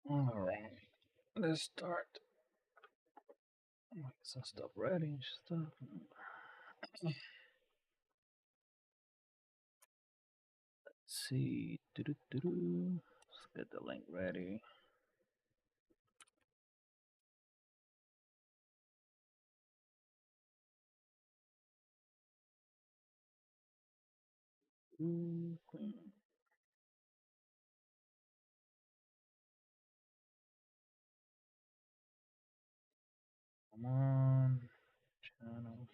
Alright, let's start. Get some stuff ready and stuff. Let's see. Let's get the link ready. Clean. Come on. Channel.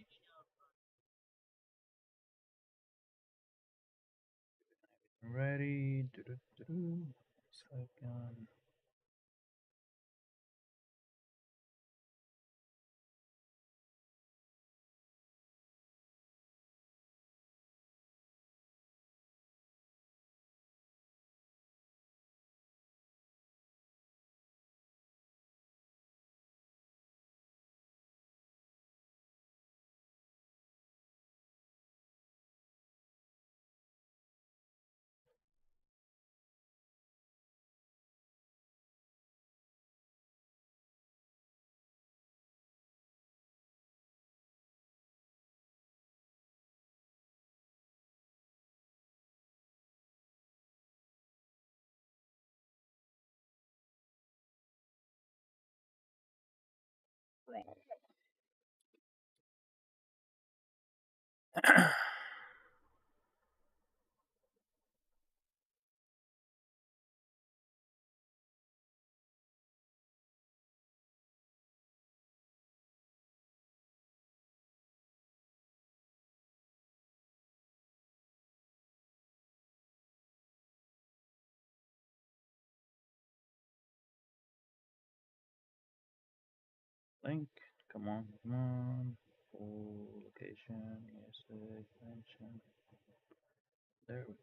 Ready. Second. Link. Come on. Come on. Full location. Music. Mention. There we go.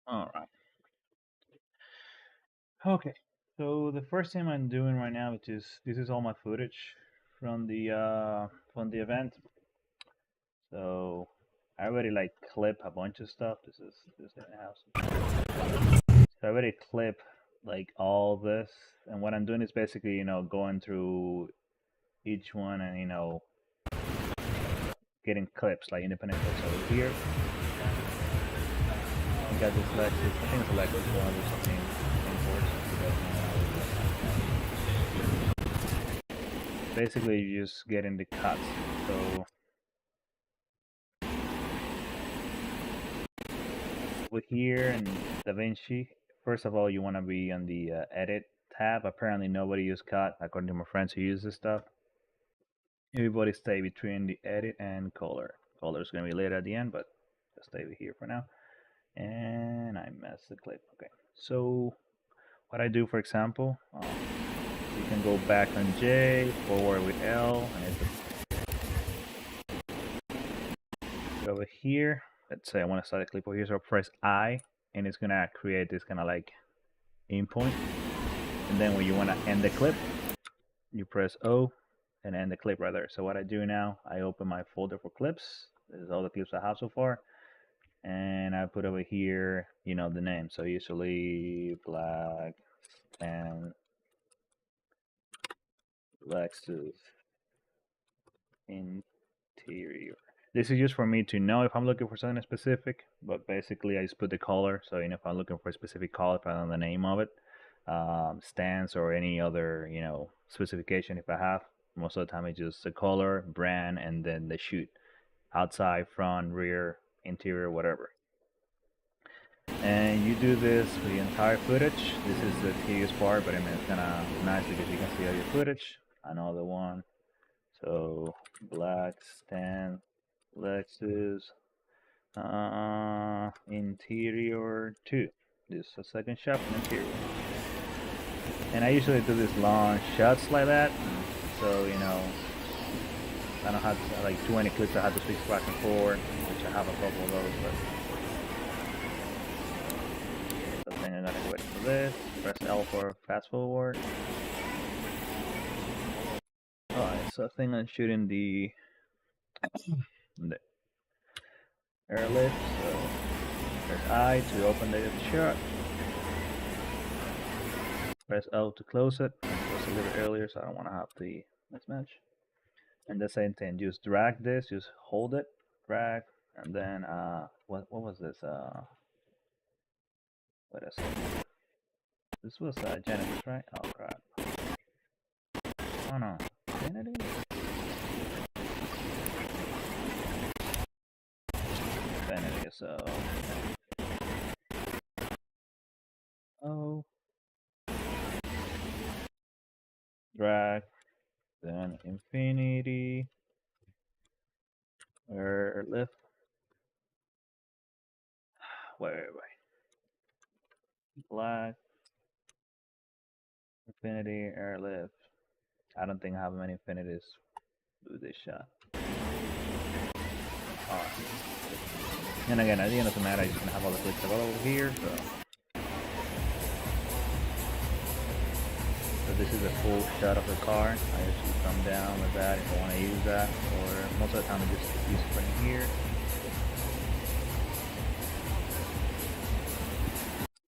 Alright. Okay. So the first thing I'm doing right now, which is this is all my footage from the event. So I already like clip a bunch of stuff. This is the house. So I already clip like all this, and what I'm doing is basically going through each one and getting clips like independent clips over here. I got this Lexus. I think it's a Lexus one or something imports. Basically, you just get in the cuts. So over here in DaVinci, first of all, you want to be on the edit tab. Apparently, nobody used cut, according to my friends who use this stuff. Everybody stay between the edit and color. Color is going to be later at the end, but just stay here for now. And I messed the clip. Okay, so what I do, for example, you can go back on J, forward with L, and it's over here. Let's say I want to start a clip over here, so I press I, and it's gonna create this kind of like in point. And then when you want to end the clip, you press O and end the clip right there. So what I do now, I open my folder for clips. This is all the clips I have so far. And I put over here, the name. So usually black and Lexus interior. This is just for me to know if I'm looking for something specific, but basically I just put the color. So if I'm looking for a specific color, if I know the name of it, stance or any other specification if I have. Most of the time it's just the color, brand, and then the shoot, outside, front, rear, interior, whatever. And you do this for the entire footage. This is the tedious part, but I mean it's kind of nice because you can see all your footage. Another one. So black stand Lexus interior 2. this a second shot from interior. And I usually do these long shots like that, so you know, I don't have to, like 20 clips. I have to switch back and forth, which I have a couple of those. But I think I'm gonna wait for this. Press L for fast forward. Alright, so I think I'm shooting the airlift. So press I to open the shot. Press L to close it. It was a little earlier, so I don't want to have the mismatch. And the same thing, just drag this, just hold it, drag, and then what was this? What is it? This was Genesis, right? Oh crap. Oh no, Infinity? Infinity, so oh, drag, then Infinity, airlift. Wait. Black, Infinity, airlift. I don't think I have many infinities to do this shot. Alright. And again, at the end of the matter, I'm just gonna have all the clips available here, so this is a full shot of the car. I usually come down with that if I want to use that, or most of the time I just use it from here.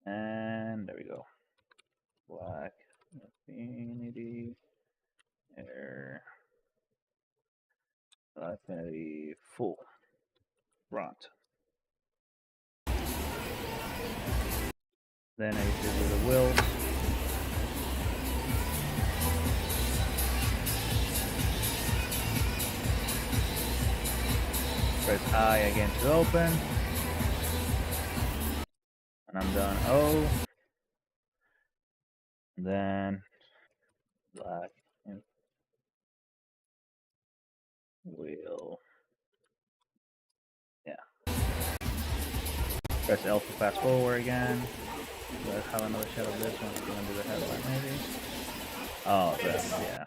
And there we go. Black, Infinity, air, Infinity, full, front. Then I do the wheels. Press I again to open. And I'm done O. And then black and wheel. Yeah. Press L for fast forward again. Let's have another shot of this one. We're gonna do the headlight maybe. Oh, yeah.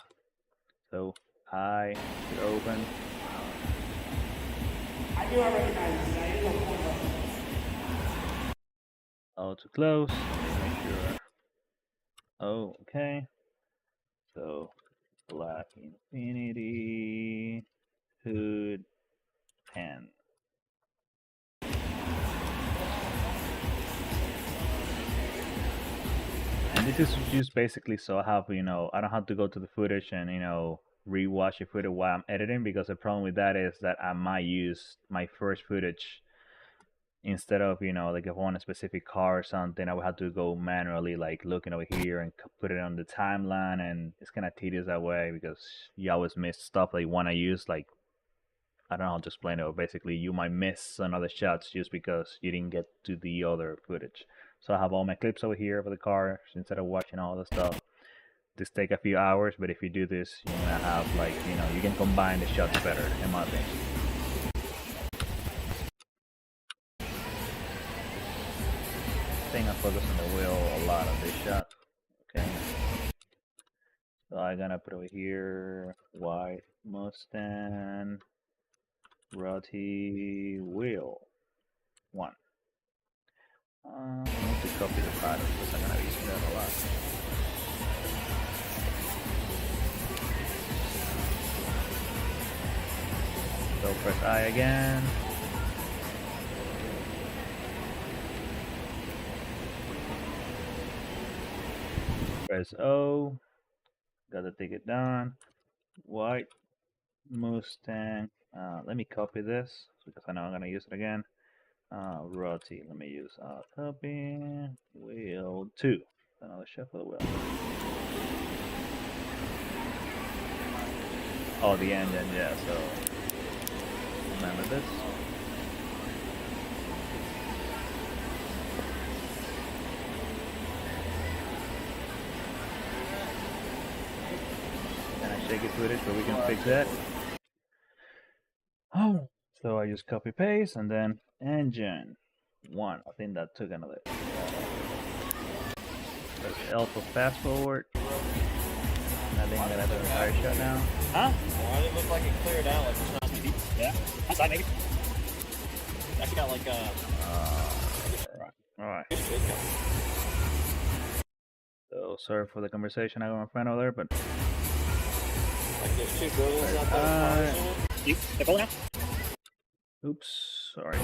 So I to open. I do recognize this. O to close. Make sure. Oh, okay. So black Infinity, hood, pen. And this is just basically so I have, you know, I don't have to go to the footage and, you know, rewatch the footage while I'm editing, because the problem with that is that I might use my first footage instead of, you know, like if I want a specific car or something, I would have to go manually, like looking over here and put it on the timeline, and it's kind of tedious that way because you always miss stuff that you want to use. Like, I don't know how to explain it, but basically you might miss some other shots just because you didn't get to the other footage. So I have all my clips over here for the car instead of watching all the stuff. This take a few hours, but if you do this, you're gonna have, like, you know, you can combine the shots better, in my opinion. I think I focus on the wheel a lot on this shot. Okay. So I'm gonna put over here white Mustang Rotty wheel 1. I need to copy the title because I'm gonna be using that a lot. So press I again. Press O. Got the ticket done. White Mustang. Let me copy this because I know I'm gonna use it again. Rotty. Let me use copy wheel 2. Another shuffle wheel. Oh, the engine, yeah. So remember this. Shake it footage, but we can fix that. Oh, so I just copy paste and then engine 1. I think that took another Press L for fast forward. I think I'm gonna do an entire shot now. Huh? Why did it look like it cleared out? Like it's not deep. Yeah. Outside maybe. Actually got like Alright. So sorry for the conversation I got with my friend over there, but like there's two buildings out there. They're pulling out. Oops, sorry.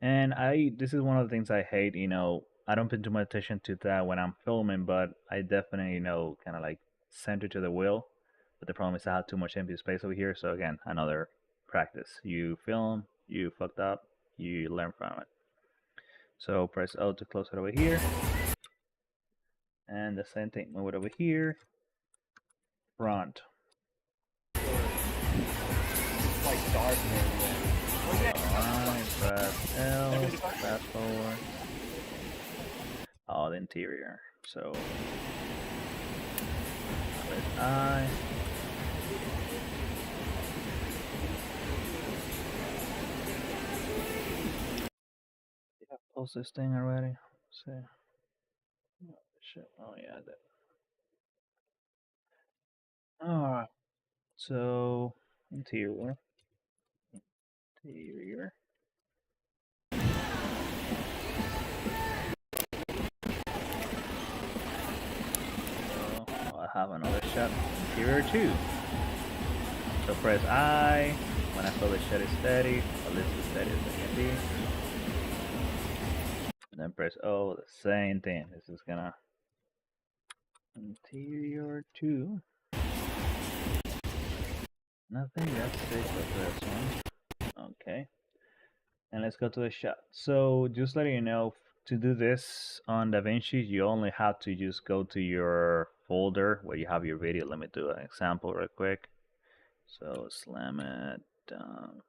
And this is one of the things I hate, you know, I don't pay too much attention to that when I'm filming, but I definitely, you know, kind of like center to the wheel. But the problem is I have too much empty space over here, so again, another practice. You film, you fucked up, you learn from it. So press O to close it over here. And the same thing, move it over here. Front. It's like dark there. Alright, press L, fast forward. Oh, the interior. So press I. Did I post this thing already? Let's see. Oh, shit. Oh yeah, I did. Alright. So interior. So I have another shot. Interior 2. So press I when I feel the shot is steady, at least as steady as it can be. And then press O, the same thing. This is gonna interior 2. Nothing, that's it for this one. Okay. And let's go to the shot. So just letting you know, to do this on DaVinci, you only have to just go to your folder where you have your video. Let me do an example real quick. So Slammedenuff.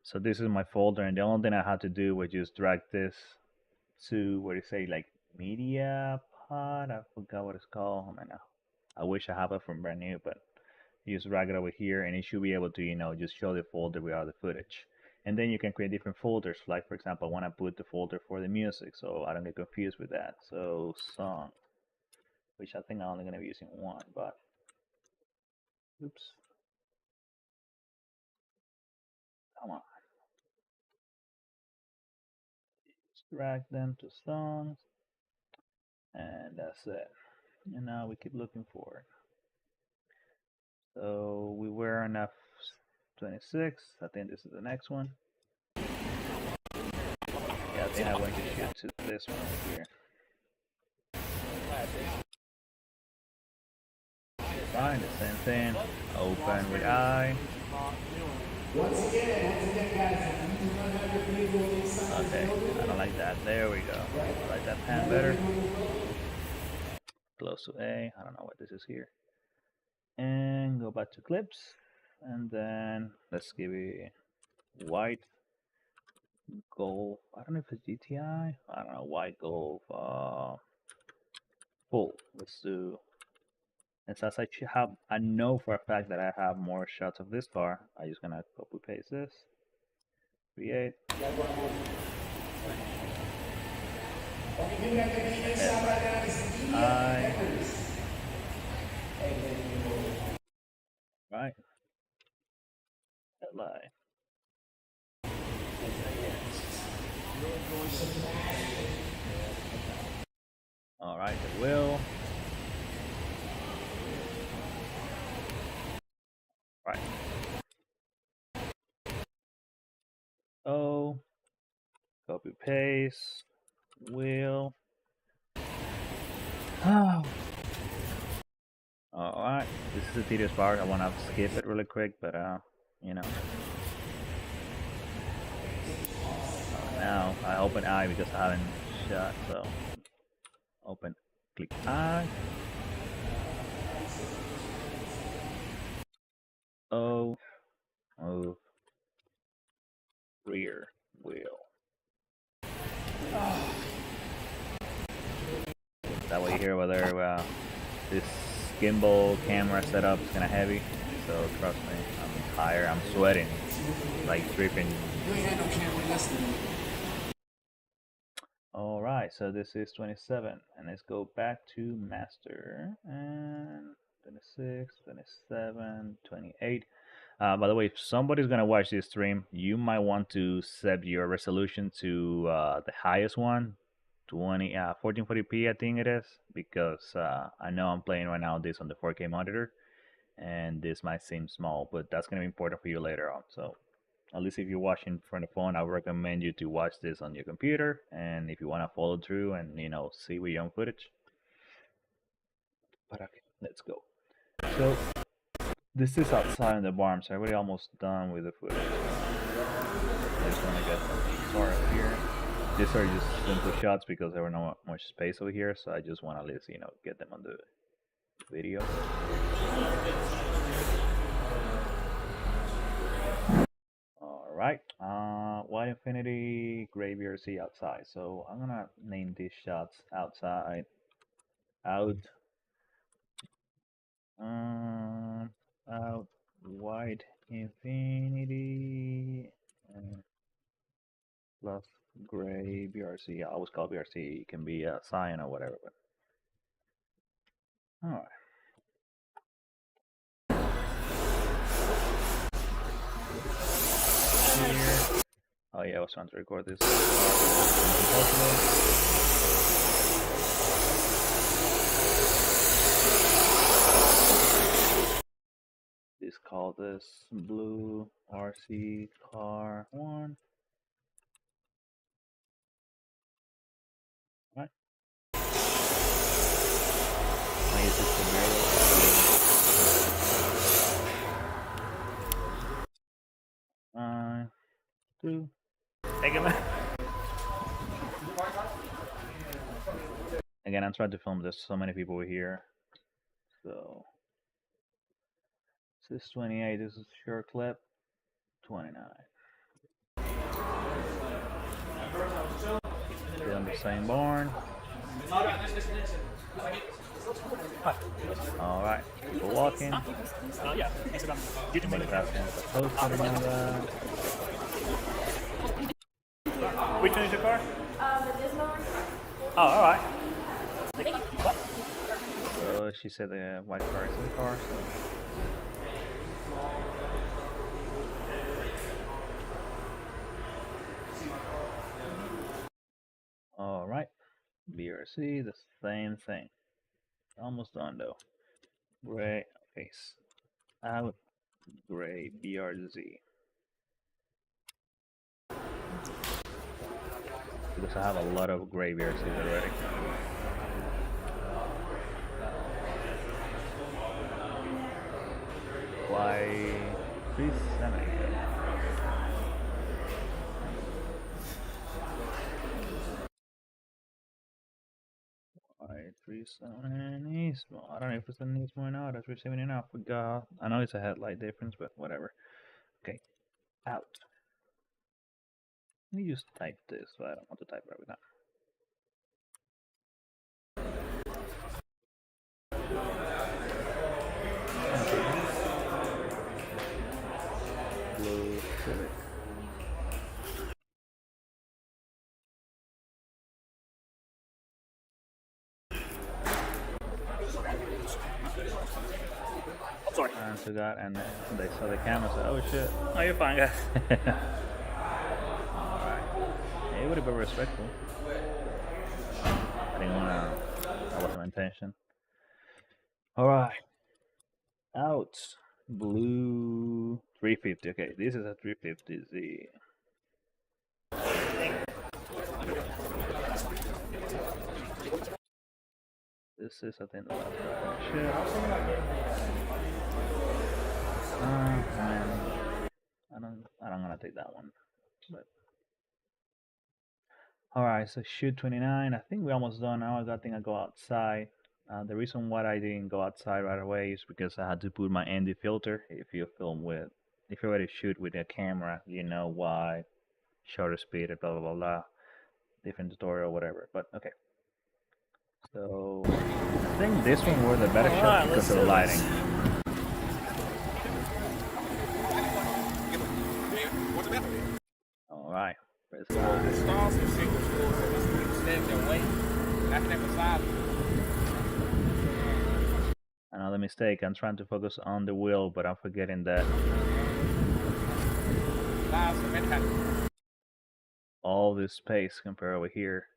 So this is my folder, and the only thing I had to do was just drag this to where you say like media pod. I forgot what it's called. I mean, I wish I have it from brand new, but you just drag it over here, and it should be able to, you know, just show the folder without the footage. And then you can create different folders. Like for example, I want to put the folder for the music, so I don't get confused with that. So song, which I think I'm only gonna be using one, but oops. Come on. Just drag them to songs, and that's it. And now we keep looking for it. So we were on F26. I think this is the next one. Yeah, I think I went to shoot to this one over here. Fine, the same thing. Open with I. Okay, I don't like that. There we go. I like that pan better. Close to A. I don't know what this is here. And go back to clips. And then let's give it white gold. I don't know if it's GTI. I don't know. White gold. Full. Let's do. And since I know for a fact that I have more shots of this car, I'm just gonna copy paste this. Create. Right. LI. All right, the wheel. Right. Oh. Copy paste. Wheel. Oh. Alright, this is a tedious part. I want to skip it really quick, but you know. Now I open I because I haven't shot, so open, click I. O, move, rear wheel. That way you hear whether this gimbal camera setup is kind of heavy, so trust me, I'm tired, I'm sweating, like dripping. Alright, Alright, so this is 27, and let's go back to master, and 26, 27, 28. By the way, if somebody's gonna watch this stream, you might want to set your resolution to the highest one, 1440p, I think it is, because I know I'm playing right now this on the 4K monitor, and this might seem small, but that's gonna be important for you later on. So at least if you're watching from the phone, I would recommend you to watch this on your computer, and if you want to follow through and see with your own footage. But okay, let's go. So this is outside in the barn, so I'm really almost done with the footage. I just want to get started here. These are just simple shots because there were not much space over here, so I just want to at least get them on the video. Alright, Wide Infinity Graveyard Sea outside. So I'm gonna name these shots outside, out, out, Wide Infinity, plus Graveyard Sea. I always call BRC, it can be a sign or whatever. But alright. Here. Oh yeah, I was trying to record this. Let's call this blue RC car 1. Right. I use this to barrel. 2. Take it back. Again, I'm trying to film. There's so many people here. So this is 28. This is short clip. 29. Still in the same barn. Alright, people walking. Yeah. Which one is your car? Oh, alright. What? So she said the white car is the car. So. Alright, BRC, the same thing. Almost done though. Gray, face out, gray, BRZ. Because I have a lot of gray BRCs already. Why 370? Why 370 small? I don't know if it's a Nismo or not. That's 370 now. I forgot. I know it's a headlight difference, but whatever. Okay, out. Let me just type this, so I don't want to type right now. Blue Civic. I'm sorry. And so that, and they saw the camera, said, "Oh shit." Oh, you're fine, guys. Alright. It would have been respectful. I didn't wanna, that wasn't my intention. Alright. Out. Blue 350. Okay, this is a 350Z. This is, I think, the last shit. I don't gonna take that one. But alright, so shoot 29. I think we're almost done now. I think I go outside. The reason why I didn't go outside right away is because I had to put my ND filter. If you already shoot with a camera, you know why. Shutter speed, blah blah blah blah. Different tutorial, whatever. But okay. So I think this one were the better shot because of the lighting. Alright, let's go. Another mistake, I'm trying to focus on the wheel, but I'm forgetting that all this space compared over here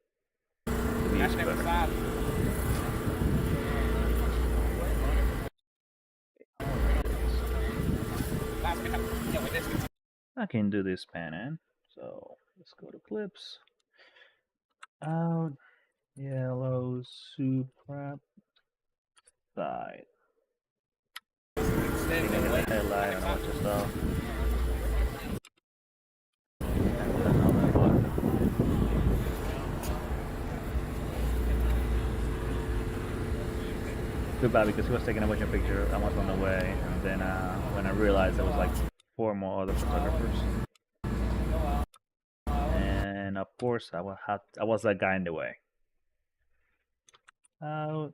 to be used better. I can do this pan in, so let's go to clips. Out, yellow, supra, side. I think I get the headlight and a bunch of stuff. Too bad because he was taking a bunch of pictures. I was on the way, and then when I realized there was like 4 more other photographers, and of course I was that guy in the way. Out,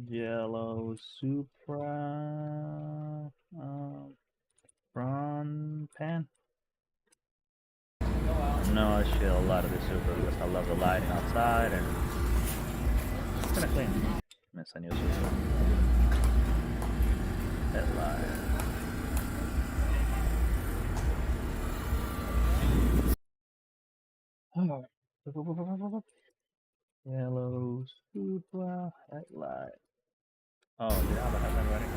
yellow, supra, front pan. No, I shoot a lot of the super because I love the lighting outside and it's kind of clean. Miss a new super. Headlight. Yellow Supra headlight. Oh, did I have a headlight running?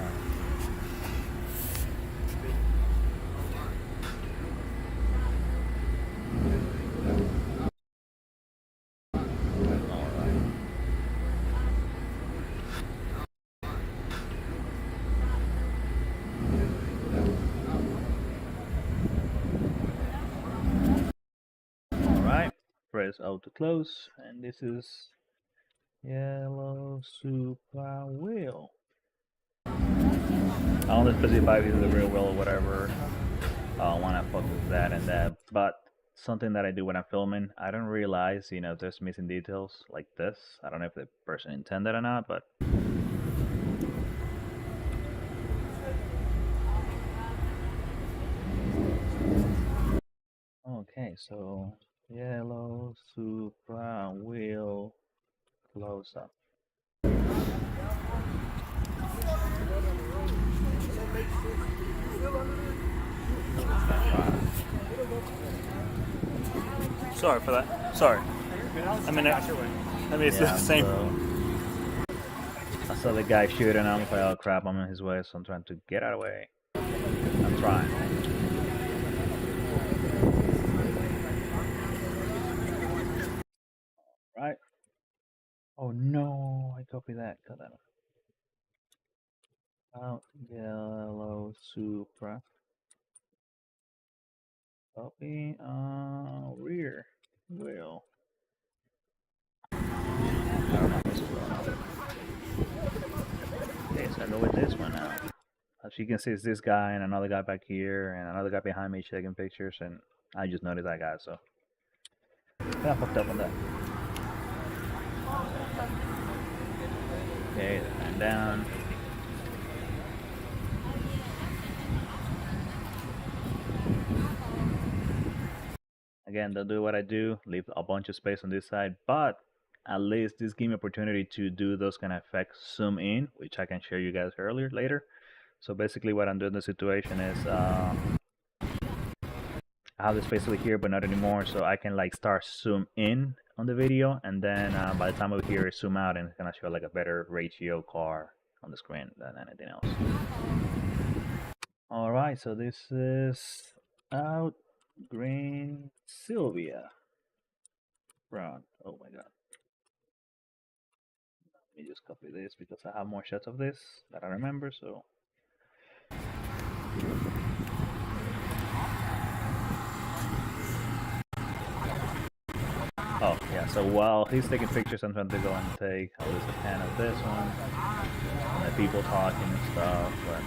Alright, press auto close, and this is yellow Supra wheel. I only specify if it's the real wheel or whatever. I want to focus that and that, but something that I do when I'm filming, I don't realize, there's missing details like this. I don't know if the person intended or not, but okay, so yellow Supra wheel close up. Sorry for that. Sorry. I mean, it's the same. So I saw the guy shooting, and I'm like, oh crap, I'm in his way, so I'm trying to get out of the way. I'm trying. Right. Oh no, I copied that. Cut that off. Out, yellow Supra. Copy, rear wheel. Okay, so I go with this one now. As you can see, it's this guy and another guy back here and another guy behind me taking pictures, and I just noticed that guy, so I fucked up on that. Okay, and down. Again, don't do what I do, leave a bunch of space on this side, but at least this gave me opportunity to do those kind of effects, zoom in, which I can share you guys later. So basically what I'm doing in the situation is I have the space over here, but not anymore, so I can like start zoom in on the video, and then by the time over here zoom out, and it's gonna show like a better ratio car on the screen than anything else. Alright, so this is out green Sylvia brown. Oh my god. Let me just copy this because I have more shots of this that I remember, so oh yeah, so while he's taking pictures, I'm trying to go and take at least a pan of this one and the people talking and stuff, but I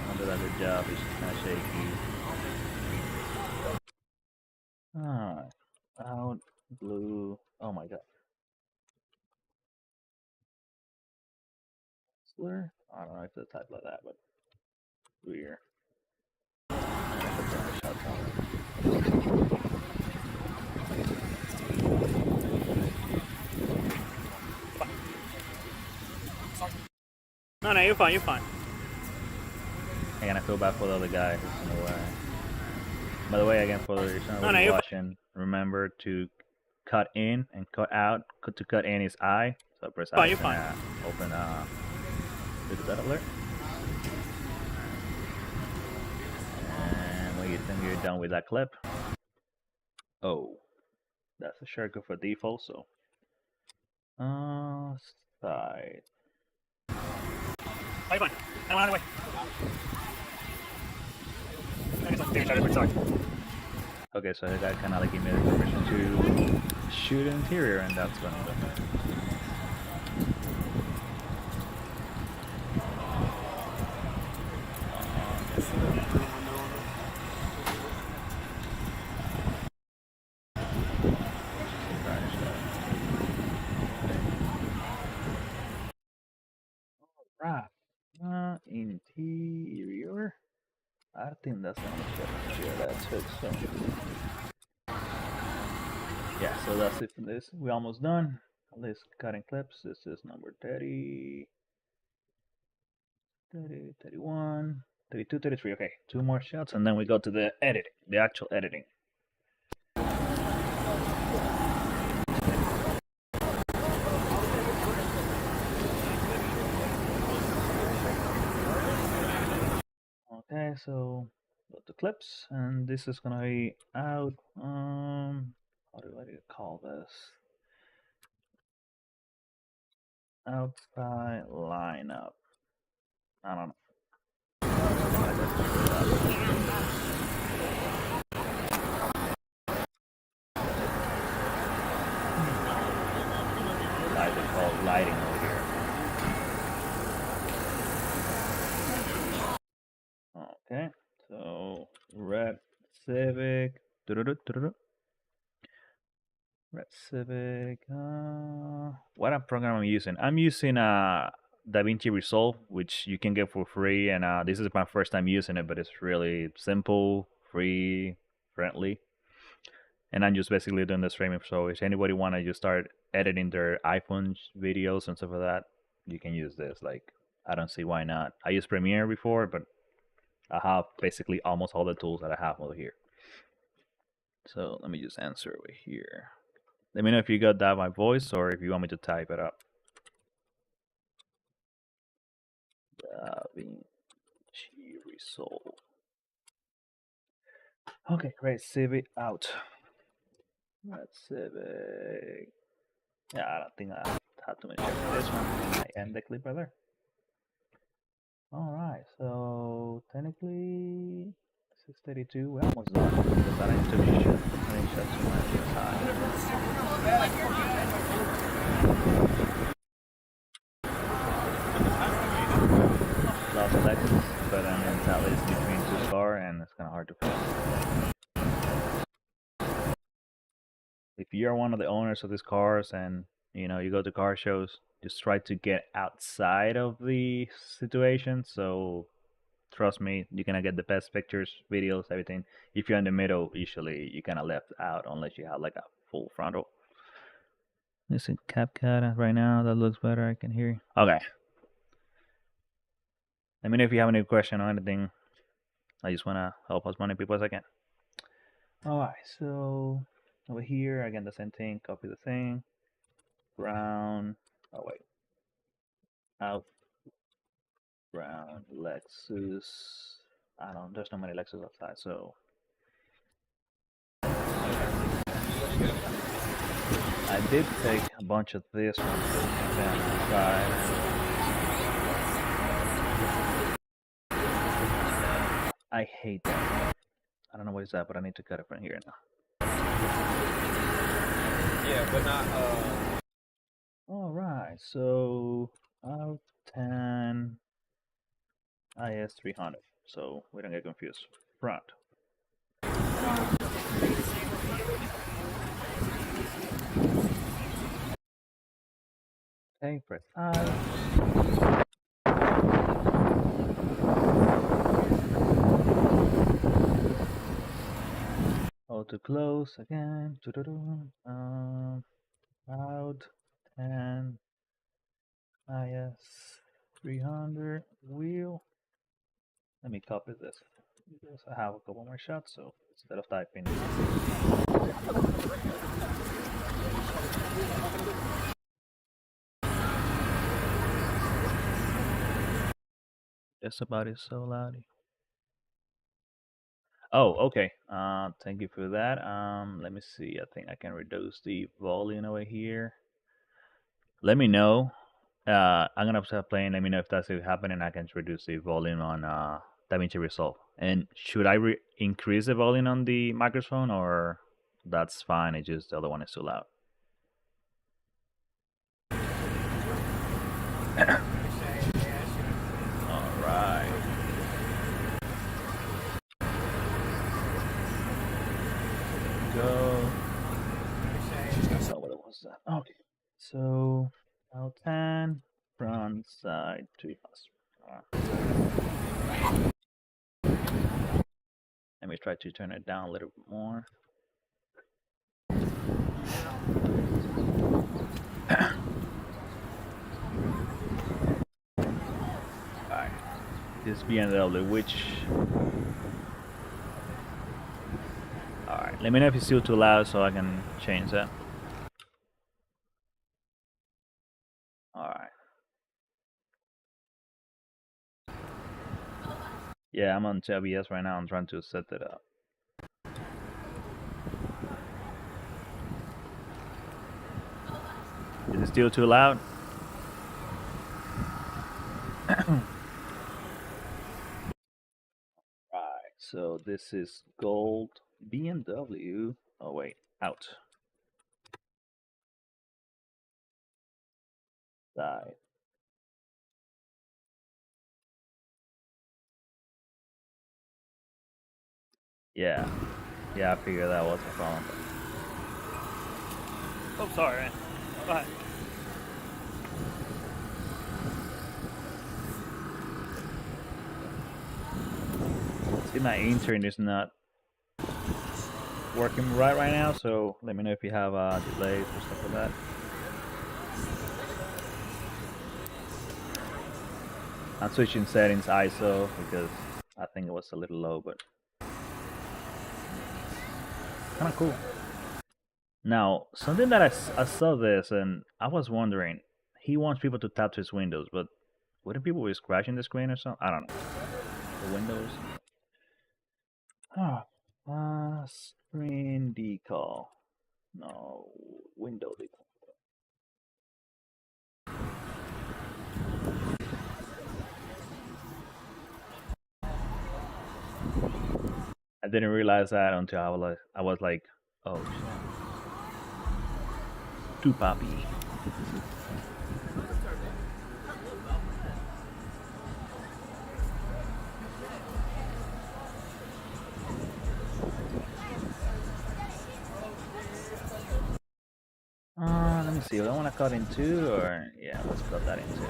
don't do that good job. It's just kind of shaky. Alright, out blue. Oh my god. Slur? I don't know if it's type like that, but weird. No, you're fine, you're fine. I kind of feel bad for the other guy who's in the way. By the way, again, for the No, you're you're fine. watching, remember to cut in and cut out. To cut in is I. So press I, You're it's fine. gonna open the data alert. And when you think you're done with that clip, oh, that's a shortcut for default. So, side. You're fine. I went out of the way. Sorry. Okay, so that kind of like gave me the permission to shoot interior, and that's gonna do. Right. Interior. I think that's gonna share that too. So yeah, so that's it for this. We're almost done. Let's cutting clips. This is number 30, 30, 31, 32, 33. Okay, two more shots, and then we go to the editing, the actual editing. Okay, so go to clips, and this is gonna be out. How do I call this? Outside lineup. I don't know. Like they call lighting over here. Okay, so red Civic. Red Civic. What program I'm using? I'm using DaVinci Resolve, which you can get for free, and this is my first time using it, but it's really simple, free, friendly, and I'm just basically doing the streaming. So if anybody want to just start editing their iPhone videos and stuff like that, you can use this. Like, I don't see why not. I used Premiere before, but I have basically almost all the tools that I have over here. So let me just answer over here. Let me know if you got that by voice or if you want me to type it up. DaVinci Resolve. Okay, great. Civic out. Red Civic. Yeah, I don't think I have to mention this one. I end the clip right there. Alright, so technically 632, we're almost done because I didn't touch too much time. Lost seconds, but I mean that is between two cars and it's kinda hard to find. If you're one of the owners of these cars and you know you go to car shows, just try to get outside of the situation. So trust me, you're gonna get the best pictures, videos, everything. If you're in the middle, usually you kind of left out unless you have like a full frontal. Listen, CapCut right now. That looks better. I can hear you. Okay. Let me know if you have any question or anything. I just wanna help as many people as I can. Alright, so over here again the same thing. Copy the thing. Brown. Oh wait. Out. Brown. Lexus. I don't. There's not many Lexus outside, so. I did take a bunch of this one outside. I hate that. I don't know what is that, but I need to cut it from here now. Yeah, but not Alright, so out 10 IS300. So we don't get confused. Front. Okay, press I. Auto close again. Out 10 IS 300 wheel. Let me copy this because I have a couple more shots, so instead of typing. Just about is so loud. Oh, okay. Thank you for that. Let me see. I think I can reduce the volume over here. Let me know. I'm gonna start playing. Let me know if that's happening. I can reduce the volume on DaVinci Resolve. And should I increase the volume on the microphone, or that's fine? It's just the other one is too loud. All right. Go. So what was that? Okay. So L10 front side 3 plus. Let me try to turn it down a little bit more. Alright. This BMW, which... Alright, let me know if it's still too loud so I can change that. Alright. Yeah, I'm on OBS right now. I'm trying to set it up. Is it still too loud? Right, so this is gold BMW. Oh wait, out. Side. Yeah, I figured that was the problem. Oh, sorry, man. Go ahead. See, my internet is not working right now, so let me know if you have delays or stuff like that. I'm switching settings ISO because I think it was a little low, but kind of cool. Now, something that I saw this and I was wondering, he wants people to tap to his windows, but wouldn't people be scratching the screen or something? I don't know. The windows. Screen decal. No, window decal. I didn't realize that until I was like, oh shit. Too poppy. Let me see. Do I want to cut in two or yeah, let's cut that in two.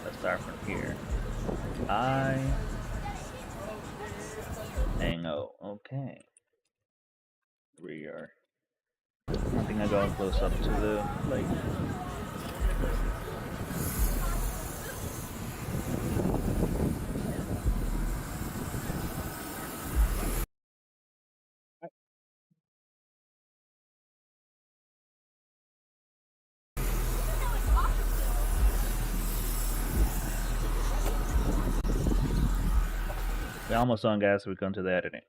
Let's start from here. I and O. Okay. Rear. I think I go close up to the lake. We're almost done, guys. We're going to the editing.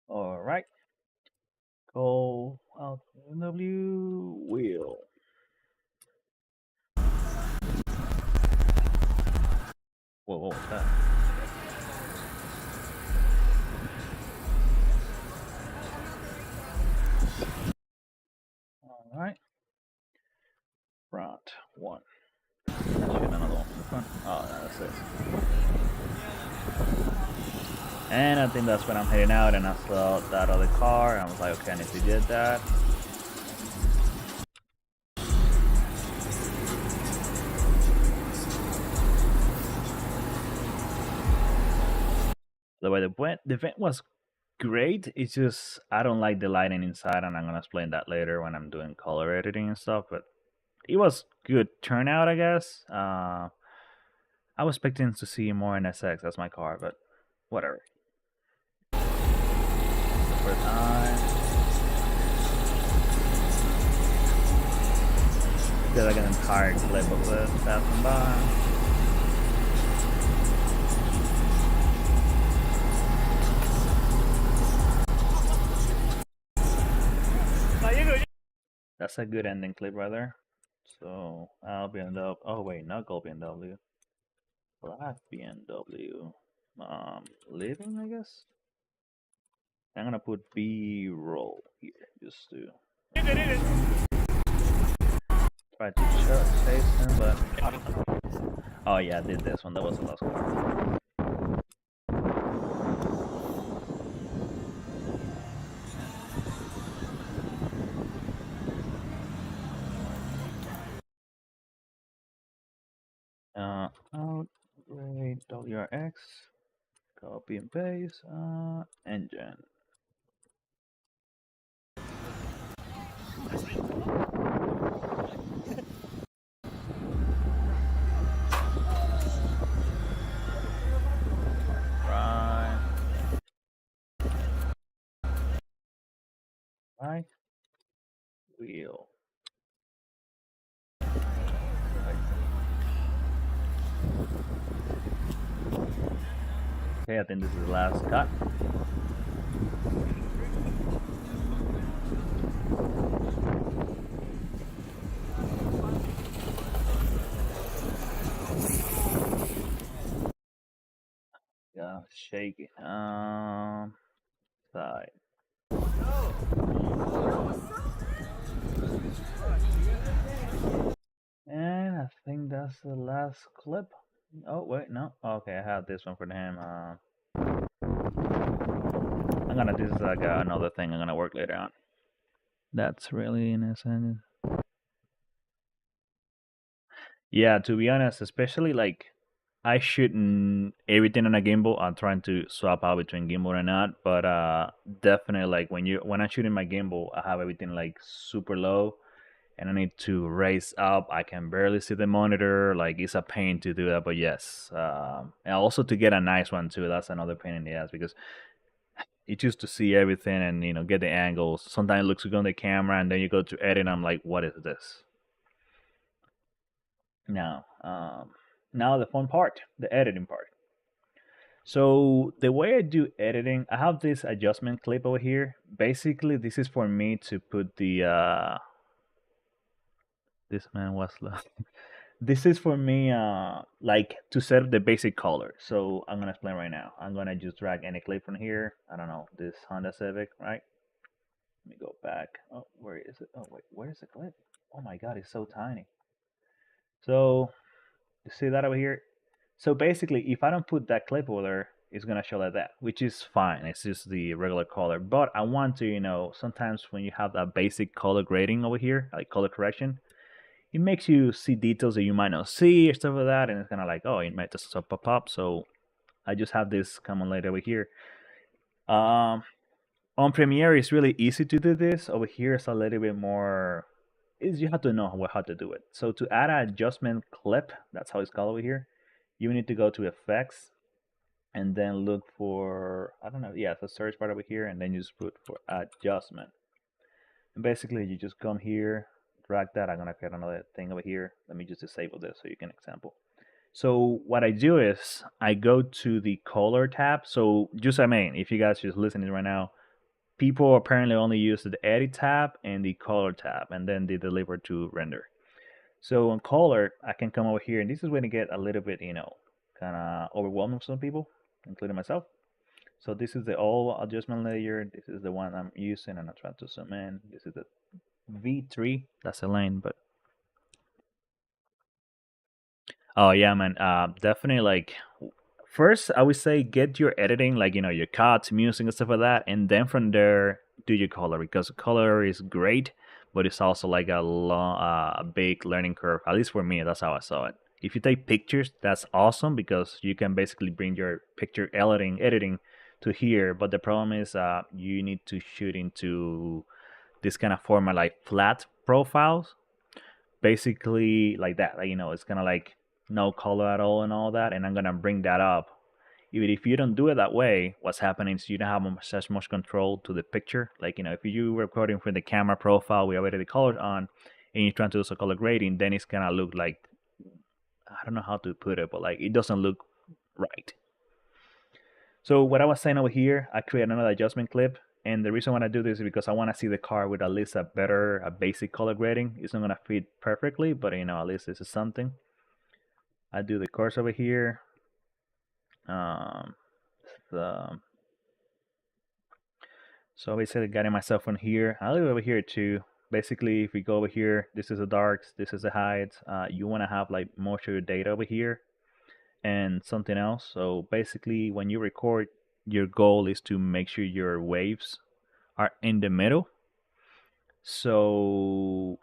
All right. Go out W wheel. Whoa, what was that? All right. Front one. Shoot, another one from the front. Oh, no, that's it. And I think that's when I'm heading out, and I saw that other car, and I was like, okay, I need to get that. the vent was great. It's just I don't like the lighting inside, and I'm gonna explain that later when I'm doing color editing and stuff. But it was good turnout, I guess. I was expecting to see more in SX as my car, but whatever. First time. Did like an entire clip of this passing by. That's a good ending clip right there. So I'll be BMW. Oh wait, not gold BMW. Black BMW. Living, I guess. I'm gonna put B-roll here just to try to chase him, but oh yeah, I did this one. That was the last car. Outgrade WRX. Copy and paste. Engine. Right. Right. Wheel. Okay, I think this is the last cut. Yeah, shake it. Side. And I think that's the last clip. Oh wait, no. Okay, I have this one for him. This is like another thing I'm gonna work later on. That's really in a sense. Yeah, to be honest, especially like I shoot everything on a gimbal. I'm trying to swap out between gimbal and not, but definitely like when I'm shooting my gimbal, I have everything like super low, and I need to raise up. I can barely see the monitor. Like it's a pain to do that, but yes, and also to get a nice one too. That's another pain in the ass because it's just to see everything and get the angles. Sometimes it looks good on the camera, and then you go to edit. And I'm like, what is this? Now, now the fun part, the editing part. So the way I do editing, I have this adjustment clip over here. Basically, this is for me to put the this man was this is for me like to set the basic color. So I'm gonna explain right now. I'm gonna just drag any clip from here. I don't know, this Honda Civic, right? Let me go back. Oh, where is it? Oh wait, where is the clip? Oh my god, it's so tiny. So you see that over here? So basically, if I don't put that clip over there, it's gonna show like that, which is fine. It's just the regular color. But I want to, sometimes when you have that basic color grading over here, like color correction, it makes you see details that you might not see or stuff like that, and it's kind of like, oh, it might just pop up. So I just have this command later over here. On Premiere, it's really easy to do this. Over here, it's a little bit more. Is you have to know how to do it. So to add an adjustment clip, that's how it's called over here. You need to go to Effects, and then look for, I don't know, yeah, it's a search bar over here, and then you just put for adjustment. And basically, you just come here, drag that. I'm gonna create another thing over here. Let me just disable this so you can example. So what I do is I go to the color tab. So just if you guys just listening right now, people apparently only use the edit tab and the color tab, and then they deliver to render. So on color, I can come over here, and this is going to get a little bit, kind of overwhelming for some people, including myself. So this is the all adjustment layer. This is the one I'm using, and I'm trying to zoom in. This is the V3. That's a lane, but oh yeah, man. Definitely like first I would say get your editing, like your cuts, music, and stuff like that, and then from there do your color because color is great, but it's also like a long, a big learning curve. At least for me, that's how I saw it. If you take pictures, that's awesome because you can basically bring your picture editing to here, but the problem is you need to shoot into this kind of format like flat profiles, basically like that. Like, it's kind of like no color at all and all that. And I'm gonna bring that up. Even if you don't do it that way, what's happening is you don't have as much control to the picture. Like, if you were recording from the camera profile, we already the colors on, and you're trying to do some color grading, then it's gonna look like, I don't know how to put it, but like it doesn't look right. So what I was saying over here, I create another adjustment clip, and the reason why I do this is because I want to see the car with at least a basic color grading. It's not gonna fit perfectly, but at least this is something. I do the course over here. The, so basically getting myself from here. I live over here too. Basically, if we go over here, this is the darks, this is the highs. You want to have like most of your data over here and something else. So basically, when you record, your goal is to make sure your waves are in the middle. So,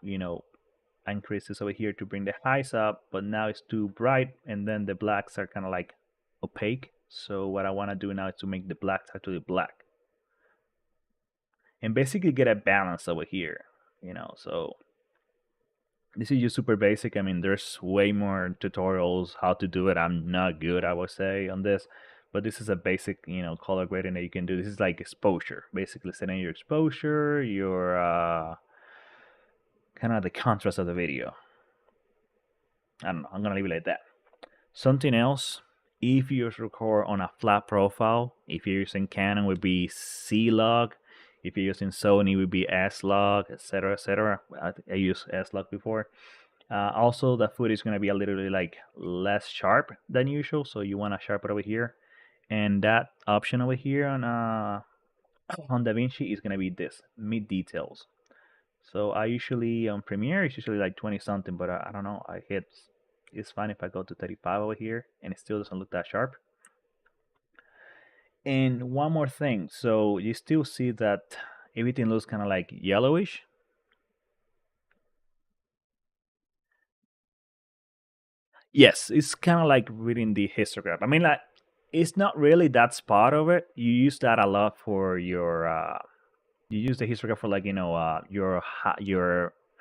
I increase this over here to bring the highs up, but now it's too bright, and then the blacks are kind of like opaque. So what I want to do now is to make the blacks actually black. And basically get a balance over here, so this is just super basic. I mean, there's way more tutorials how to do it. I'm not good, I would say, on this, but this is a basic, color grading that you can do. This is like exposure, basically setting your exposure, your kind of the contrast of the video. I don't know, I'm gonna leave it like that. Something else, if you record on a flat profile, if you're using Canon, would be C-Log. If you're using Sony, it would be S-Log, etc., etc. I used S-Log before. Also, the footage is going to be a little bit like less sharp than usual, so you want to sharpen it over here. And that option over here on DaVinci is going to be this, mid details. So I usually on Premiere it's usually like 20 something, but I don't know. It's fine if I go to 35 over here, and it still doesn't look that sharp. And one more thing, so you still see that everything looks kind of like yellowish. Yes, it's kind of like reading the histogram. I mean, like, it's not really that spot of it. You use that a lot for your you use the histogram for like your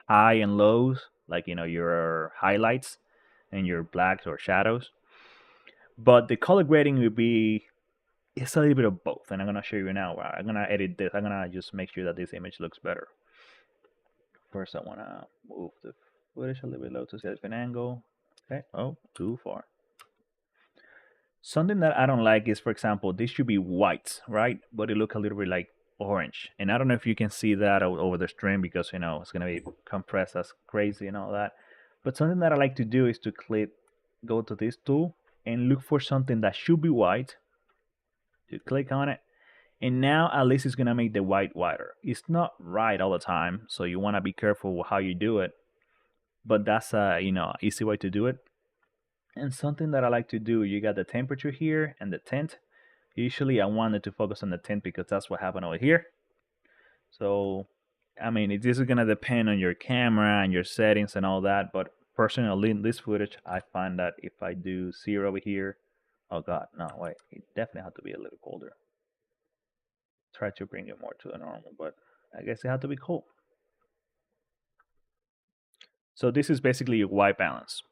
high and lows, like your highlights and your blacks or shadows. But the color grading would be, it's a little bit of both, and I'm gonna show you now. I'm gonna edit this. I'm gonna just make sure that this image looks better. First, I wanna move the footage a little bit low to see a different angle. Okay. Oh, too far. Something that I don't like is, for example, this should be white, right? But it look a little bit like orange. And I don't know if you can see that over the stream because, it's going to be compressed as crazy and all that. But something that I like to do is to go to this tool and look for something that should be white. You click on it. And now at least it's going to make the white whiter. It's not right all the time, so you want to be careful how you do it. But that's a, easy way to do it. And something that I like to do, you got the temperature here and the tint. Usually I wanted to focus on the tint because that's what happened over here. So, I mean, this is going to depend on your camera and your settings and all that. But personally, in this footage, I find that if I do 0 over here, oh God, no, wait, it definitely had to be a little colder. Try to bring it more to the normal, but I guess it had to be cool. So this is basically your white balance.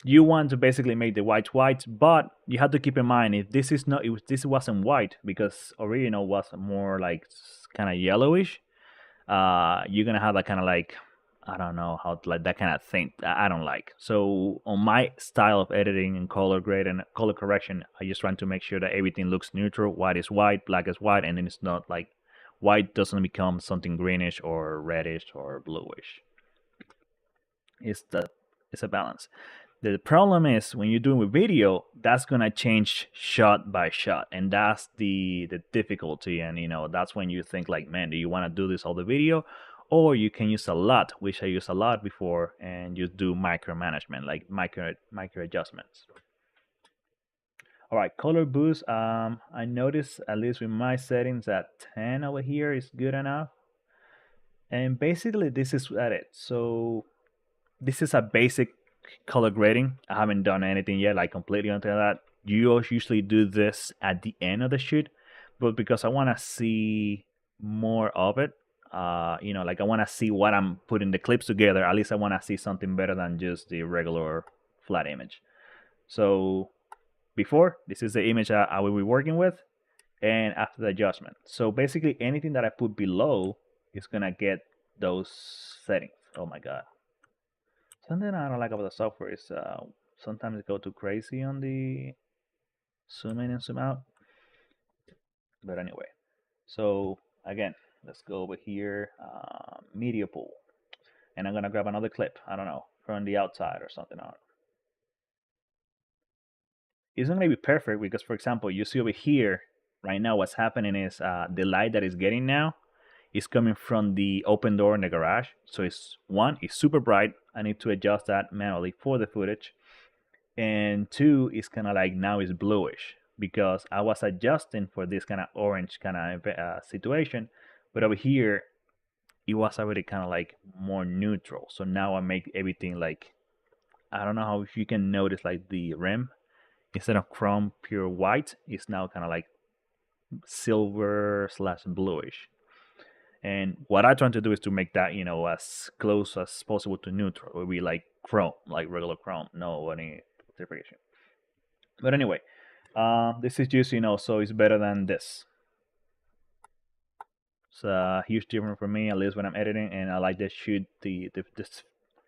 You want to basically make the white white, but you have to keep in mind if this is not, if this wasn't white, because original was more like kind of yellowish, you're gonna have that kind of like, I don't know how to, like that kind of thing I don't like. So on my style of editing and color grade and color correction, I just trying to make sure that everything looks neutral. White is white, black is white, and then it's not like white doesn't become something greenish or reddish or bluish. It's a balance. The problem is when you're doing with video, that's gonna change shot by shot, and that's the difficulty. And that's when you think like, man, do you want to do this all the video, or you can use a lot, which I used a lot before, and you do micromanagement, like micro adjustments. All right, color boost. I noticed at least with my settings that 10 over here is good enough, and basically this is at it. So this is a basic color grading. I haven't done anything yet, like completely onto that. you usually do this at the end of the shoot, but because I want to see more of it, like I want to see what I'm putting the clips together. At least I want to see something better than just the regular flat image. So before, this is the image I will be working with, and after the adjustment. So basically anything that I put below is gonna get those settings. Oh my god. Something I don't like about the software is sometimes it go too crazy on the zoom in and zoom out. But anyway, so again, let's go over here, media pool, and I'm gonna grab another clip. I don't know, from the outside or something. It's not gonna be perfect because, for example, you see over here right now what's happening is the light that is getting now is coming from the open door in the garage. So it's super bright. I need to adjust that manually for the footage. And two, it's kind of like now it's bluish because I was adjusting for this kind of orange kind of situation, but over here it was already kind of like more neutral. So now I make everything like, I don't know how if you can notice like the rim instead of chrome pure white, it's now kind of like silver slash bluish. And what I try to do is to make that, as close as possible to neutral. It would be like chrome, like regular chrome, no any differentiation. But anyway, this is just, so it's better than this. It's a huge difference for me, at least when I'm editing, and I like to shoot this.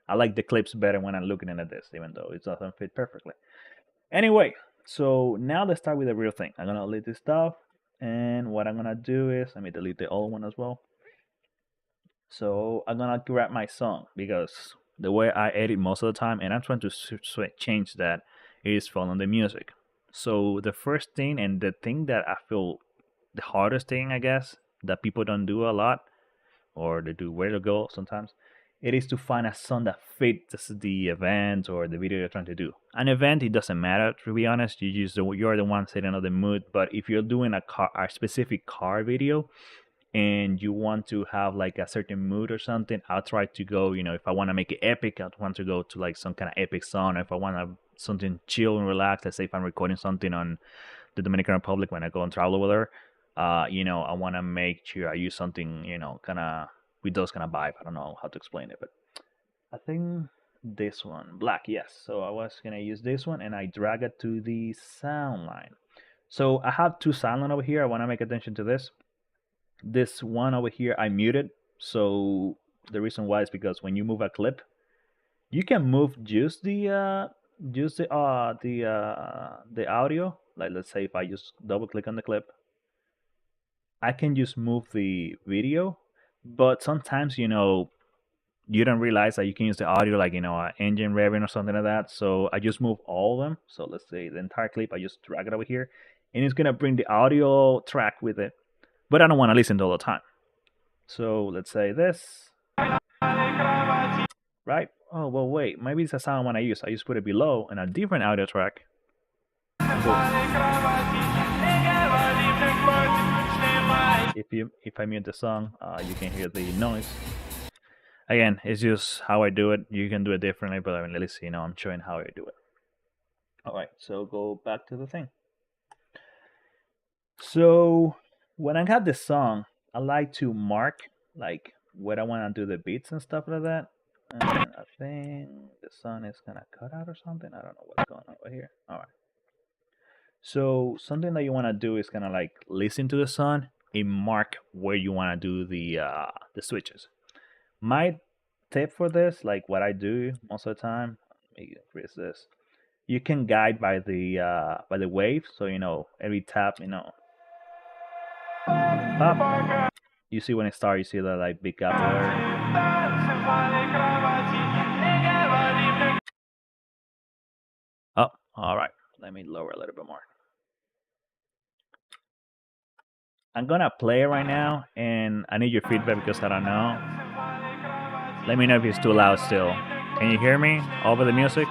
I like the clips better when I'm looking at this, even though it doesn't fit perfectly. Anyway, so now let's start with the real thing. I'm gonna delete this stuff, and what I'm gonna do is let me delete the old one as well. So I'm gonna grab my song because the way I edit most of the time, and I'm trying to change that, is following the music. So the first thing and the thing that I feel the hardest thing, I guess, that people don't do a lot, or they do where to go sometimes, it is to find a song that fits the event or the video you're trying to do. An event, it doesn't matter, to be honest. You're the one setting up the mood. But if you're doing a specific car video, and you want to have like a certain mood or something, I'll try to go, if I want to make it epic, I want to go to like some kind of epic song. If I want to something chill and relaxed, let's say if I'm recording something on the Dominican Republic when I go and travel over there, I want to make sure I use something, kind of with those kind of vibe. I don't know how to explain it, but I think this one, black, yes. So I was going to use this one and I drag it to the sound line. So I have two sound line over here. I want to make attention to this. This one over here I muted. So the reason why is because when you move a clip, you can move just the audio. Like let's say if I just double click on the clip, I can just move the video. But sometimes you don't realize that you can use the audio like engine revving or something like that. So I just move all of them. So let's say the entire clip, I just drag it over here, and it's gonna bring the audio track with it. But I don't want to listen to all the time. So let's say this. Right? Oh, well, wait. Maybe it's a sound I want to use. I just put it below in a different audio track. If I mute the song, you can hear the noise. Again, it's just how I do it. You can do it differently, but at least I'm showing how I do it. All right, so go back to the thing. So when I have this song, I like to mark like where I want to do the beats and stuff like that. And I think the sun is kind of cut out or something. I don't know what's going on over here. All right. So something that you want to do is kind of like listen to the sun and mark where you want to do the switches. My tip for this, like what I do most of the time, let me increase this. You can guide by the wave. So every tap, up. You see when it starts, you see the like big gap there. Oh, all right. Let me lower a little bit more. I'm gonna play it right now, and I need your feedback because I don't know. Let me know if it's too loud still. Can you hear me over the music?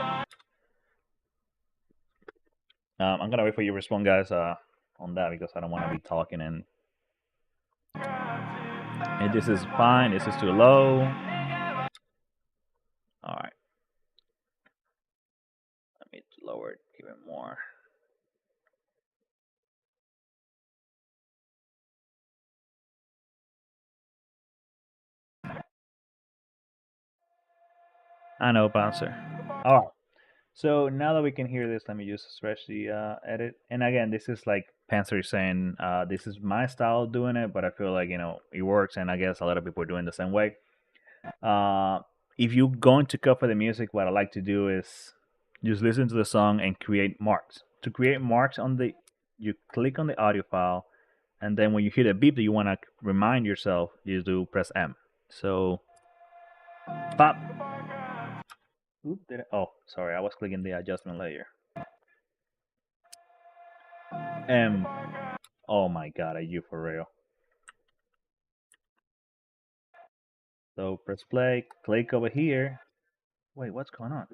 I'm gonna wait for you to respond, guys, on that because I don't want to be talking and this is fine. This is too low. All right. Let me lower it even more. I know, bouncer. All right. So now that we can hear this, let me just stretch the edit. And again, this is like Panzer is saying, this is my style of doing it, but I feel like it works, and I guess a lot of people are doing the same way. Uh, if you're going to cut for the music, what I like to do is just listen to the song and create marks. To create marks you click on the audio file, and then when you hear the beep that you want to remind yourself, you do press M. So, pop. Oop, oh, sorry, I was clicking the adjustment layer. M. Oh my god, are you for real? So press play, click over here. Wait, what's going on?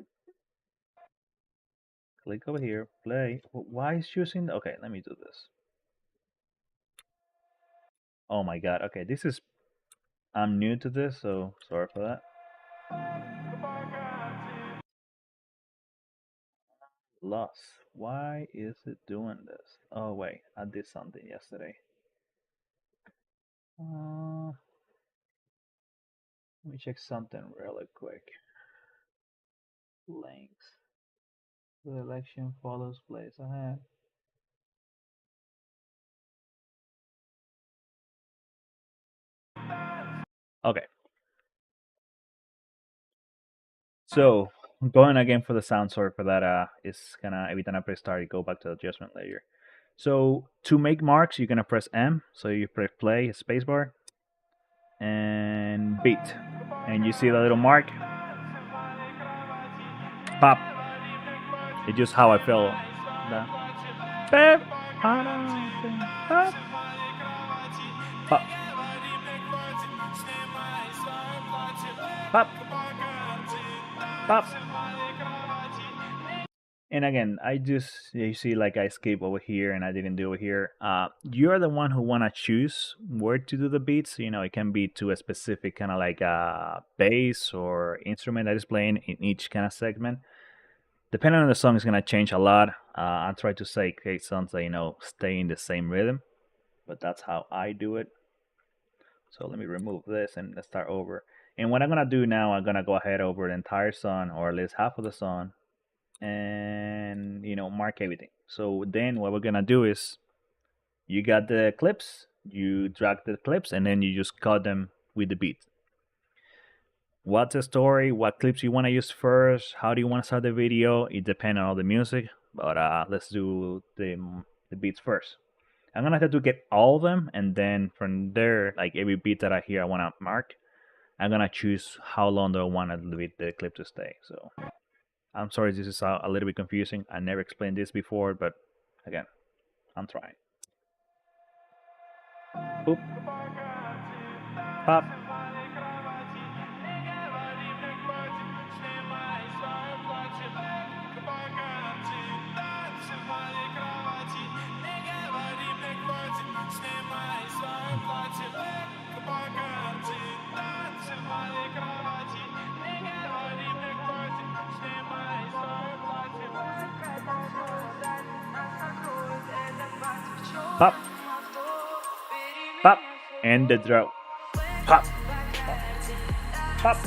Click over here, play. Why is choosing? Okay, let me do this. Oh my god. Okay, I'm new to this, so sorry for that. Loss. Why is it doing this? Oh wait, I did something yesterday. Let me check something really quick. Links. The election follows place ahead. Okay. So going again for the sound, sorry for that. It's gonna every time I press start, you go back to the adjustment layer. So to make marks, you're gonna press M. So you press play, spacebar, and beat, and you see the little mark. Pop. It's just how I feel. Pop. Pop. Pop. Pop. And again, you see like I skip over here and I didn't do it here. You're the one who wanna choose where to do the beats. It can be to a specific kind of like bass or instrument that is playing in each kind of segment. Depending on the song, it's gonna change a lot. I try to say create songs that stay in the same rhythm, but that's how I do it. So let me remove this and let's start over. And what I'm gonna do now, I'm gonna go ahead over the entire song or at least half of the song, and mark everything. So then what we're gonna do is you got the clips, you drag the clips, and then you just cut them with the beat. What's the story? What clips you want to use first? How do you want to start the video? It depends on all the music, but let's do the beats first. I'm gonna have to get all of them, and then from there, like every beat that I hear, I want to mark. I'm gonna choose how long do I want the clip to stay. So I'm sorry, this is a little bit confusing. I never explained this before, but again, I'm trying. Boop. Pop. Pop. Pop. And the drop. Pop. Pop.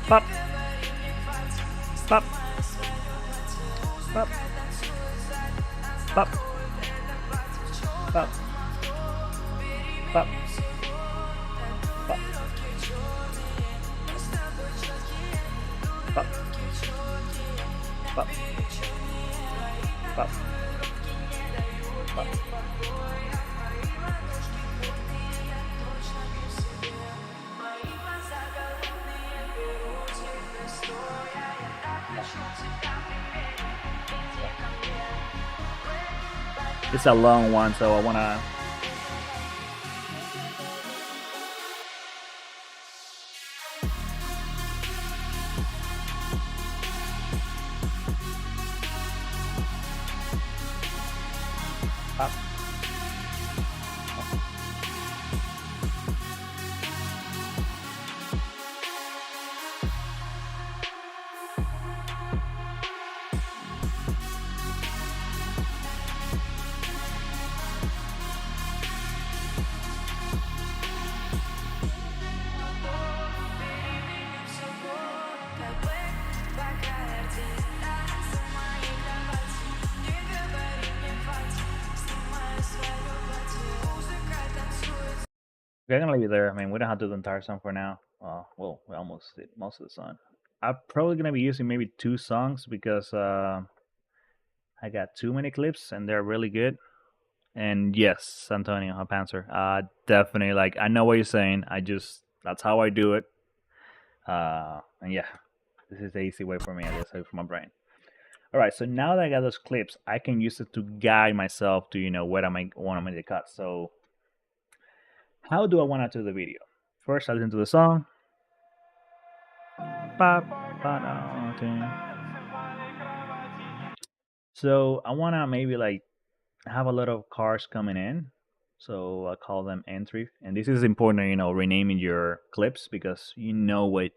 Pop. Pop. Pop. Pop. Pop. Pop. Pop. Pop. Pop. Pop. Pop. It's a long one, so I wanna. Pop. We're gonna leave it there. I mean, we don't have to do the entire song for now. Well, we almost did most of the song. I'm probably gonna be using maybe 2 songs because I got too many clips and they're really good. And yes, Antonio, I'll answer. Definitely. Like I know what you're saying. I just that's how I do it. And yeah, this is the easy way for me. I just have it for my brain. All right. So now that I got those clips, I can use it to guide myself to what I want to make the cut. So how do I want to do the video? First, I listen to the song. So I want to maybe like have a lot of cars coming in. So I call them entry. And this is important, renaming your clips because you know what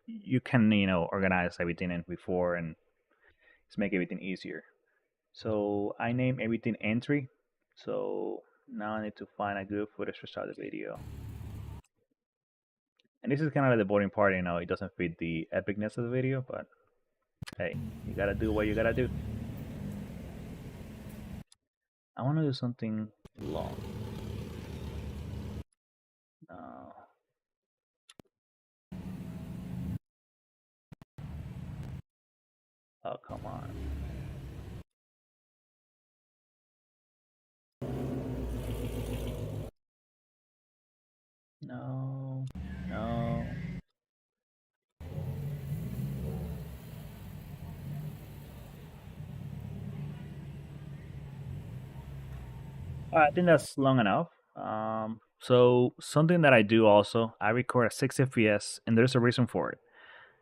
you can, organize everything in before and just make everything easier. So I name everything entry. So now I need to find a good footage to start the video. And this is kind of like the boring part, it doesn't fit the epicness of the video, but hey, you gotta do what you gotta do. I want to do something long. No. Oh, come on. No. No. I think that's long enough. So something that I do also, I record at 60 FPS, and there's a reason for it.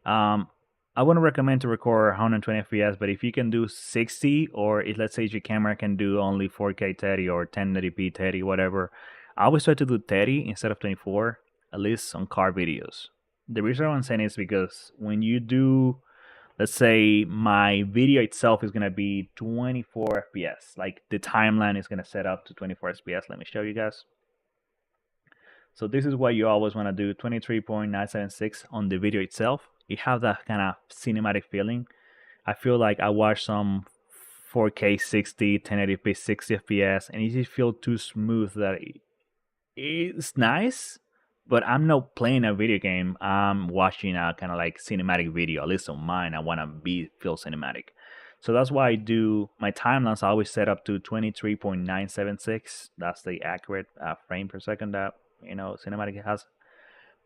Um, I wouldn't recommend to record 120 FPS, but if you can do 60, or if let's say your camera can do only 4K 30 or 1080p 30, whatever, I always try to do 30 instead of 24, at least on car videos. The reason I'm saying is because when you do, let's say my video itself is gonna be 24 FPS, like the timeline is gonna set up to 24 FPS. Let me show you guys. So this is what you always want to do, 23.976 on the video itself. It has that kind of cinematic feeling. I feel like I watched some 4K 60, 1080p 60 FPS, and it just feels too smooth that it's nice, but I'm not playing a video game. I'm watching a kind of like cinematic video. At least on mine, I want to feel cinematic. So that's why I do my timelines. I always set up to 23.976. That's the accurate frame per second that cinematic has.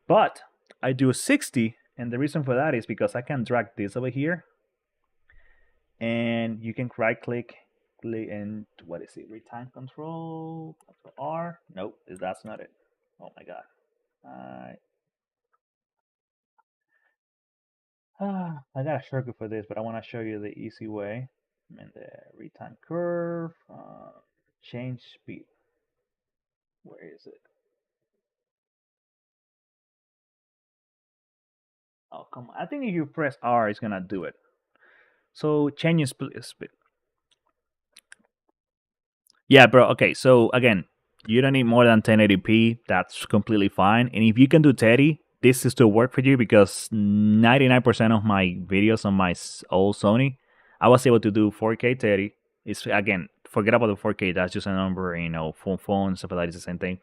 But I do 60, and the reason for that is because I can drag this over here, and you can right click and what is it? Retime control R? Nope, that's not it. Oh my god. I got a shortcut for this, but I want to show you the easy way. And the retime curve, change speed. Where is it? Oh, come on. I think if you press R, it's going to do it. So changing speed. Yeah, bro. Okay, so again, you don't need more than 1080p. That's completely fine. And if you can do 30, this is still work for you because 99% of my videos on my old Sony, I was able to do 4K 30. It's again, forget about the 4K. That's just a number. Phone stuff like that is the same thing.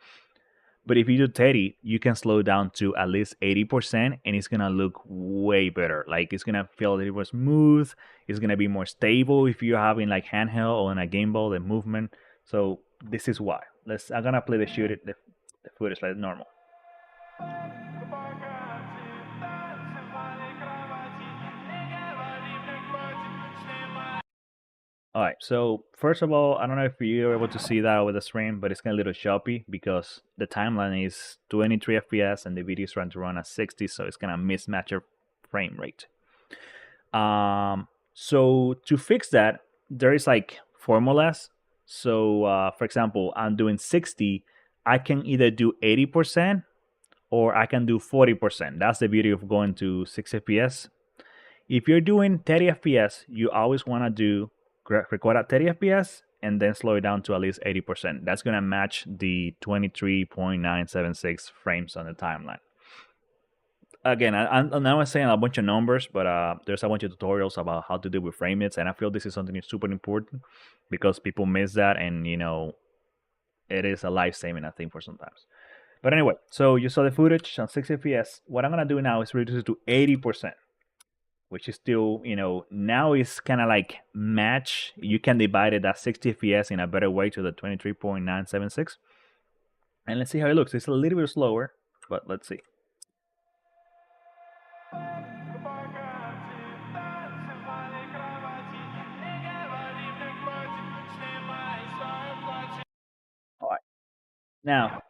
But if you do 30, you can slow down to at least 80%, and it's gonna look way better. Like it's gonna feel a little more smooth. It's gonna be more stable if you're having like handheld or in a gimbal, the movement. So this is why. I'm gonna play the footage like normal. All right, so first of all, I don't know if you're able to see that over the stream, but it's kind of a little choppy because the timeline is 23 FPS and the video is trying to run at 60, so it's gonna mismatch your frame rate. So to fix that, there is like formulas. So for example, I'm doing 60. I can either do 80% or I can do 40%. That's the beauty of going to 6 FPS. If you're doing 30 FPS, you always want to record at 30 FPS and then slow it down to at least 80%. That's going to match the 23.976 frames on the timeline. Again, I'm not saying a bunch of numbers, but there's a bunch of tutorials about how to deal with frame rates, and I feel this is something super important because people miss that, and it is a life saving, I think, for sometimes. But anyway, so you saw the footage on 60 FPS. What I'm gonna do now is reduce it to 80%, which is still, now it's kind of like match. You can divide it at 60 FPS in a better way to the 23.976. And let's see how it looks. It's a little bit slower, but let's see. All right. Now,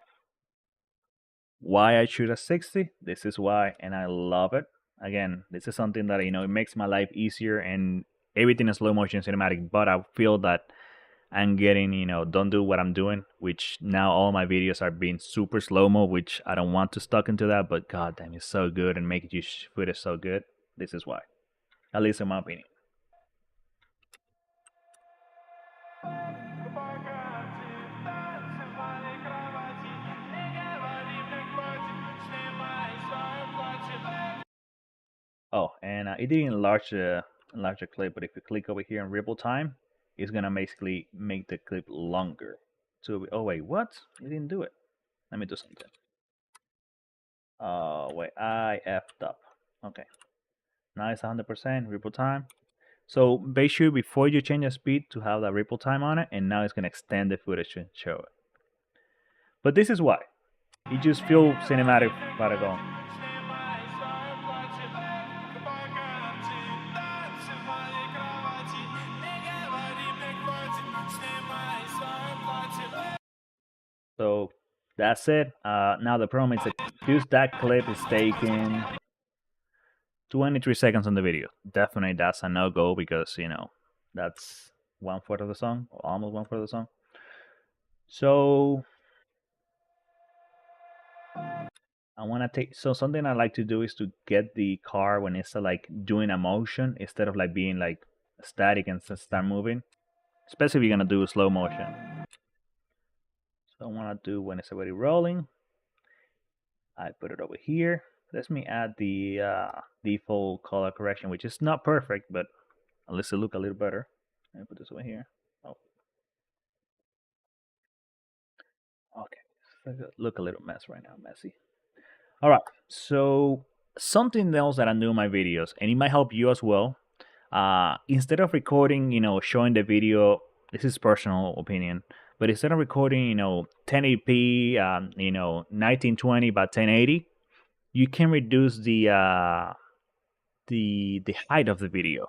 why I choose a 60? This is why, and I love it. Again, this is something that, it makes my life easier, and everything is slow motion cinematic, but I feel that I'm getting, don't do what I'm doing, which now all my videos are being super slow-mo, which I don't want to stuck into that, but god damn, it's so good and making you footage so good. This is why, at least in my opinion. Oh, and it didn't enlarge the clip, but if you click over here in ripple time, it's gonna basically make the clip longer. So, oh wait, what? You didn't do it. Let me do something. Oh wait, I effed up. Okay, now it's 100% ripple time. So make sure before you change the speed to have that ripple time on it, and now it's gonna extend the footage and show it. But this is why. It just feels cinematic para go. So that's it. Now the problem is that clip is taking 23 seconds on the video. Definitely that's a no-go because, that's 1/4 of the song, or almost 1/4 of the song. So I want to take, so something I like to do is to get the car when it's like doing a motion instead of like being like static and start moving, especially if you're going to do slow motion. So I want to do when it's already rolling. I put it over here. Let me add the default color correction, which is not perfect, but at least it look a little better. Let me put this over here. Oh, okay. Look a little mess right now, messy. All right. So something else that I do in my videos, and it might help you as well. Instead of recording, showing the video, this is personal opinion, but instead of recording, 1080p, 1920 by 1080, you can reduce the height of the video.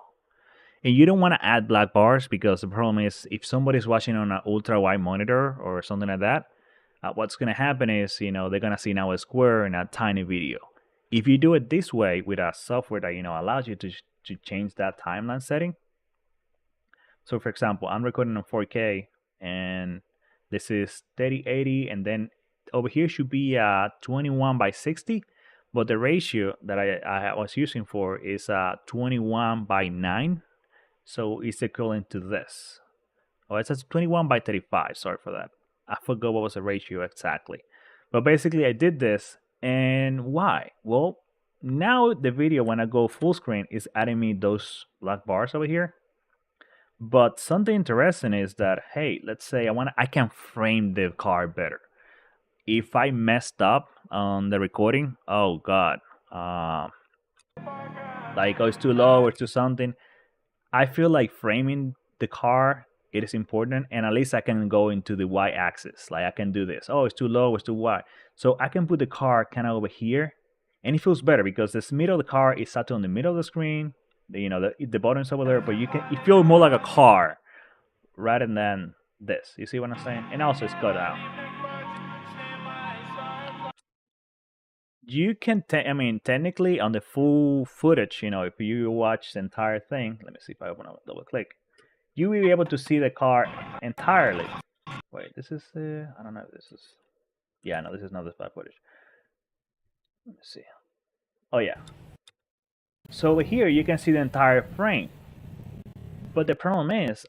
And you don't want to add black bars because the problem is if somebody's watching on an ultra wide monitor or something like that, what's going to happen is, they're going to see now a square in a tiny video. If you do it this way with a software that, allows you to change that timeline setting. So for example, I'm recording on 4K and this is 3080, and then over here should be 21 by 60, but the ratio that I was using for is 21 by 9. So it's equivalent to this. Oh, it says 21 by 35. Sorry for that. I forgot what was the ratio exactly. But basically I did this, and why? Well, now the video when I go full screen is adding me those black bars over here. But something interesting is that, hey, let's say I can frame the car better. If I messed up on the recording, oh god, like it's too low or too something, I feel like framing the car, it is important, and at least I can go into the y-axis. Like I can do this. Oh, it's too low, it's too wide. So I can put the car kind of over here, and it feels better because this middle of the car is set on the middle of the screen. The button's over there, but it feels more like a car rather than this. You see what I'm saying? And also it's cut out. You can, technically on the full footage, if you watch the entire thing, let me see if I want to double click, you will be able to see the car entirely. Wait, this is, I don't know if this is, yeah, no, this is not the spot footage. Let me see. Oh yeah. So over here you can see the entire frame. But the problem is,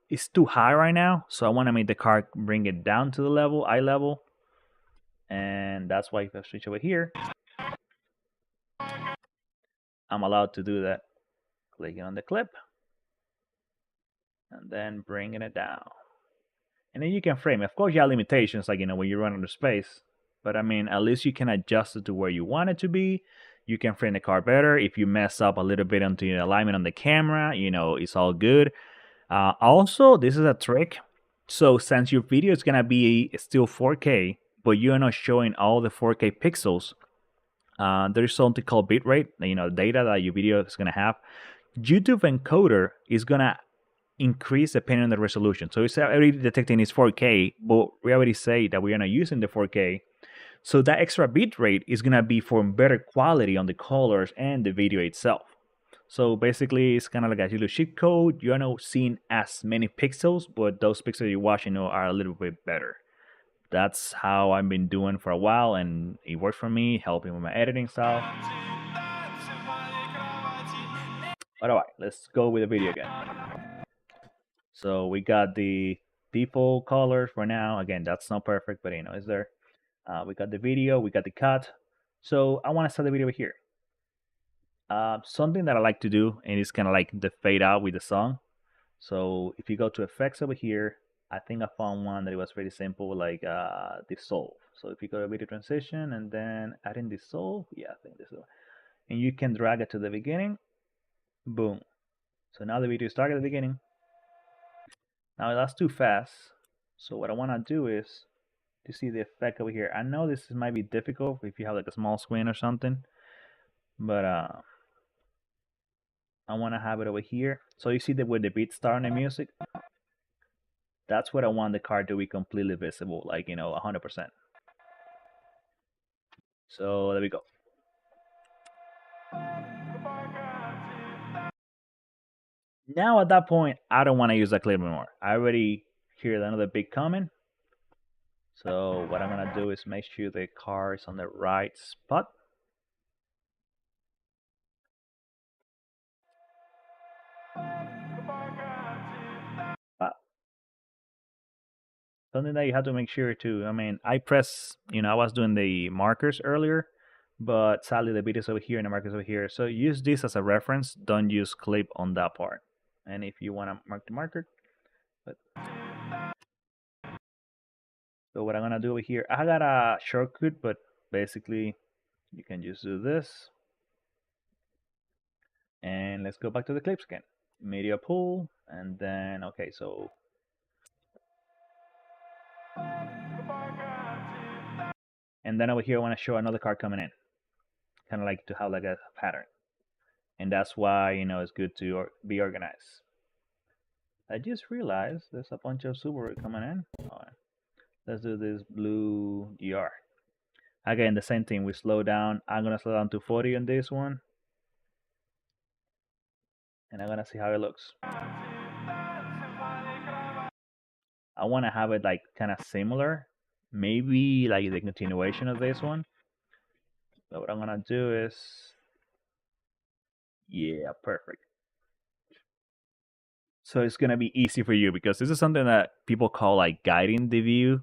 it's too high right now, so I want to make the car bring it down to the level, eye level. And that's why if I switch over here, I'm allowed to do that. Clicking on the clip. And then bringing it down. And then you can frame it. Of course, you have limitations, like, when you run out of space. But I mean, at least you can adjust it to where you want it to be. You can frame the car better. If you mess up a little bit on the alignment on the camera, it's all good. Also, this is a trick. So since your video is gonna be still 4K, but you're not showing all the 4K pixels, there's something called bitrate. Data that your video is gonna have. YouTube encoder is gonna increase depending on the resolution. So it's already detecting it's 4K, but we already say that we are not using the 4K. So that extra bitrate is gonna be for better quality on the colors and the video itself. So basically, it's kind of like a little cheat code. You're not seeing as many pixels, but those pixels you're watching are a little bit better. That's how I've been doing for a while, and it works for me, helping with my editing style. But alright, let's go with the video again. So we got the default color for now. Again, that's not perfect, but it's there. We got the video, we got the cut. So I want to start the video here. Something that I like to do, and it's kind of like the fade out with the song. So if you go to effects over here, I think I found one that it was very simple, like dissolve. So if you go to video transition and then add in dissolve, yeah, I think this is, and you can drag it to the beginning. Boom. So now the video started at the beginning. Now that's too fast. So what I want to do is to see the effect over here. I know this might be difficult if you have like a small screen or something, but I want to have it over here. So you see that where the beat start on the music, that's what I want the card to be completely visible, like 100%. So there we go. Now at that point, I don't want to use that clip anymore. I already hear another big comment. So what I'm gonna do is make sure the car is on the right spot. Something that you have to make sure too. I mean, I was doing the markers earlier, but sadly the video's over here and the markers over here. So use this as a reference. Don't use clip on that part. And if you want to mark the marker, but so what I'm gonna do over here, I got a shortcut, but basically you can just do this. And let's go back to the clips again. Media pool, and then okay, so and then over here I want to show another card coming in, kind of like to have like a pattern, and that's why it's good to be organized. I just realized there's a bunch of Subaru coming in. Right. Let's do this blue GR. Again, the same thing. We slow down. I'm gonna slow down to 40 on this one, and I'm gonna see how it looks. I want to have it like kind of similar, maybe like the continuation of this one. So what I'm gonna do is, yeah, perfect. So it's gonna be easy for you because this is something that people call like guiding the view.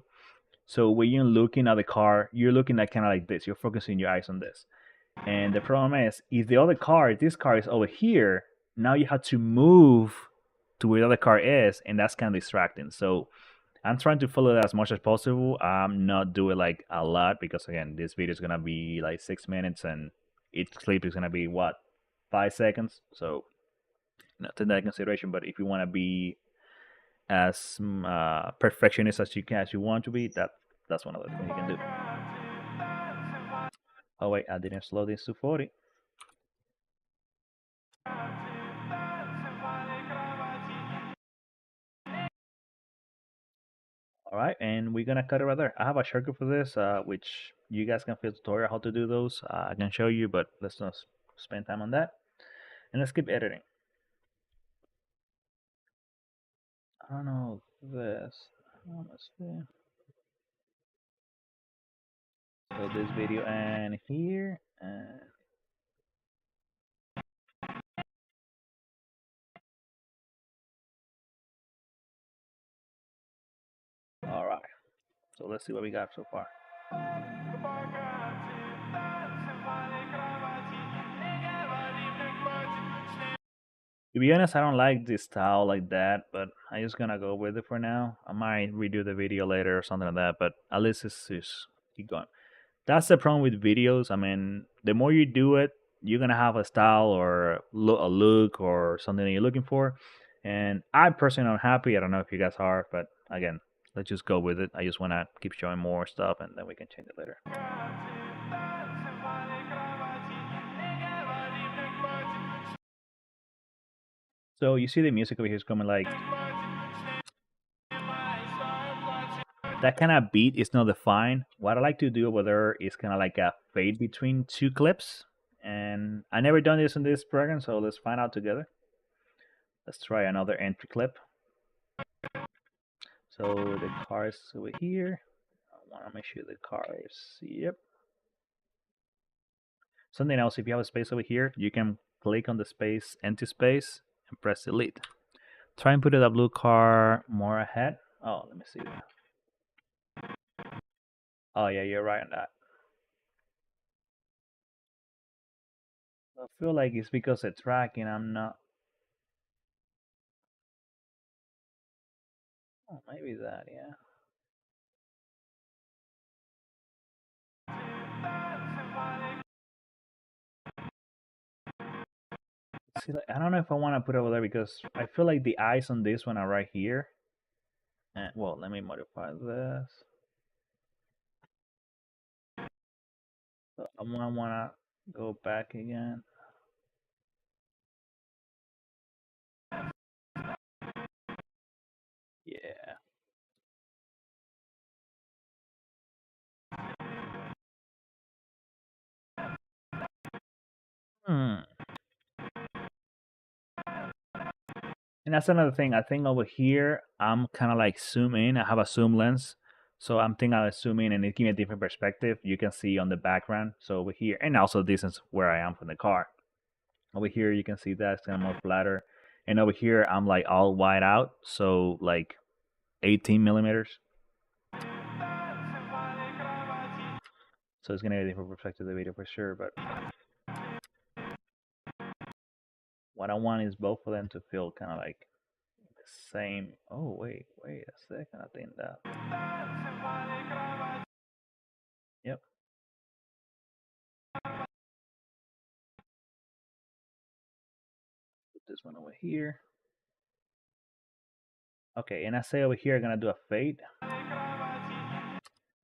So when you're looking at the car, you're looking at kind of like this. You're focusing your eyes on this. And the problem is, if the other car, this car is over here, now you have to move to where the other car is, and that's kind of distracting. So I'm trying to follow that as much as possible. I'm not doing like a lot because again, this video is gonna be like 6 minutes, and each clip is gonna be what, 5 seconds. So take that in consideration. But if you want to be as perfectionist as you want to be, that's one of the things you can do. Oh wait, I didn't slow this to 40. All right, and we're gonna cut it right there. I have a shortcut for this, which you guys can feel tutorial how to do those. I can show you, but let's not spend time on that. And let's keep editing. I don't know this. Honestly. So this video and here and all right. So let's see what we got so far. To be honest, I don't like this style like that, but I'm just gonna go with it for now. I might redo the video later or something like that, but at least it's keep going. That's the problem with videos. I mean, the more you do it, you're gonna have a style or a look or something that you're looking for. And I personally am happy. I don't know if you guys are, but again, let's just go with it. I just wanna keep showing more stuff, and then we can change it later. So you see the music over here is coming like that kind of beat is not defined. What I like to do over there is kind of like a fade between two clips. And I never done this in this program, so let's find out together. Let's try another entry clip. So the car is over here. I want to make sure the car is, yep. Something else, if you have a space over here, you can click on the space, empty space, and press delete. Try and put the blue car more ahead. Oh, let me see that. Oh yeah, you're right on that. I feel like it's because it's tracking. I'm not. Oh, maybe that. Yeah. See, like, I don't know if I want to put it over there because I feel like the eyes on this one are right here. And well, let me modify this. So I'm gonna wanna go back again. Yeah. Hmm. And that's another thing. I think over here, I'm kind of like zoom in. I have a zoom lens. So I'm thinking I'll zoom in and it give me a different perspective. You can see on the background. So over here, and also this is where I am from the car. Over here, you can see that it's kind of more flatter. And over here, I'm like all wide out. So like 18 millimeters. So it's gonna be a different perspective of the video for sure. But what I want is both of them to feel kind of like the same. Oh wait a second. I think that. Yep. Put this one over here. Okay, and I say over here I'm gonna do a fade.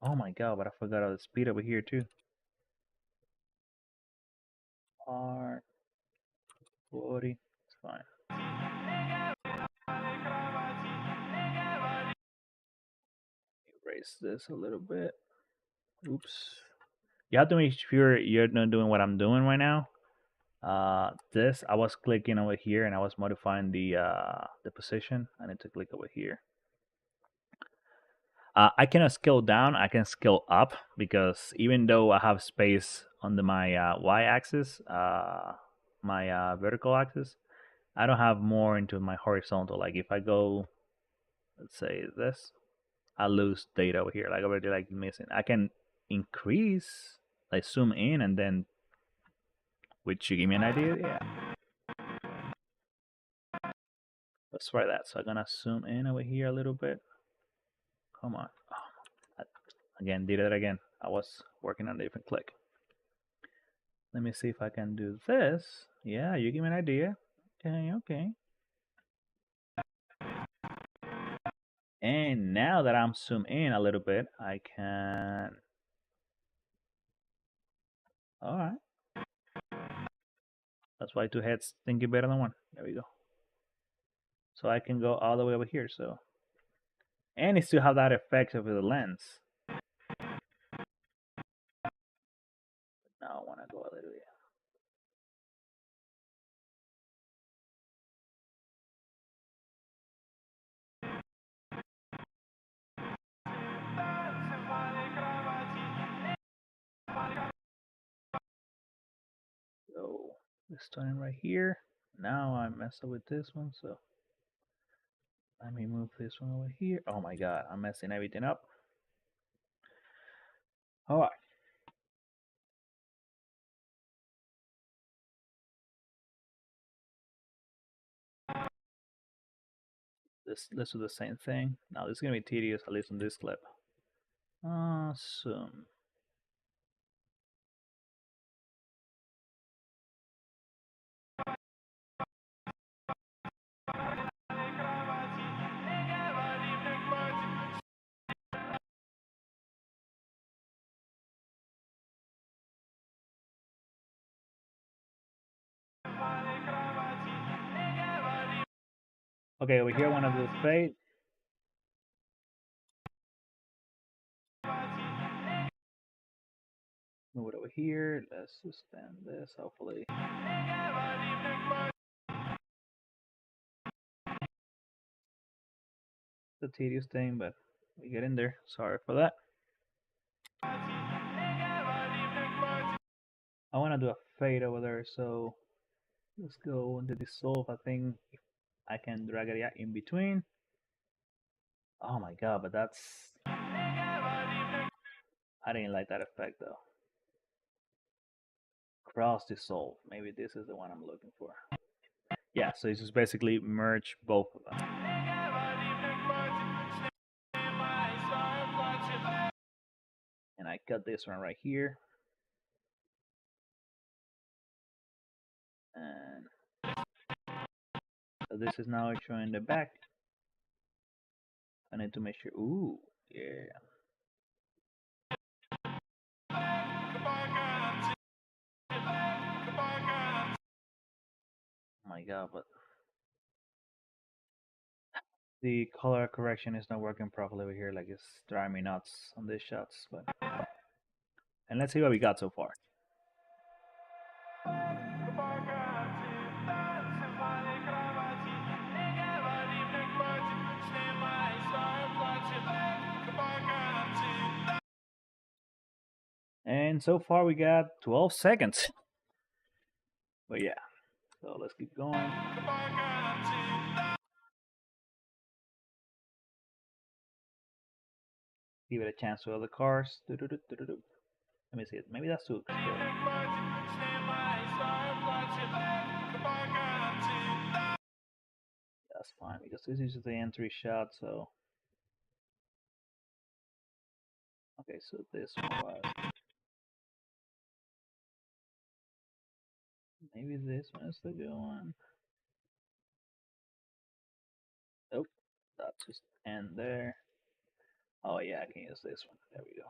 Oh my god, but I forgot all the speed over here too. R 40. It's fine. Erase this a little bit. Oops. You have to make sure you're not doing what I'm doing right now. This I was clicking over here and I was modifying the position. I need to click over here. I cannot scale down. I can scale up because even though I have space on my y-axis, my vertical axis, I don't have more into my horizontal. Like if I go, let's say this, I lose data over here. Like already like missing. I can increase, like zoom in, and then, which you give me an idea. Yeah, let's try that. So I'm gonna zoom in over here a little bit. Come on. Oh, again, did it again. I was working on a different click. Let me see if I can do this. Yeah, you give me an idea. Okay, okay. And now that I'm zoomed in a little bit, I can. All right. That's why two heads think you better than one. There we go. So I can go all the way over here. So, and it still have that effect of the lens. Now I want to go a little bit. So this starting right here. Now I messed up with this one. So let me move this one over here. Oh my god, I'm messing everything up. All right. Let's do the same thing. Now this is gonna be tedious, at least on this clip. Awesome. Okay, over here I want to do the fade. Move it over here. Let's suspend this, hopefully. The tedious thing, but we get in there. Sorry for that. I want to do a fade over there, so let's go into dissolve. I think if I can drag it in between. Oh my god, but that's... I didn't like that effect though. Cross dissolve. Maybe this is the one I'm looking for. Yeah, so it's just basically merge both of them. And I cut this one right here. And so this is now showing the back. I need to make sure. Ooh, yeah. Oh my god, but the color correction is not working properly over here. Like it's driving me nuts on these shots. But and let's see what we got so far. And so far we got 12 seconds. But yeah, so let's keep going. Give it a chance to other cars. Let me see it. Maybe that's too extreme. That's fine because this is the entry shot. So okay, so this one was. Maybe this one is the good one. Nope, that's just end there. Oh yeah, I can use this one. There we go.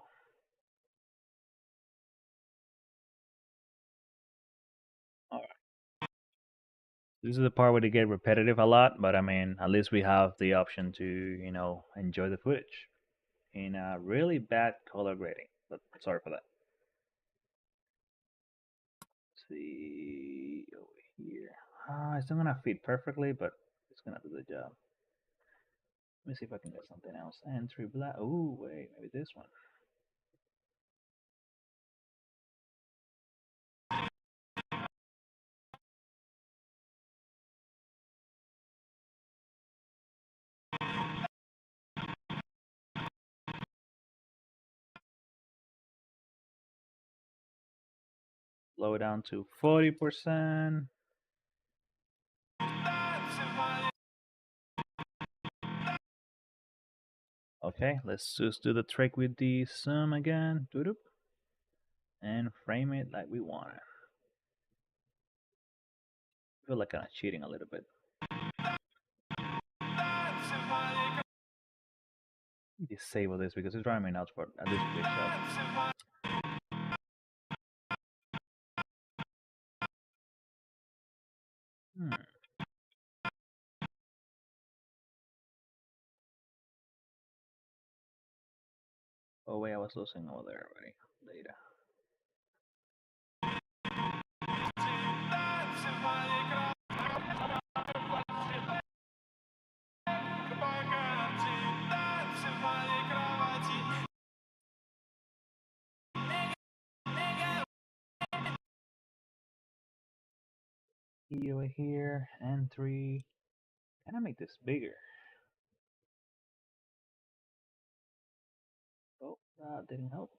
All right. This is the part where they get repetitive a lot, but I mean, at least we have the option to, enjoy the footage in a really bad color grading. But sorry for that. Let's see over here. It's not gonna fit perfectly, but it's gonna do the job. Let me see if I can get something else. Entry black. Oh wait, maybe this one. Lower it down to 40%. Okay, let's just do the trick with the zoom again. And frame it like we want it. I feel like I'm cheating a little bit. Disable this because it's driving me nuts for at least big shot. Oh wait, I was losing over there already. Data. Over here and 3. Can I make this bigger? Oh, that didn't help.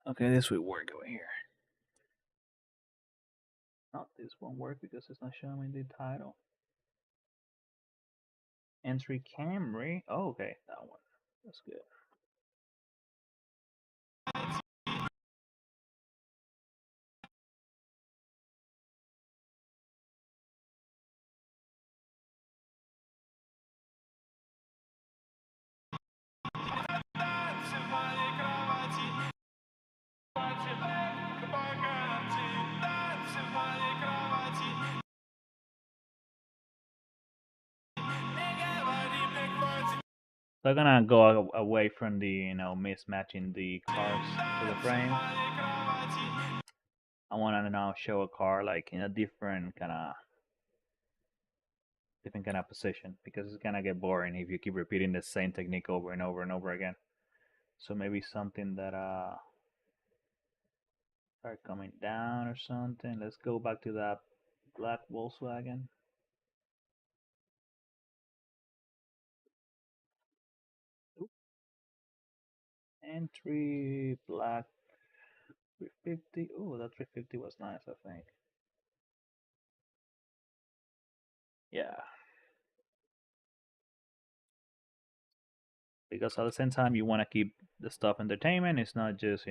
Okay, this will work over here. No, this won't work because it's not showing me the title. Entry Camry. Oh, okay, that one. That's good. So I'm gonna go away from the, mismatching the cars to the frame. I wanna now show a car like in a different kind of position, because it's gonna get boring if you keep repeating the same technique over and over and over again. So maybe something that start coming down or something. Let's go back to that black Volkswagen. Entry black 350. Oh, that 350 was nice, I think. Yeah. Because at the same time, you want to keep the stuff entertainment. It's not just,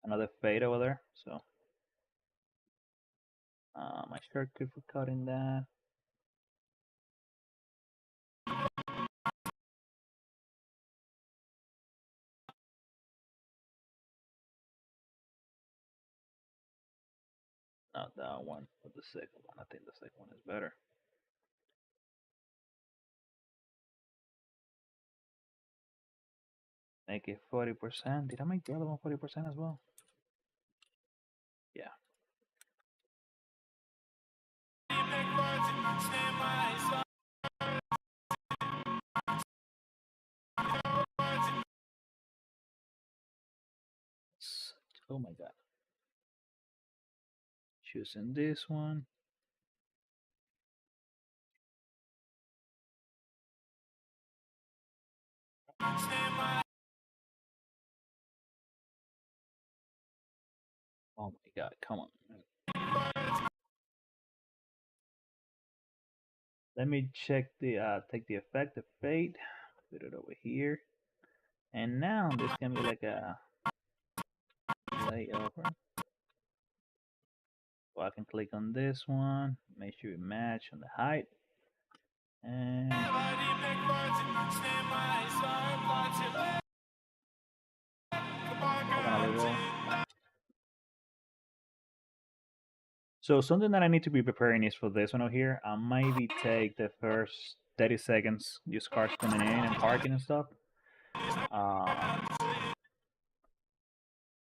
another fade over there. So, my shortcut for cutting that. Not that one, but the second one. I think the second one is better. Make it 40%. Did I make the other one 40% as well? Yeah. Oh my god. Choosing this one. Oh my god, come on. Let me check take the effect, the fade, put it over here. And now this can be like a layover. So I can click on this one, make sure it match on the height. And so something that I need to be preparing is for this one over here. I maybe take the first 30 seconds, use cars coming in and parking and stuff.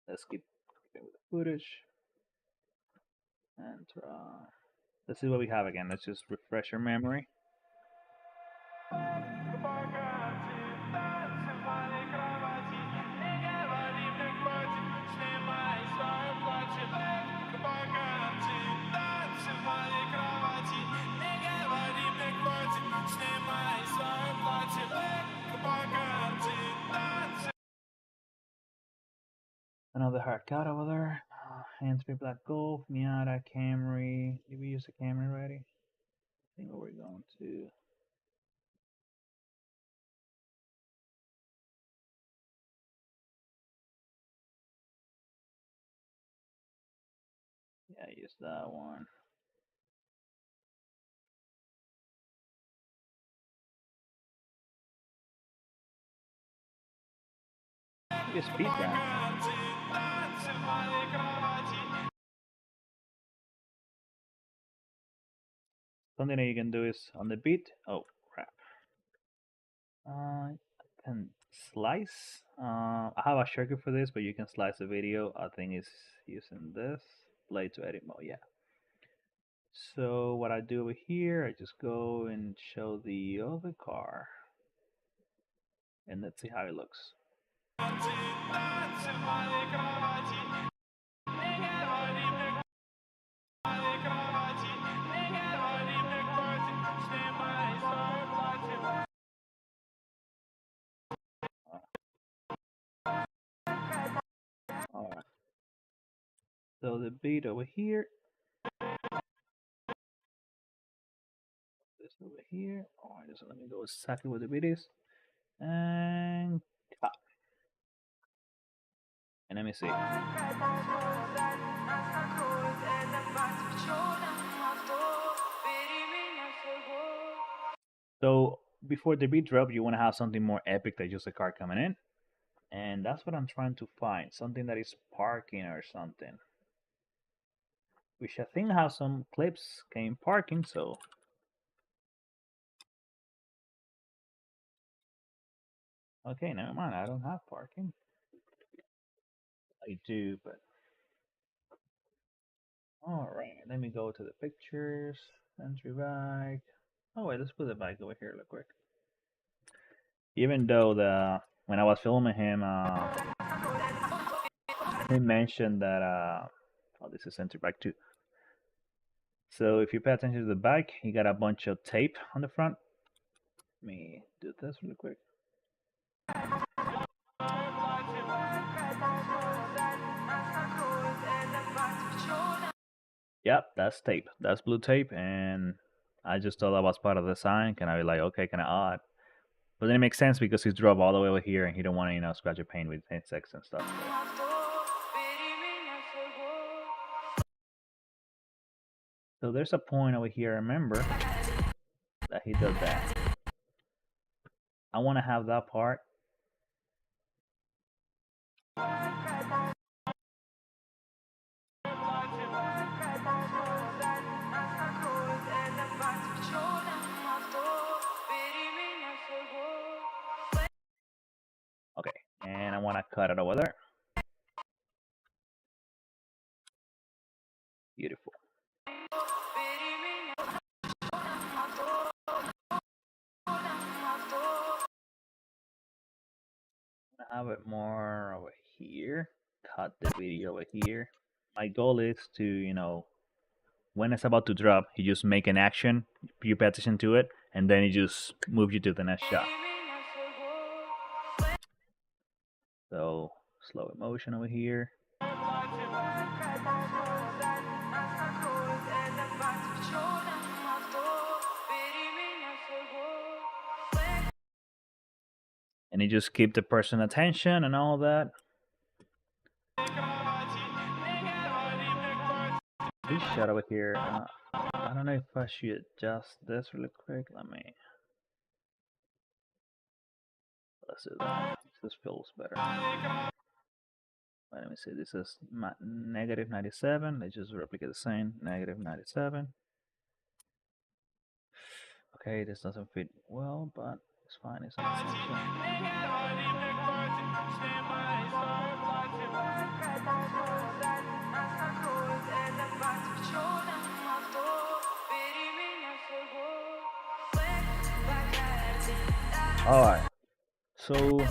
Let's keep with the footage. And let's see what we have again. Let's just refresh our memory. Another hard cut over there. Hands-free black Golf, Miata, Camry. Did we use the Camry already? I think we're going to. Yeah, use that one. Use speed ramp. Something that you can do is on the beat. Oh crap. I can slice. I have a shortcut for this, but you can slice the video. I think it's using this. Play to edit mode. Yeah. So what I do over here, I just go and show the other car, and let's see how it looks. Alright. So the beat over here. This over here. Alright, so let me go exactly where the beat is. And cut. And let me see. So before the beat drop, you want to have something more epic than just a car coming in. And that's what I'm trying to find. Something that is parking or something. Which I think have some clips came parking, so okay, never mind. I don't have parking. I do, but alright, let me go to the pictures. Entry bike. Oh wait, let's put the bike over here real quick. Even though when I was filming him, he mentioned that oh, this is entry bike too. So if you pay attention to the bike, he got a bunch of tape on the front. Let me do this really quick. Yep, that's tape. That's blue tape, and I just thought that was part of the sign. Can I be like, okay, kind of odd? But then it makes sense because he's drove all the way over here, and he don't want to, scratch your paint with insects and stuff. So there's a point over here. Remember that he does that. I want to have that part. Okay, and I want to cut it over there. Beautiful. I have it more over here. Cut the video over here. My goal is to, when it's about to drop, you just make an action, you pay attention to it, and then it just moves you to the next shot. So slow motion over here. And you just keep the person attention and all that. This shot over here, I don't know if I should adjust this really quick. Let's do that. This feels better. Let me see. This is negative 97. Let's just replicate the same. Negative 97. Okay, this doesn't fit well, but it's fine. It's an extension. Alright. So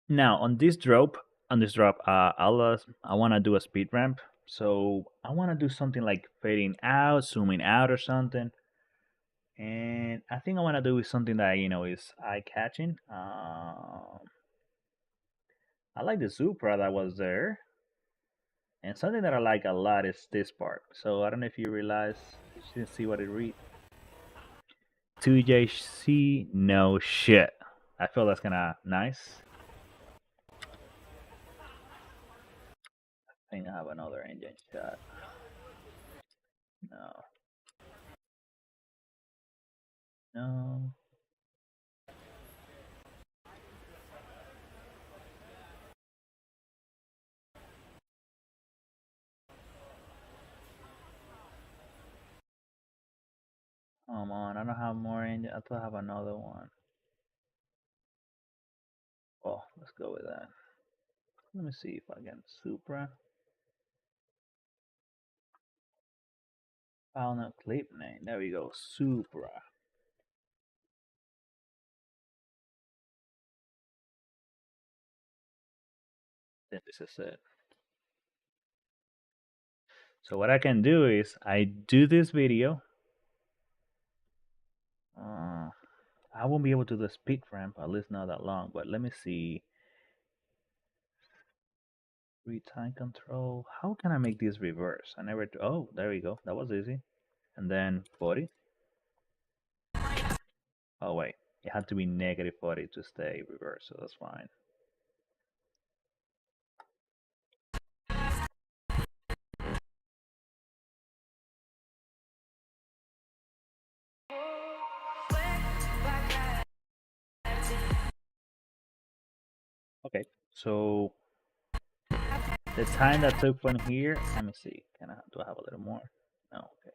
now on this drop, I want to do a speed ramp. So I want to do something like fading out, zooming out, or something. And I think I want to do something that is eye-catching. I like the Supra that was there, and something that I like a lot is this part. So I don't know if you realize, you didn't see what it reads. 2JC, no shit. I feel that's kind of nice. I think I have another engine shot. No. No. Come on, I don't have more engine. I thought I have another one. Well, let's go with that. Let me see if I can Supra. Found a clip name. There we go. Supra. Then this is it. So what I can do is I do this video. I won't be able to do the speed ramp, at least not that long, but let me see. Time control. How can I make this reverse? I never. Oh, there we go. That was easy. And then 40. Oh wait, it had to be negative 40 to stay reverse, so that's fine. Okay, so the time that took from here, let me see. Do I have a little more? No, okay.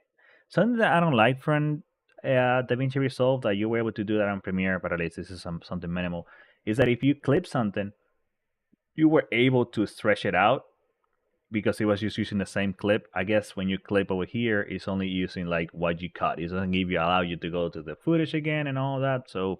Something that I don't like from DaVinci Resolve that you were able to do that on Premiere, but at least this is something minimal, is that if you clip something, you were able to stretch it out because it was just using the same clip. I guess when you clip over here, it's only using like what you cut. It doesn't allow you to go to the footage again and all that. So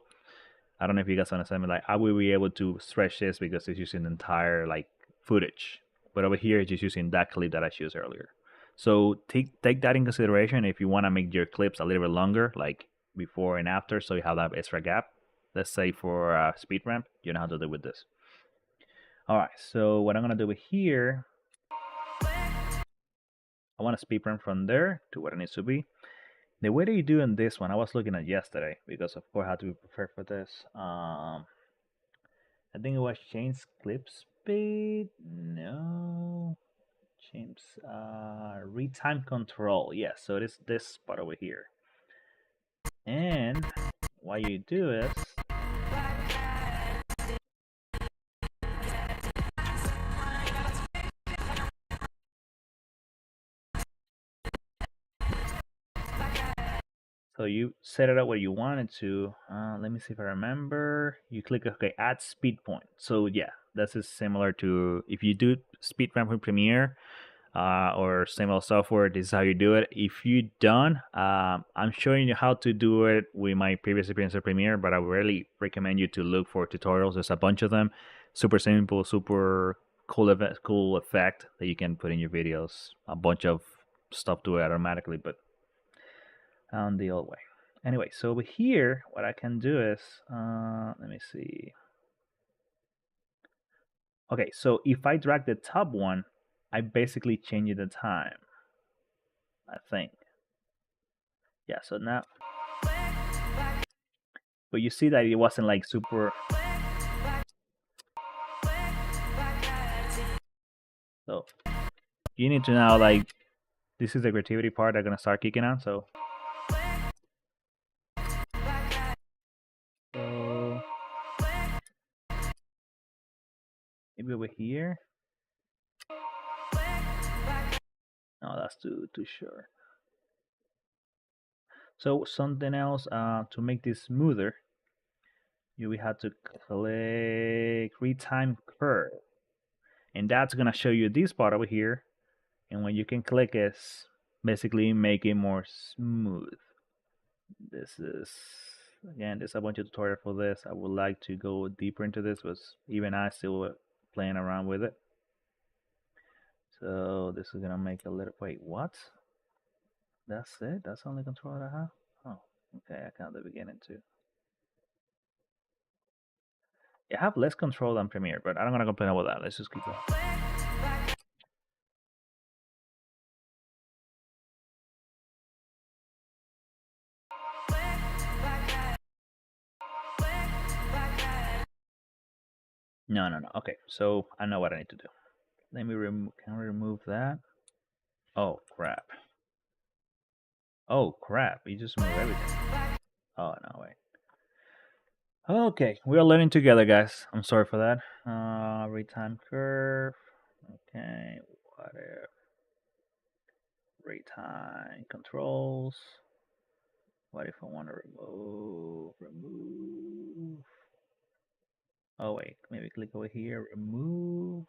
I don't know if you guys understand me. Like I will be able to stretch this because it's using the entire like footage, but over here it's just using that clip that I used earlier. So take that in consideration if you want to make your clips a little bit longer, like before and after, so you have that extra gap. Let's say for speed ramp, you know how to do with this. All right. So what I'm gonna do here, I want to speed ramp from there to where it needs to be. The way that you do in this one, I was looking at yesterday because of course I had to be prepared for this. I think it was change clip speed. No, change read time control. Yes, so it is this part over here. And what you do is so you set it up where you want it to. Let me see if I remember. You click okay, add speed point. So yeah, this is similar to if you do speed ramp with Premiere. Or similar software. This is how you do it. If you don't, I'm showing you how to do it with my previous experience with Premiere, but I really recommend you to look for tutorials. There's a bunch of them. Super simple, super cool effect that you can put in your videos. A bunch of stuff do it automatically, but on the old way. Anyway, so over here, what I can do is, let me see. Okay, so if I drag the top one, I basically change the time, I think. Yeah, so now, but you see that it wasn't like super. So you need to now like this is the creativity part that's gonna start kicking on. So maybe over here. No, that's too short. So something else to make this smoother, you will have to click retime curve, and that's gonna show you this part over here. And when you can click it, basically make it more smooth. This is again, there's a bunch of tutorial for this. I would like to go deeper into this, but even I still playing around with it. So this is gonna make a little. Wait, what? That's it? That's the only control I have? Oh, okay. I count the beginning too. Yeah, I have less control than Premiere, but I'm not gonna complain about that. Let's just keep going. No, no, no. Okay, so I know what I need to do. Let me remove. Can I remove that? Oh crap. Oh crap. You just remove everything. Oh no, wait. Okay, we are learning together, guys. I'm sorry for that. Retime curve. Okay, whatever. Retime controls. What if I want to remove? Oh wait, maybe click over here, remove.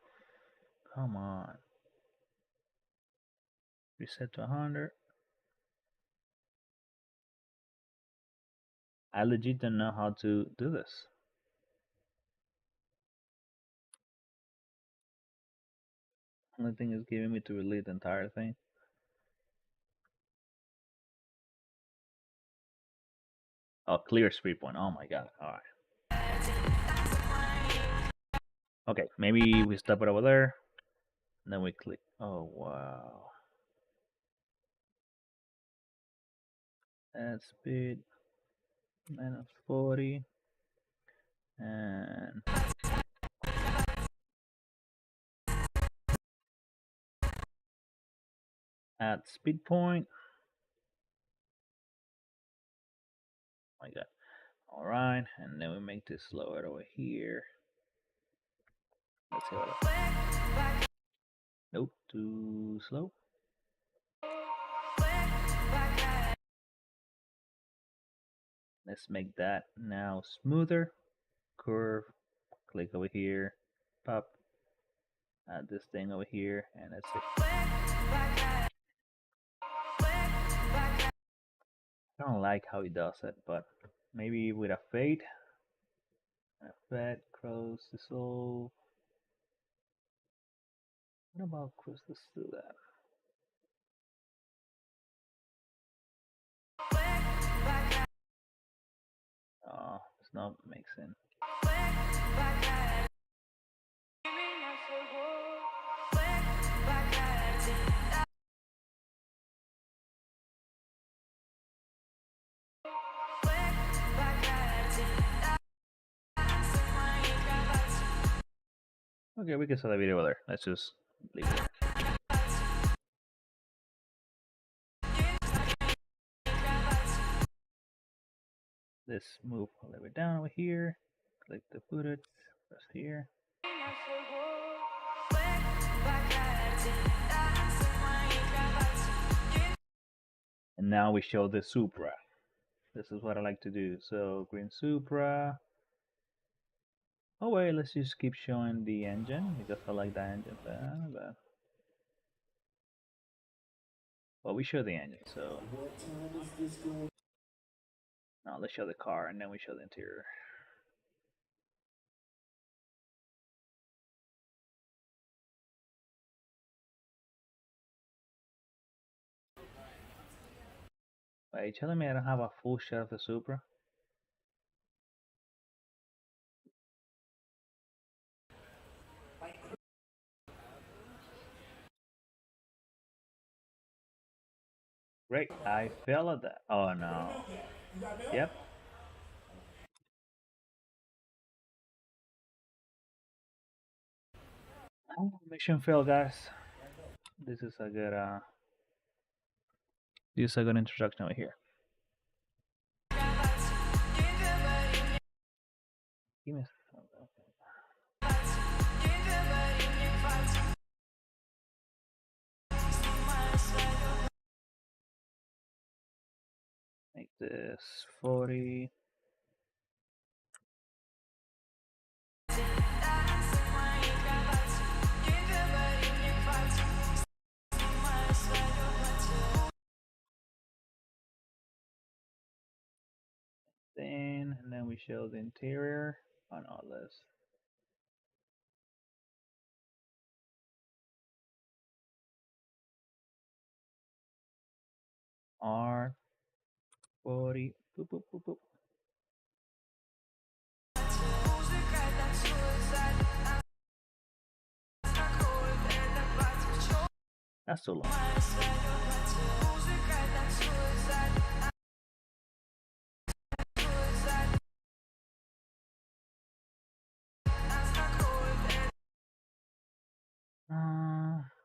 Come on. Reset to 100. I legit don't know how to do this. Only thing is giving me to delete the entire thing. Oh, clear speed point. Oh my god. Alright. Okay, maybe we stop it over there. And then we click. Oh wow. Add speed. -40. And add speed point. Oh my god. Alright, and then we make this lower over here. Let's see what. Nope, too slow. Let's make that now smoother. Curve. Click over here. Pop. Add this thing over here, and that's it. I don't like how he does it, but maybe with a fade. Effect, cross, dissolve. What about cross? Let's do that. Oh, it's not mixing. Okay, we can start the video there. Let's just leave it. Let's move a little bit down over here. Click the footage. Press here. And now we show the Supra. This is what I like to do. So green Supra. Oh wait, let's just keep showing the engine because I like the engine better. Well, we show the engine, so now let's show the car and then we show the interior. Wait, you telling me I don't have a full shot of the Supra? Great, I fell at that. Oh no. Yep. Oh, mission failed, guys. This is a good introduction over here. Give me a make this 40. And then we show the interior on all this. R40. Boop, boop, boop, boop. That's too long.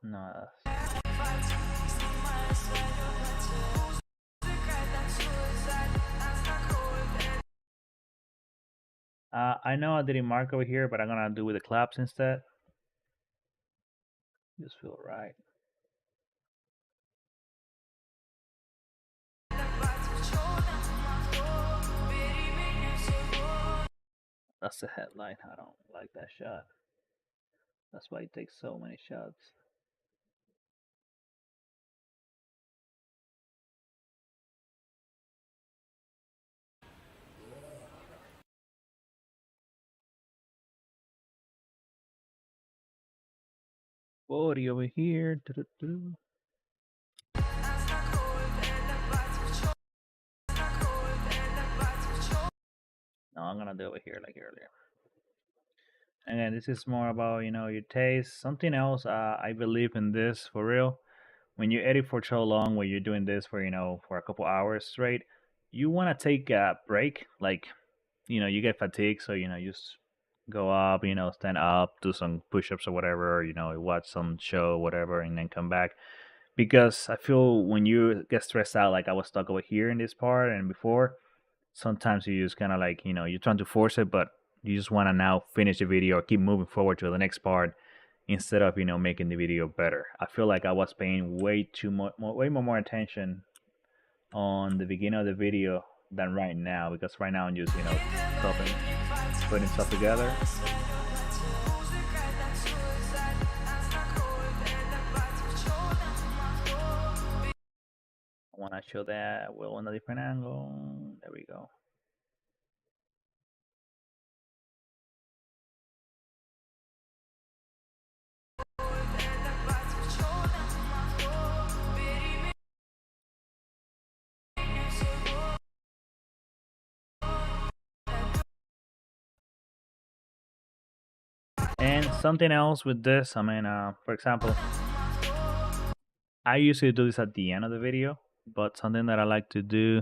No. I know I didn't mark over here, but I'm gonna do with the claps instead. Just feel right. That's the headline. I don't like that shot. That's why it takes so many shots. Body over here. No, I'm gonna do over here like earlier. Again, this is more about your taste. Something else. I believe in this for real. When you edit for so long, when you're doing this for for a couple hours straight, you want to take a break. Like you get fatigued, so just go up, stand up, do some push-ups or whatever, watch some show, whatever, and then come back. Because I feel when you get stressed out, like I was stuck over here in this part and before, sometimes you just kind of like you're trying to force it, but You just want to now finish the video or keep moving forward to the next part instead of making the video better. I feel like I was paying way more attention on the beginning of the video than right now, because right now I'm just stopping, putting stuff together. I want to show that well on a different angle. There we go. And something else with this, I mean, for example, I usually do this at the end of the video, but something that I like to do,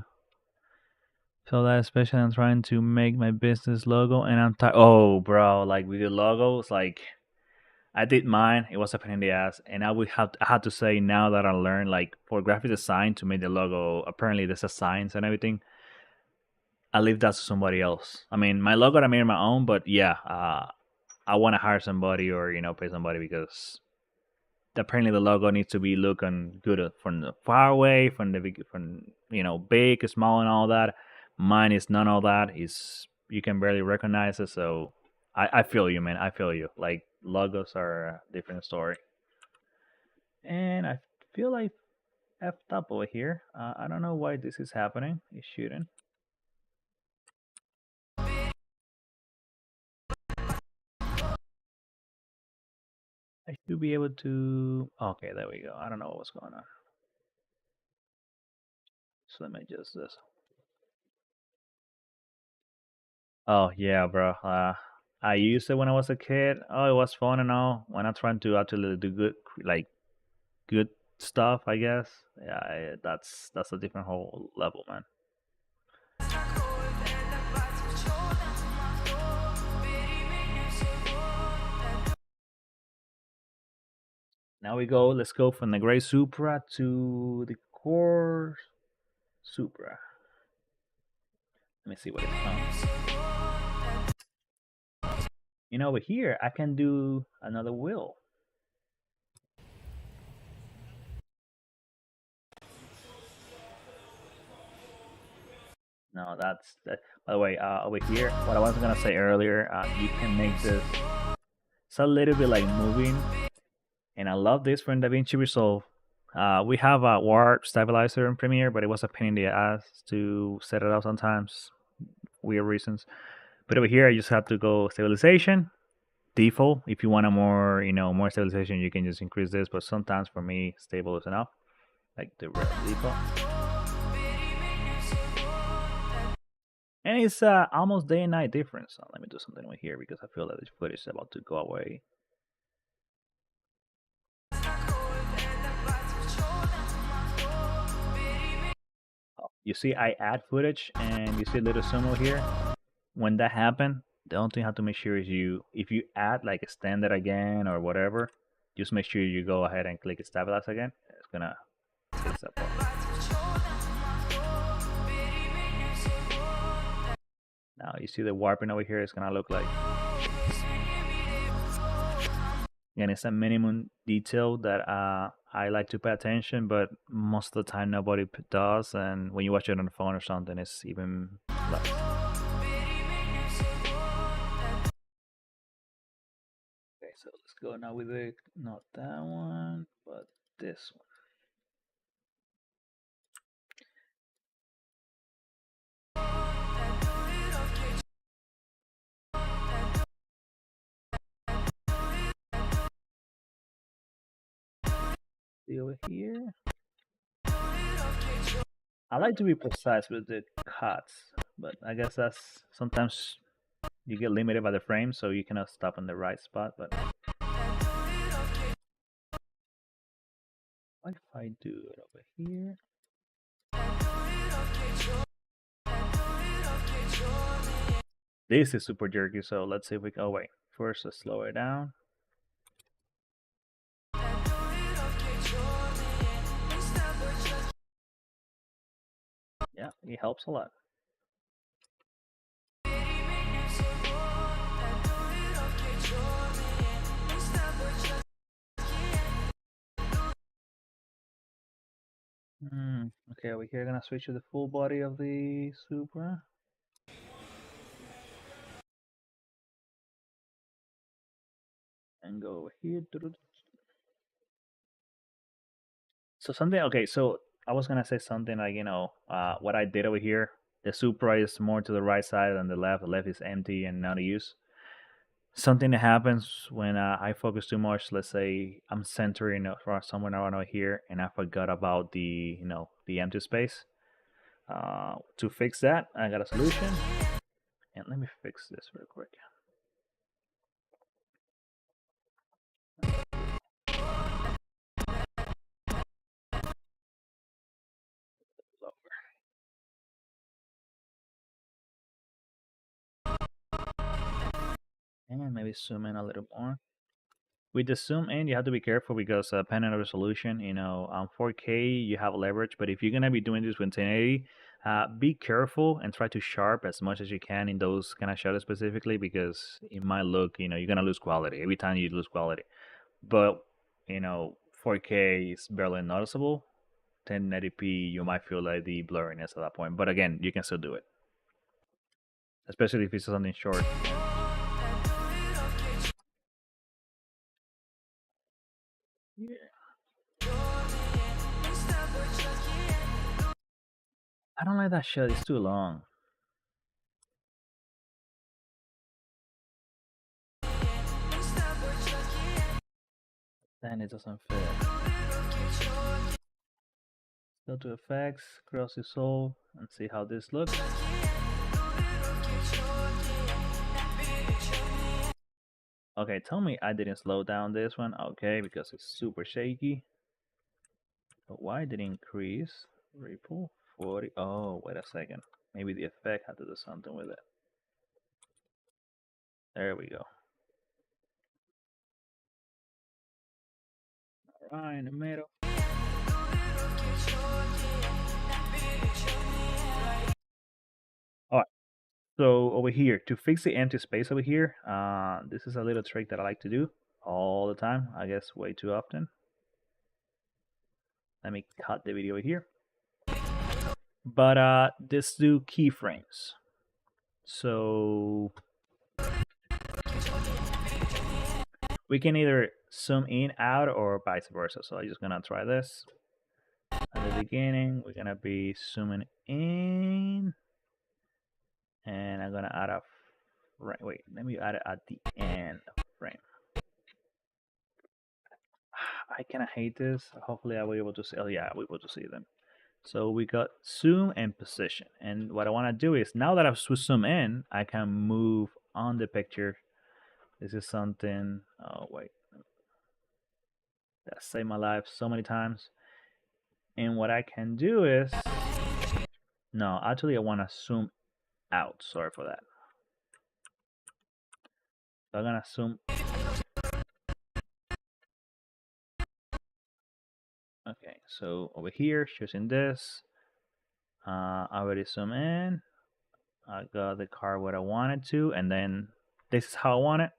so that especially I'm trying to make my business logo, and I'm oh, bro, like with the logos, like I did mine, it was a pain in the ass, and I had to say now that I learned, like for graphic design to make the logo, apparently there's a science and everything. I leave that to somebody else. I mean, my logo I made my own, but yeah, I want to hire somebody or pay somebody, because apparently the logo needs to be looking good from the far away, from the big, small, and all that. Mine is none of that. Is you can barely recognize it. So I feel you, man. I feel you. Like logos are a different story. And I feel like effed up over here. I don't know why this is happening. It's shooting. I should be able to. Okay, there we go. I don't know what's going on. So let me adjust this. Oh yeah, bro. I used it when I was a kid. Oh, it was fun and all. When I'm trying to actually do good stuff, I guess. Yeah, that's a different whole level, man. Now we go. Let's go from the gray Supra to the core Supra. Let me see what it's on. Over here I can do another wheel. No, that's that. By the way, over here, what I was gonna say earlier, you can make this. It's a little bit like moving, and I love this from DaVinci Resolve. We have a warp stabilizer in Premiere, but it was a pain in the ass to set it up sometimes, weird reasons. But over here, I just have to go stabilization, default. If you want a more, more stabilization, you can just increase this. But sometimes for me, stable is enough, like the default. And it's almost day and night difference. So let me do something over here because I feel that this footage is about to go away. You see, I add footage, and you see a little symbol here. When that happens, the only thing you have to make sure is if you add like extend it again or whatever, just make sure you go ahead and click stabilize again. It's gonna fix that part. Now you see the warping over here is gonna look like. Again, it's a minimum detail that I like to pay attention, but most of the time nobody does, and when you watch it on the phone or something, it's even less. Okay, so let's go now with not that one, but this one. See over here? I like to be precise with the cuts, but I guess that's sometimes you get limited by the frame, so you cannot stop in the right spot. But what if I do it over here? This is super jerky, so let's see if we can. Oh wait, first let's slow it down. Yeah, it helps a lot. Okay, over here, gonna switch to the full body of the Supra. And go over here. So something, okay, so I was gonna say something like, what I did over here. The Supra is more to the right side than the left. The left is empty and not used. Something that happens when I focus too much. Let's say I'm centering somewhere around over here, and I forgot about the empty space. To fix that, I got a solution, and let me fix this real quick. And maybe zoom in a little more. With the zoom in, you have to be careful because depending on the resolution, on 4K you have leverage, but if you're gonna be doing this with 1080, be careful and try to sharp as much as you can in those kind of shutters specifically because it might look, you're gonna lose quality every time you lose quality. But 4K is barely noticeable. 1080p, you might feel like the blurriness at that point, but again, you can still do it, especially if it's something short. Yeah. I don't like that shot. It's too long. Then it doesn't fit. Go to effects, cross resolve, and see how this looks. Okay, tell me I didn't slow down this one. Okay, because it's super shaky. But why did it increase? Ripple 40. Oh, wait a second. Maybe the effect had to do something with it. There we go. Right in the middle. All right. So over here, to fix the empty space over here, this is a little trick that I like to do all the time. I guess way too often. Let me cut the video here. But let's do keyframes. So we can either zoom in, out, or vice versa. So I'm just gonna try this. At the beginning, we're gonna be zooming in, and I'm gonna add a frame. Wait, let me add it at the end of the frame. I kind of hate this. Hopefully, I will be able to see. Oh yeah, I'll be able to see them. So we got zoom and position. And what I want to do is now that I've zoomed in, I can move on the picture. This is something. Oh wait, that saved my life so many times. And what I can do is, no, actually I want to zoom out. Sorry for that. So I'm gonna zoom. Okay, so over here, choosing this. I already zoom in. I got the car what I wanted to, and then this is how I want it.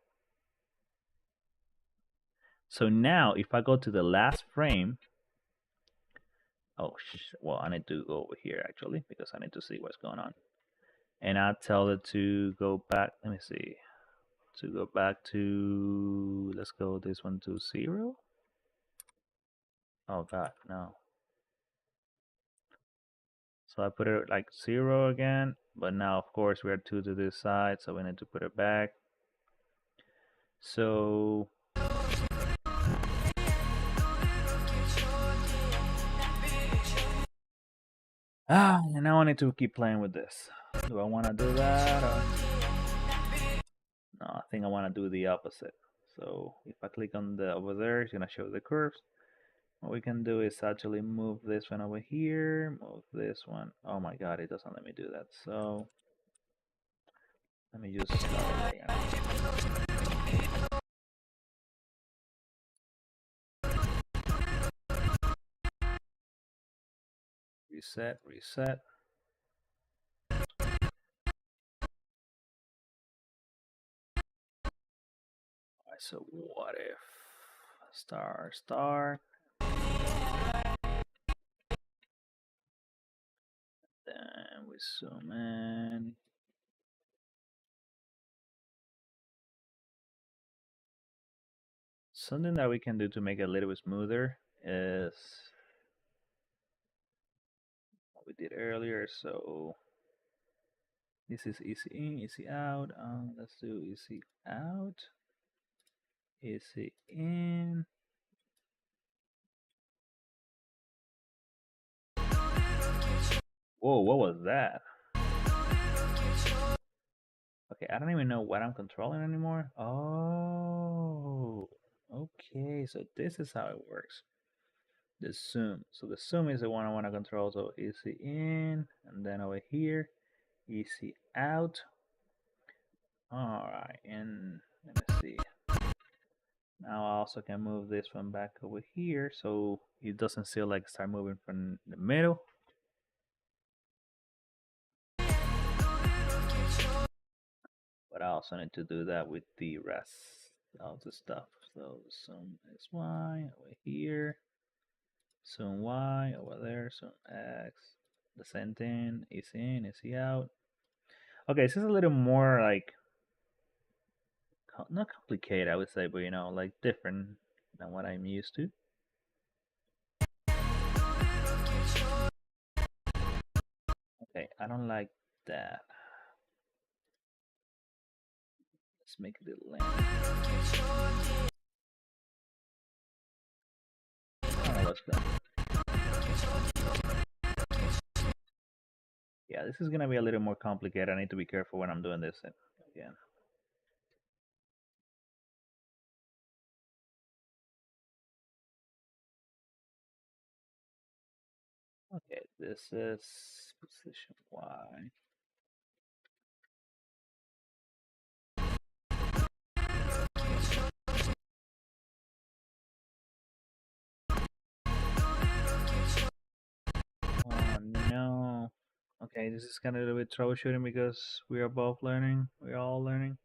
So now, if I go to the last frame, well, I need to go over here actually because I need to see what's going on. And I tell it to go back. Let me see. To go back to, let's go this one to 0. Oh God, no. So I put it like 0 again, but now of course we are 2 to this side, so we need to put it back. So and now I need to keep playing with this. Do I want to do that? Or... No, I think I want to do the opposite. So if I click on the over there, it's gonna show the curves. What we can do is actually move this one over here, move this one. Oh my God, it doesn't let me do that. So let me just start again. Reset, reset. Alright, so what if star, star, we zoom in. Something that we can do to make it a little bit smoother is what we did earlier. So this is easy in, easy out. Let's do easy out, easy in. Whoa, what was that? Okay, I don't even know what I'm controlling anymore. Oh, okay, so this is how it works. The zoom. So the zoom is the one I want to control. So easy in, and then over here, easy out. All right, and let me see. Now I also can move this one back over here so it doesn't feel like start moving from the middle. But I also need to do that with the rest of the stuff. So zoom XY over here, zoom Y over there, zoom X. The same thing, easy in, easy out. Okay, this is a little more like not complicated, I would say, but like different than what I'm used to. Okay, I don't like that. Let's make it a little length. Oh, what's that? Yeah, this is gonna be a little more complicated. I need to be careful when I'm doing this again. Okay, this is position Y. Oh no. Okay, this is kind of a little bit troubleshooting because we are both learning. We're all learning.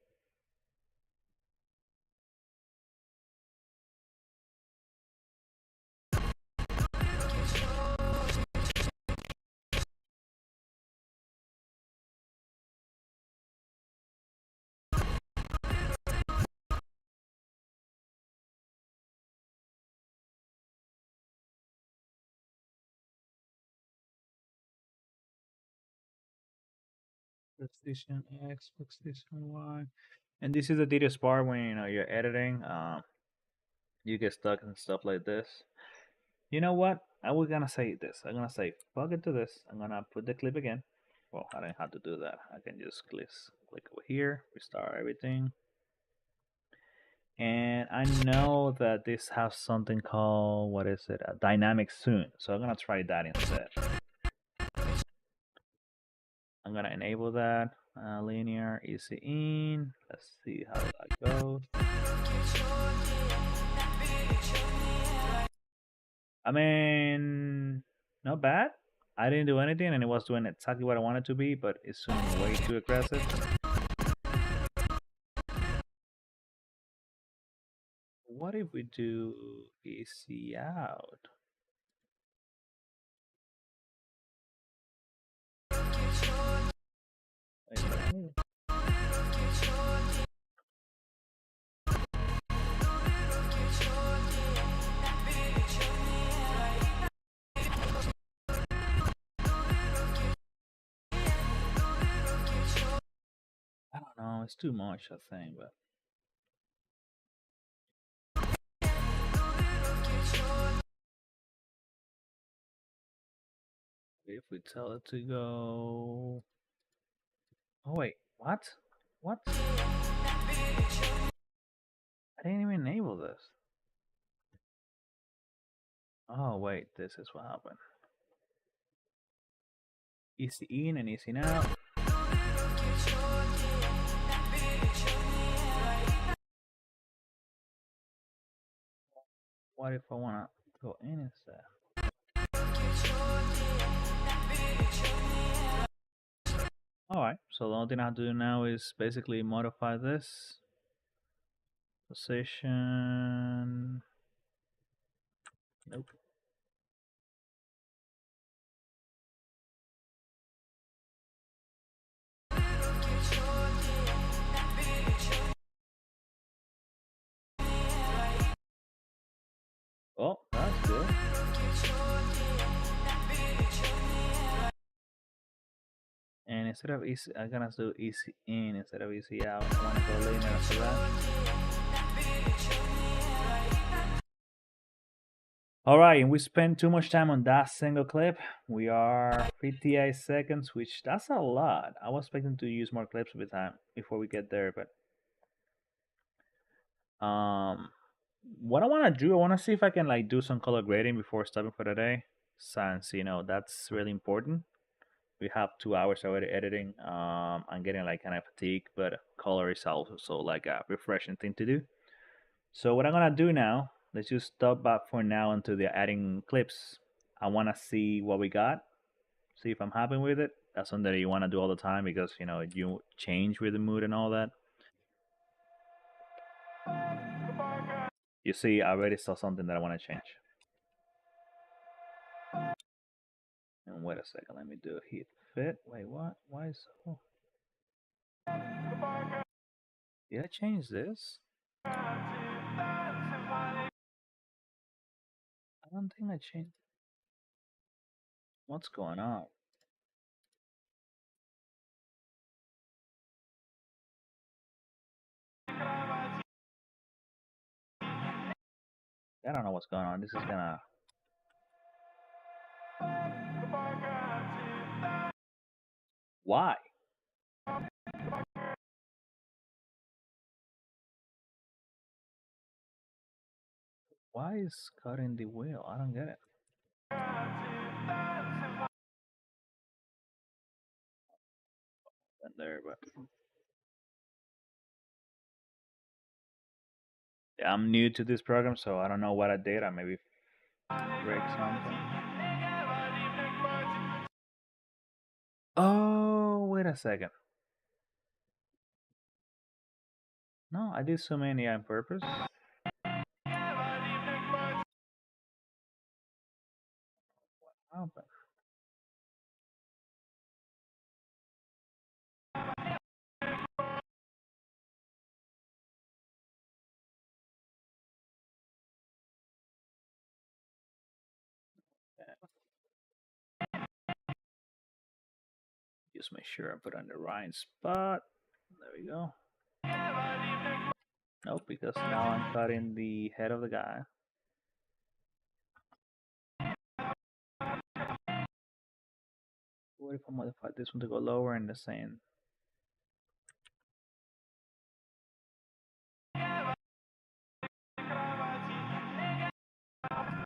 Position X, position Y. And this is the tedious part when you're editing. You get stuck and stuff like this. You know what? I was gonna say this. I'm gonna say fuck it to this. I'm gonna put the clip again. Well, I don't have to do that. I can just click over here, restart everything. And I know that this has something called, what is it? A dynamic zoom. So I'm gonna try that instead. I'm gonna enable that. Linear, easy in. Let's see how that goes. I mean, not bad. I didn't do anything and it was doing exactly what I wanted to be, but it's zooming way too aggressive. What if we do easy out? Wait. I don't know, it's too much, I think, but if we tell it to go. Oh wait, what? What? I didn't even enable this. Oh wait, this is what happened. Easy in and easy out. What if I wanna go in instead? Alright, so the only thing I have to do now is basically modify this position. Nope. Oh, that's good. And instead of easy, I'm gonna do easy in instead of easy out. I wanna go linear after that. All right, and we spent too much time on that single clip. We are 58 seconds, which that's a lot. I was expecting to use more clips with time before we get there, but what I want to do, I want to see if I can like do some color grading before stopping for the day, since that's really important. We have 2 hours already editing. I'm getting like kind of fatigued, but color is also like a refreshing thing to do. So what I'm gonna do now, let's just stop back for now until they're adding clips. I wanna see what we got, see if I'm happy with it. That's something that you wanna do all the time because you change with the mood and all that. You see, I already saw something that I wanna change. And wait a second, let me do a heat fit. Wait, what? Why is oh? Did I change this? I don't think I changed. What's going on? I don't know what's going on. This is gonna. Why? Why is cutting the wheel? I don't get it. And there, but yeah, I'm new to this program, so I don't know what I did. I maybe break something. Oh, wait a second. No, I did so many on purpose. Oh, but just make sure I put on the right spot. There we go. Nope, because now I'm cutting the head of the guy. What if I modify this one to go lower and the same?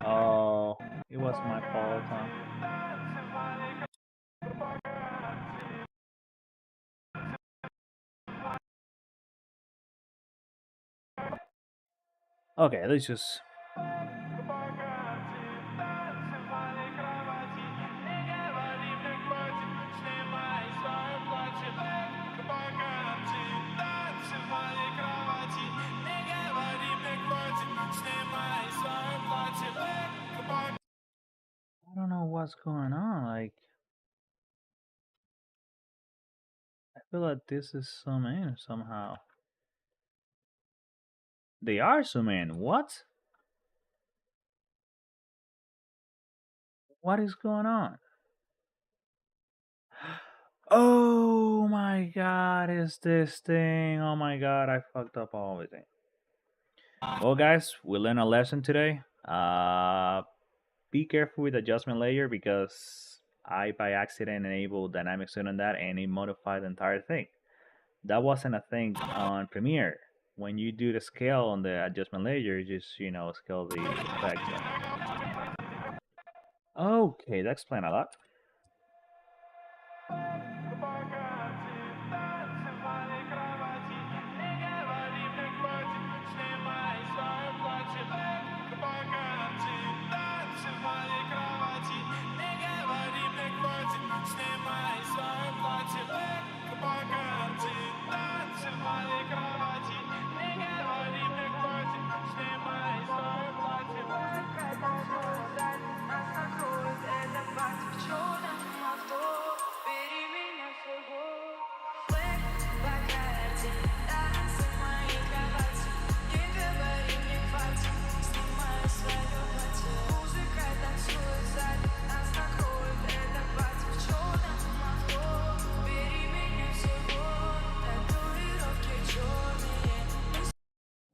Oh, it was my fault, huh? Okay, let's just. I don't know what's going on. Like, I feel like this is zoom in somehow. They are zoom in. What? What is going on? Oh my god, is this thing? Oh my god, I fucked up everything. Well, guys, we learned a lesson today. Be careful with adjustment layer because I by accident enabled dynamic zoom on that and it modified the entire thing. That wasn't a thing on Premiere. When you do the scale on the adjustment layer, you just scale the effect. Okay, that explains a lot.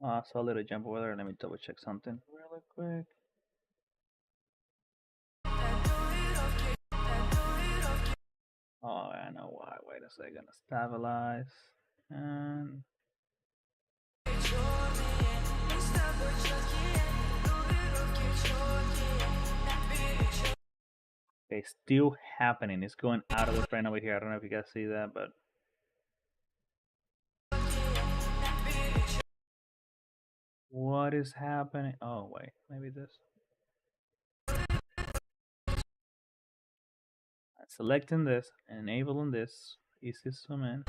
So a little jump over there. Let me double check something really quick. Oh, I know why. Wait a second. Stabilize. And it's still happening. It's going out of the frame over here. I don't know if you guys see that, but what is happening? Oh, wait. Maybe this. Selecting this, enabling this, easy zoom in.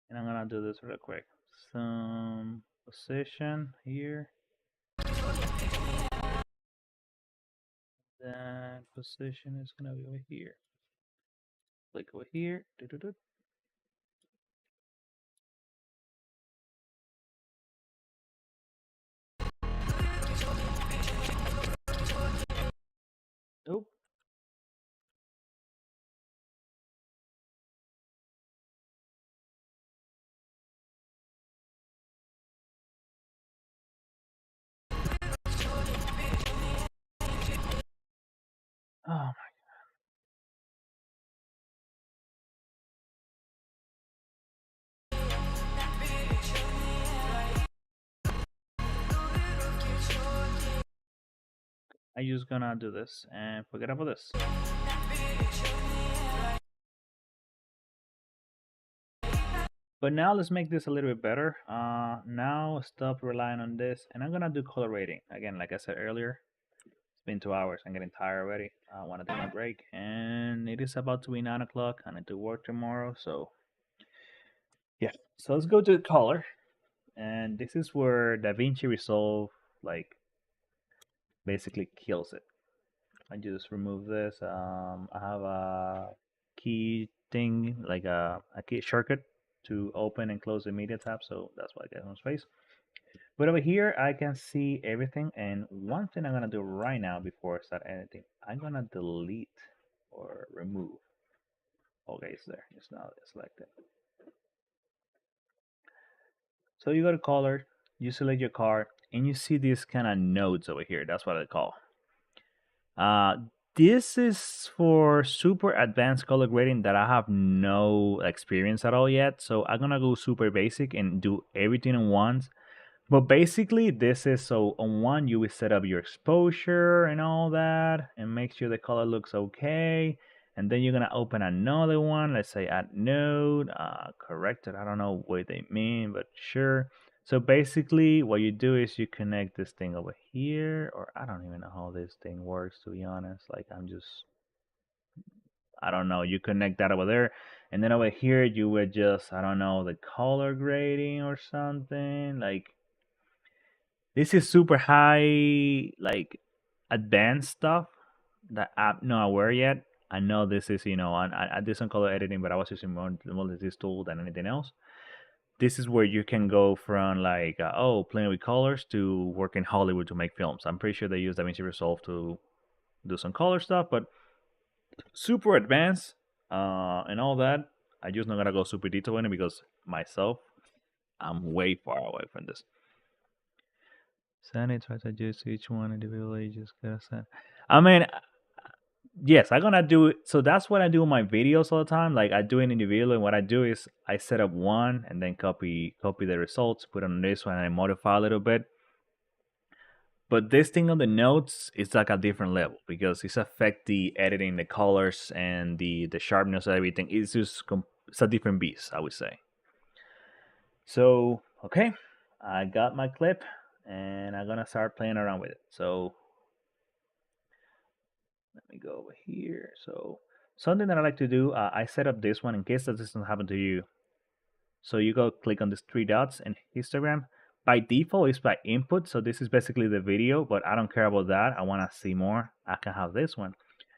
And I'm gonna do this real quick. Some position here. That position is gonna be over here. Click over here. Doo-doo-doo. Nope. Oh, I'm just gonna do this and forget about this. But now let's make this a little bit better. Now stop relying on this, and I'm gonna do color rating again. Like I said earlier, it's been 2 hours. I'm getting tired already. I want to take my break, and it is about to be 9 o'clock. I need to work tomorrow, so yeah. So let's go to color, and this is where DaVinci Resolve like basically kills it. I just remove this. I have a key thing, like a key shortcut to open and close the media tab, so that's why I get on space. But over here, I can see everything. And one thing I'm gonna do right now before I start editing, I'm gonna delete or remove. Okay, it's there. It's now selected. So you go to color, you select your card, and you see these kind of nodes over here. That's what I call. Uh, this is for super advanced color grading that I have no experience at all yet. So I'm gonna go super basic and do everything at once. But basically, this is so on one, you will set up your exposure and all that and make sure the color looks okay. And then you're going to open another one. Let's say add node, corrected. I don't know what they mean, but sure. So basically, what you do is you connect this thing over here, or I don't even know how this thing works, to be honest. Like, I don't know. You connect that over there. And then over here, you would just, I don't know, the color grading or something. Like, this is super high, like advanced stuff that I'm not aware yet. I know this is, I did some color editing, but I was using more this tool than anything else. This is where you can go from like, playing with colors to work in Hollywood to make films. I'm pretty sure they use DaVinci Resolve to do some color stuff, but super advanced and all that. I just not gonna go super detailed in it because myself, I'm way far away from this. Send it, try to adjust each one individually. Just gotta send. I mean, yes, I'm gonna do it. So that's what I do in my videos all the time. Like I do it individually. And what I do is I set up one and then copy the results, put on this one, and I modify a little bit. But this thing on the notes is like a different level because it's affect the editing, the colors, and the sharpness of everything. It's just it's a different beast, I would say. So okay, I got my clip, and I'm gonna start playing around with it. So let me go over here. So something that I like to do, I set up this one in case that this doesn't happen to you. So you go click on these three dots in histogram. By default, it's by input. So this is basically the video, but I don't care about that. I want to see more. I can have this one,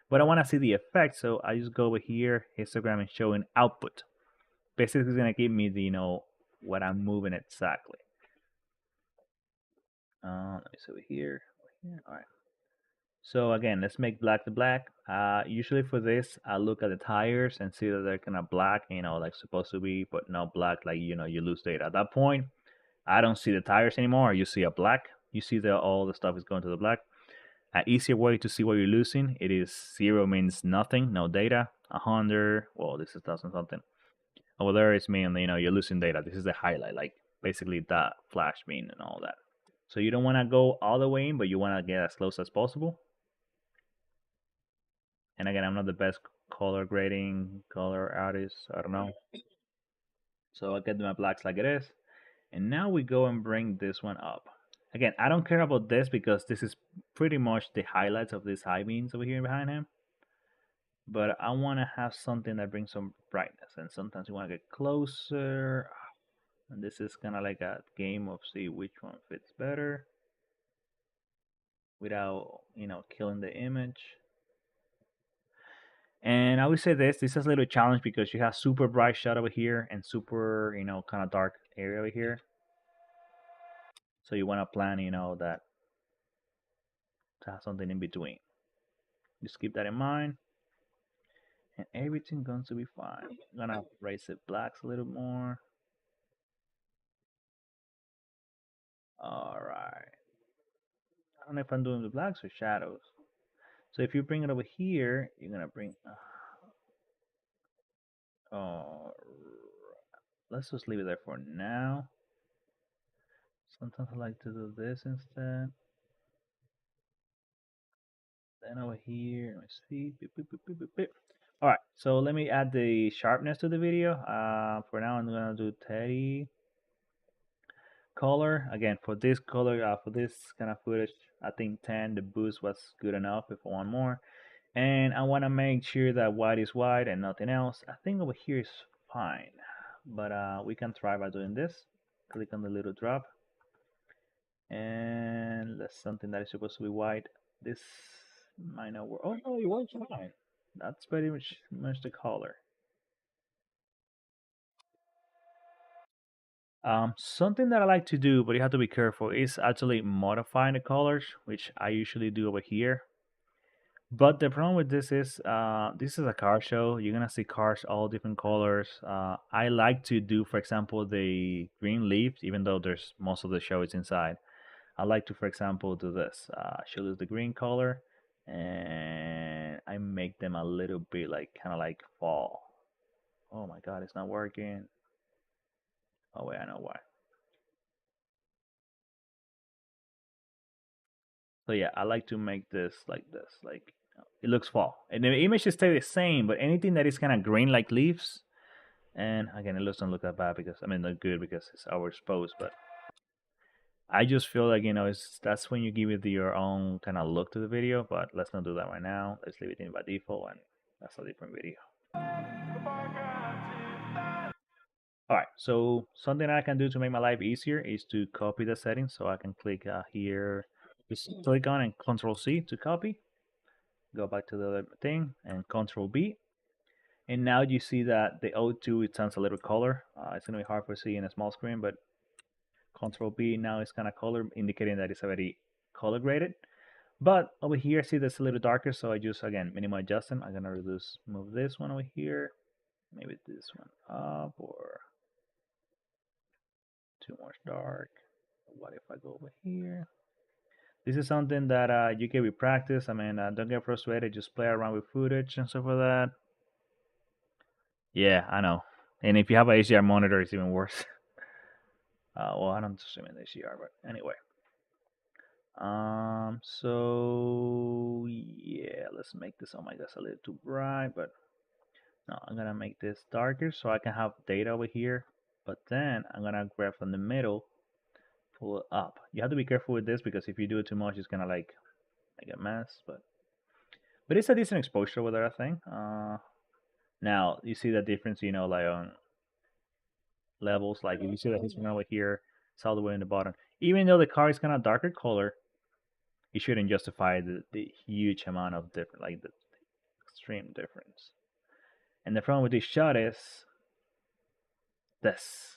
but I want to see the effect. So I just go over here, histogram, and showing output. Basically, it's gonna give me the what I'm moving exactly. Let me see over here. All right. So again, let's make black to black. Usually for this, I look at the tires and see that they're kind of black, like supposed to be, but not black, like, you lose data. At that point, I don't see the tires anymore. You see a black. You see that all the stuff is going to the black. An easier way to see what you're losing, it is 0 means nothing, no data. 100, well, this is 1,000 something. Over there it's mean, you're losing data. This is the highlight, like basically that flash mean and all that. So you don't want to go all the way in, but you want to get as close as possible. And again, I'm not the best color grading color artist. I don't know. So I get my blacks like it is. And now we go and bring this one up. Again, I don't care about this because this is pretty much the highlights of these high beams over here behind him. But I want to have something that brings some brightness. And sometimes you want to get closer. And this is kind of like a game of see which one fits better without, killing the image. And I would say this is a little challenge because you have super bright shot over here and super, kind of dark area over here. So you want to plan, that to have something in between. Just keep that in mind. And everything's going to be fine. I'm gonna raise the blacks a little more. Alright. I don't know if I'm doing the blacks or shadows. So if you bring it over here, you're gonna bring let's just leave it there for now. Sometimes I like to do this instead. Then over here, let me see. Beep, beep, beep, beep, beep, beep. All right, so let me add the sharpness to the video. For now, I'm gonna do Teddy color again for this color. For this kind of footage, I think 10. The boost was good enough. If I want more, and I want to make sure that white is white and nothing else. I think over here is fine, but we can try by doing this. Click on the little drop, and that's something that is supposed to be white. This might not work. Oh no, it works fine. That's pretty much the color. Something that I like to do, but you have to be careful, is actually modifying the colors, which I usually do over here. But the problem with this is a car show. You're gonna see cars all different colors. I like to do, for example, the green leaves, even though there's most of the show is inside. I like to, for example, do this. Choose the green color, and I make them a little bit like kind of like fall. Oh my God, it's not working. Oh wait, I know why. So yeah, I like to make this, like it looks fall, and the image should stay the same. But anything that is kind of green like leaves, and again, it doesn't look that bad because I mean not good because it's overexposed. But I just feel like that's when you give it your own kind of look to the video. But let's not do that right now. Let's leave it in by default, and that's a different video. All right, so something I can do to make my life easier is to copy the settings. So I can click here, just click on and Control C to copy. Go back to the other thing and Control B. And now you see that the O2, it turns a little color. It's gonna be hard for see in a small screen, but Control B now is kind of color, indicating that it's already color graded. But over here, see that's a little darker, so I just, again, minimal adjustment. I'm gonna move this one over here, maybe this one up, or too much dark. What if I go over here? This is something that you can be practice. I mean, don't get frustrated. Just play around with footage and stuff like that. Yeah, I know. And if you have a HDR monitor, it's even worse. Well, I don't assume an HDR, but anyway. So yeah, let's make this. Oh my God, it's a little too bright, but no, I'm gonna make this darker so I can have data over here. But then I'm gonna grab from the middle, pull it up. You have to be careful with this because if you do it too much, it's gonna like make a mess. But it's a decent exposure with that thing. Now you see the difference, like on levels. Like if you see that he's from over here, it's all the way in the bottom. Even though the car is kind of darker color, it shouldn't justify the huge amount of different, like the extreme difference. And the problem with this shot is this.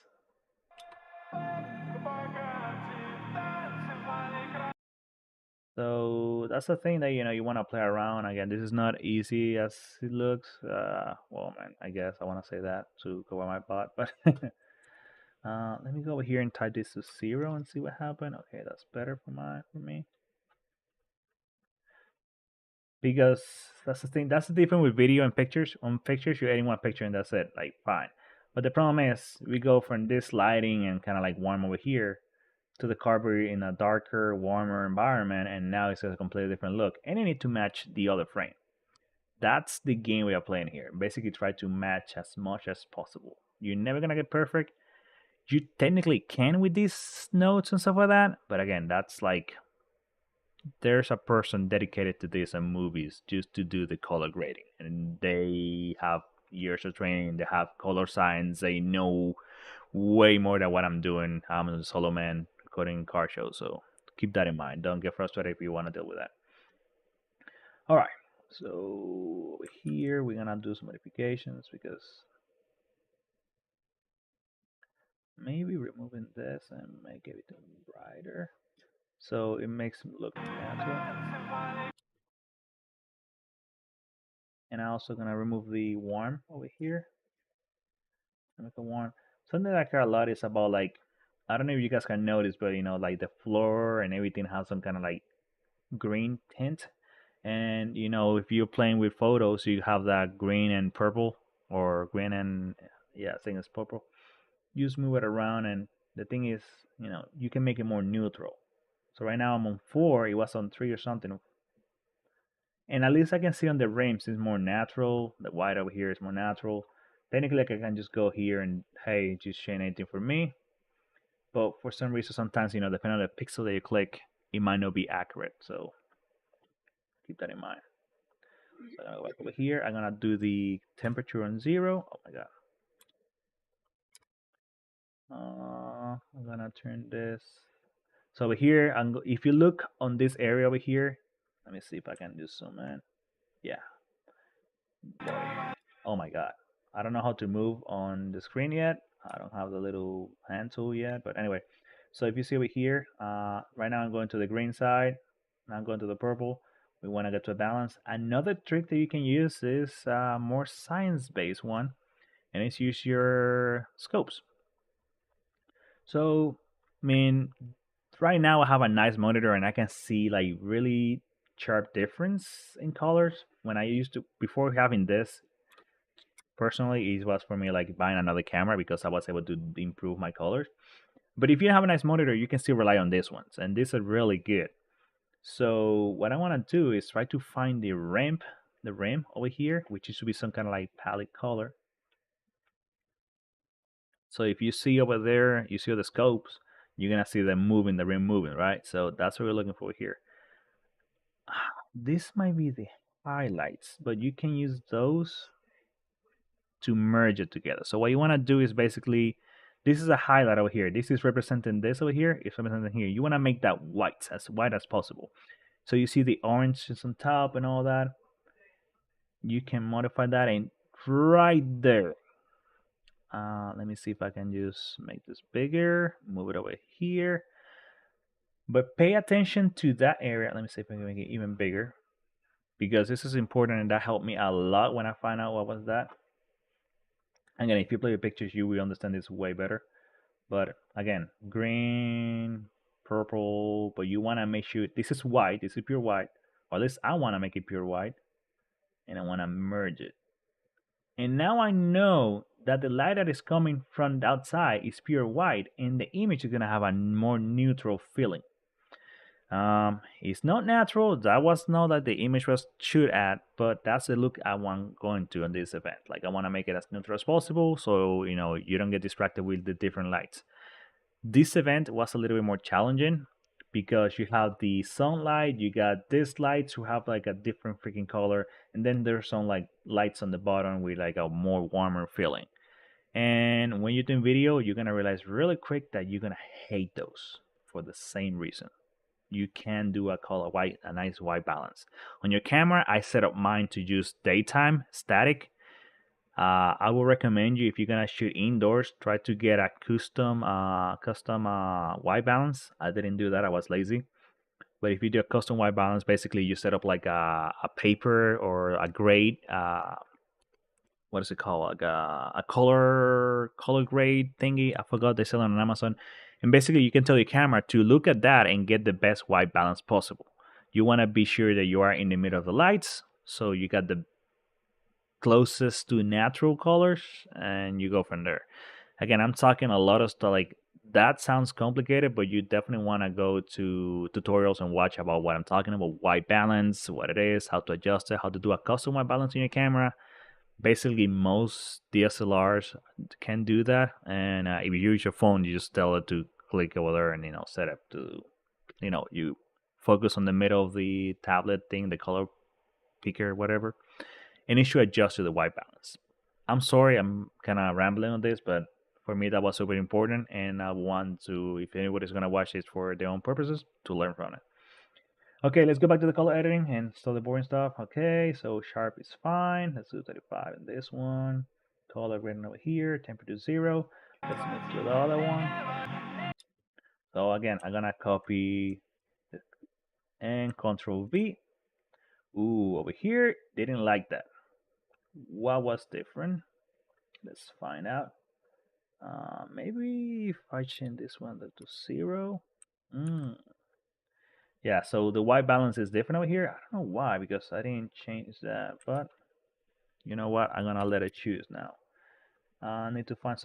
So that's the thing that you want to play around. Again, this is not easy as it looks. Well, man, I guess I want to say that to cover my butt, but let me go over here and type this to 0 and see what happened. Okay, that's better for me. Because that's the thing. That's the difference with video and pictures. On pictures, you're editing one picture and that's it. Like fine. But the problem is we go from this lighting and kind of like warm over here to the carburetor in a darker, warmer environment, and now it's a completely different look. And you need to match the other frame. That's the game we are playing here. Basically, try to match as much as possible. You're never gonna get perfect. You technically can with these notes and stuff like that, but again, that's like there's a person dedicated to this and movies just to do the color grading, and they have years of training. They have color science. They know way more than what I'm doing. I'm a solo man recording car shows, so keep that in mind. Don't get frustrated if you want to deal with that. All right, so over here we're gonna do some modifications because maybe removing this and make everything brighter so it makes it look natural. And I'm also gonna remove the warm over here. Make it warm. Something that I care a lot is about like I don't know if you guys can notice, but like the floor and everything has some kind of like green tint. And if you're playing with photos, you have that green and purple or green and yeah, I think it's purple. You just move it around, and the thing is, you can make it more neutral. So right now I'm on 4, it was on 3 or something. And at least I can see on the rims it's more natural. The white over here is more natural. Technically, like, I can just go here and, hey, just change anything for me. But for some reason, sometimes, depending on the pixel that you click, it might not be accurate. So keep that in mind. So I'm gonna go back over here. I'm gonna do the temperature on 0. Oh my god. I'm gonna turn this. So over here, if you look on this area over here, let me see if I can just zoom in. Yeah. Boy. Oh my god. I don't know how to move on the screen yet. I don't have the little hand tool yet. But anyway, so if you see over here, right now I'm going to the green side. Now I'm going to the purple. We want to get to a balance. Another trick that you can use is a more science-based one, and it's use your scopes. So, I mean, right now I have a nice monitor and I can see like really sharp difference in colors. When I used to, before having this, personally, it was for me like buying another camera because I was able to improve my colors. But if you have a nice monitor, you can still rely on these ones, and these are really good. So what I want to do is try to find the rim over here, which should be some kind of like palette color. So if you see over there, you see the scopes, you're gonna see them moving, the rim moving, right? So that's what we're looking for here. This might be the highlights, but you can use those to merge it together. So what you want to do is basically, this is a highlight over here. This is representing this over here. It's representing here. You want to make that white as possible. So you see the orange is on top and all that. You can modify that and right there. Let me see if I can just make this bigger, move it over here. But pay attention to that area. Let me see if I can make it even bigger because this is important and that helped me a lot when I find out what was that. Again, if you play with pictures, you will understand this way better. But again, green, purple, but you want to make sure this is white, this is pure white, or at least I want to make it pure white, and I want to merge it. And now I know that the light that is coming from the outside is pure white, and the image is going to have a more neutral feeling. It's not natural. That was not that the image was shoot at, but that's the look I want going to on this event. Like I want to make it as neutral as possible, so you don't get distracted with the different lights. This event was a little bit more challenging because you have the sunlight, you got these lights who have like a different freaking color, and then there's some like lights on the bottom with like a more warmer feeling. And when you're doing video, you're gonna realize really quick that you're gonna hate those for the same reason. You can do a nice white balance. On your camera, I set up mine to use daytime static. I will recommend you if you're gonna shoot indoors, try to get a custom white balance. I didn't do that; I was lazy. But if you do a custom white balance, basically you set up like a paper or a grade, what is it called? Like a color grade thingy. I forgot, they sell it on Amazon. And basically you can tell your camera to look at that and get the best white balance possible. You want to be sure that you are in the middle of the lights, so you got the closest to natural colors, and you go from there. Again, I'm talking a lot of stuff like that sounds complicated, but you definitely want to go to tutorials and watch about what I'm talking about: white balance, what it is, how to adjust it, how to do a custom white balance in your camera. Basically, most DSLRs can do that, and if you use your phone, you just tell it to click over there and set up to, you focus on the middle of the tablet thing, the color picker, whatever, and it should adjust to the white balance. I'm sorry, I'm kind of rambling on this, but for me that was super important, and I want to, if anybody's gonna watch this for their own purposes, to learn from it. Okay, let's go back to the color editing and start the boring stuff. Okay, so sharp is fine. Let's do 35 in this one. Color grading over here, temperature 0. Let's move to the other one. So again, I'm gonna copy and Control V. Ooh, over here, they didn't like that. What was different? Let's find out. Maybe if I change this one to 0. Mm. Yeah, so the white balance is different over here. I don't know why, because I didn't change that, but you know what? I'm gonna let it choose now. I need to find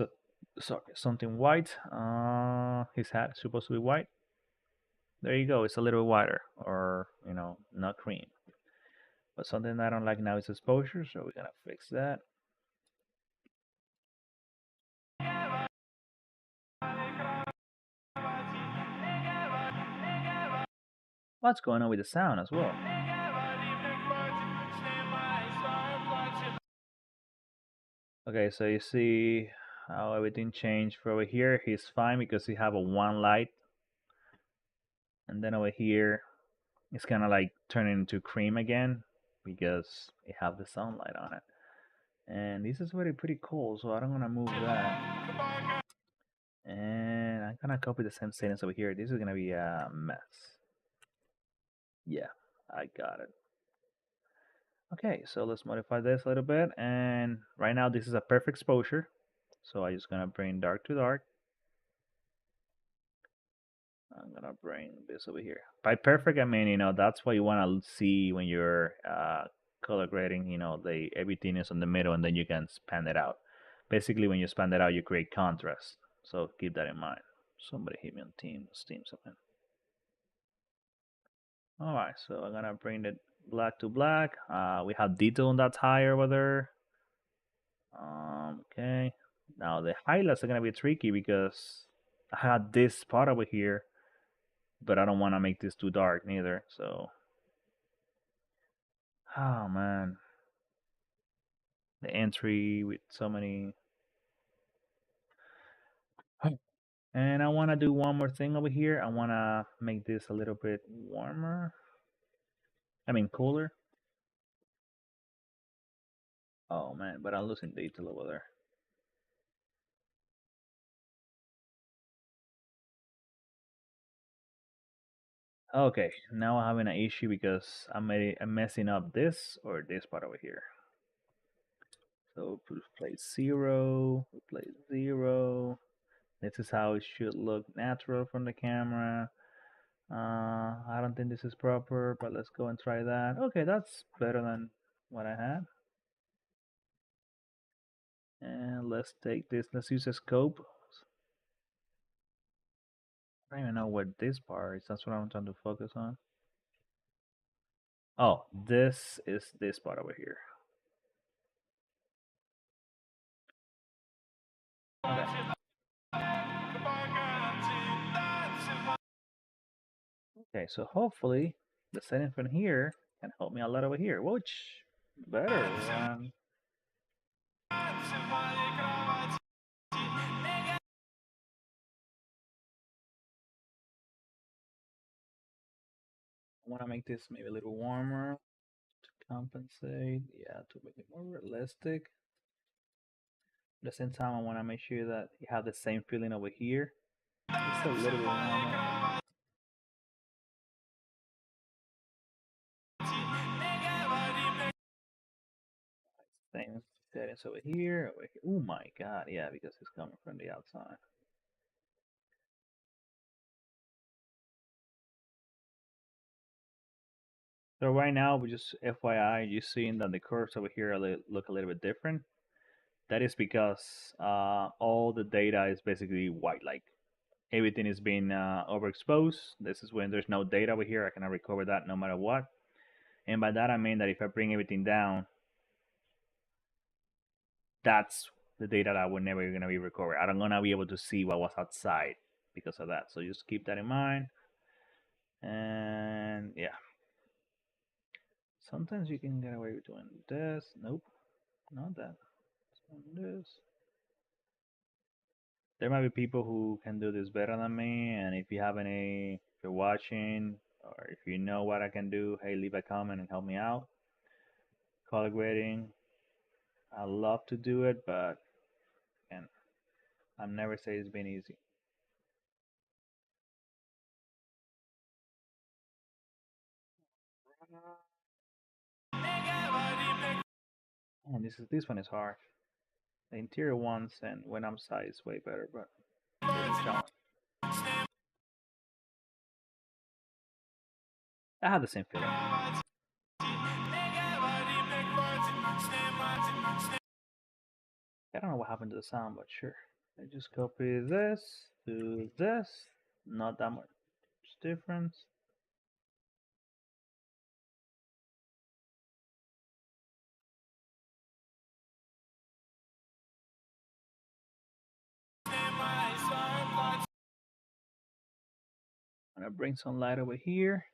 something white. His hat is supposed to be white. There you go. It's a little whiter, or not cream. But something I don't like now is exposure, so we're gonna fix that. What's going on with the sound as well? Okay, so you see how everything changed for over here. He's fine because he have a one light, and then over here it's kind of like turning into cream again because it have the sunlight on it. And this is really pretty cool, so I'm gonna move that. And I'm gonna copy the same settings over here. This is gonna be a mess. Yeah, I got it. Okay, so let's modify this a little bit. And right now this is a perfect exposure. So I'm just gonna bring dark to dark. I'm gonna bring this over here. By perfect, I mean, that's what you wanna see when you're color grading. Everything is in the middle and then you can span it out. Basically, when you span it out, you create contrast. So keep that in mind. Somebody hit me on Steam something. All right, so I'm gonna bring it black to black. We have detail on that tire over there. Okay. Now the highlights are gonna be tricky because I had this spot over here, but I don't want to make this too dark neither. So, oh man, the entry with so many. And I want to do one more thing over here. I want to make this a little bit warmer. I mean cooler. Oh man, but I'm losing detail over there. Okay, now I'm having an issue because I'm messing up this or this part over here. So replace 0, replace 0. This is how it should look natural from the camera. I don't think this is proper, but let's go and try that. Okay, that's better than what I had. And let's take this, let's use a scope. I don't even know what this part is, that's what I'm trying to focus on. Oh, this is this part over here. Okay. Okay, so hopefully the setting from here can help me a lot over here, which better. I want to make this maybe a little warmer to compensate. Yeah, to make it more realistic. At the same time, I want to make sure that you have the same feeling over here. Just a little bit warmer. Same settings over here. Over here. Oh my god, yeah, because it's coming from the outside. So right now, we just FYI, you're seeing that the curves over here look a little bit different. That is because all the data is basically white, like everything is being overexposed. This is when there's no data over here. I cannot recover that no matter what. And by that I mean that if I bring everything down, that's the data that we're never gonna be recovered. I'm gonna be able to see what was outside because of that. So just keep that in mind. And yeah, sometimes you can get away with doing this. Nope, not that. This. There might be people who can do this better than me, and if you have any, if you're watching, or if you know what I can do, hey, leave a comment and help me out. Color grading, I love to do it, but again, I'm never say it's been easy. And this one is hard. The interior ones and when I'm outside is way better, but it's a challenge. I have the same feeling. I don't know what happened to the sound, but sure. I just copy this to this. Not that much difference. I'm gonna bring some light over here.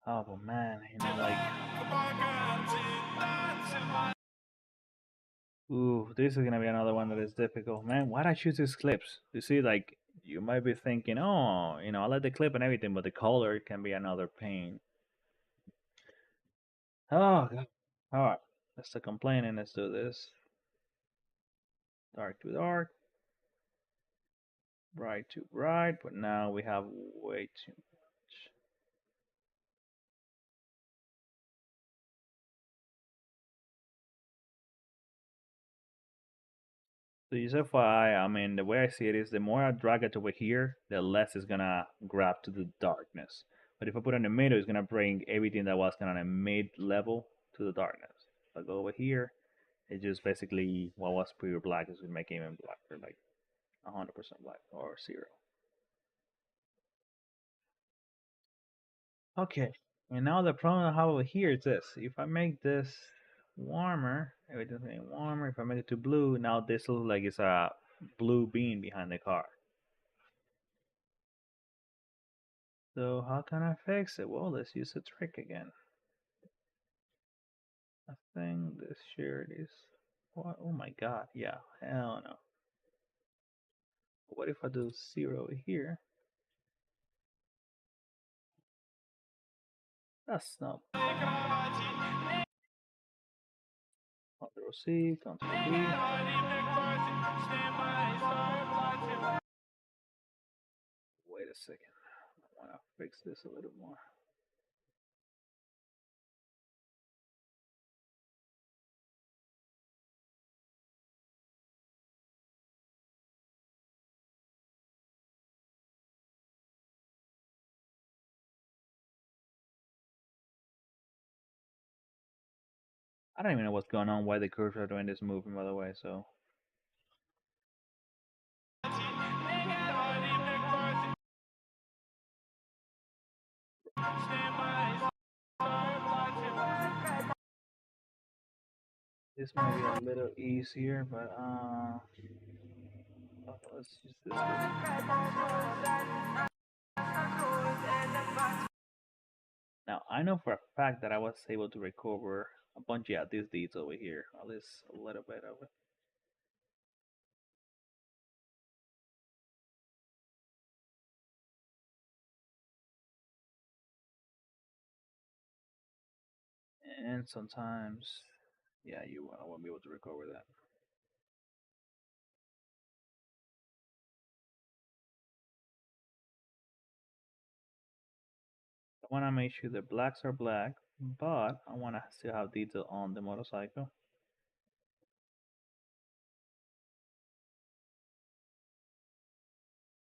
Oh but man, like, ooh, this is gonna be another one that is difficult. Man, why'd I choose these clips? You see, like, you might be thinking, oh, I like the clip and everything, but the color can be another pain. Oh, God. All right, let's stop complaining. Let's do this. Dark to dark, bright to bright, but now we have way too much. So just FYI, I mean, the way I see it is the more I drag it over here, the less it's gonna grab to the darkness. But if I put it in the middle, it's gonna bring everything that was kind of mid level to the darkness. If I go over here, it's just basically what was pure black is gonna make it even blacker, like 100% black or 0. Okay, and now the problem I have over here is this. If I make this warmer, everything's getting warmer. If I make it to blue, now this looks like it's a blue beam behind the car. So how can I fix it? Well, let's use a trick again. I think this shirt is... What? Oh my god, yeah, hell no. What if I do 0 here? That's not... Ctrl C, Ctrl V. Wait a second. I want to fix this a little more. I don't even know what's going on, why the curves are doing this movement, by the way, so... This might be a little easier, but let's use this one. Now, I know for a fact that I was able to recover a bunch of these deeds over here, at least a little bit of it. And sometimes, yeah, I won't be able to recover that. I want to make sure the blacks are black, but I want to still have detail on the motorcycle.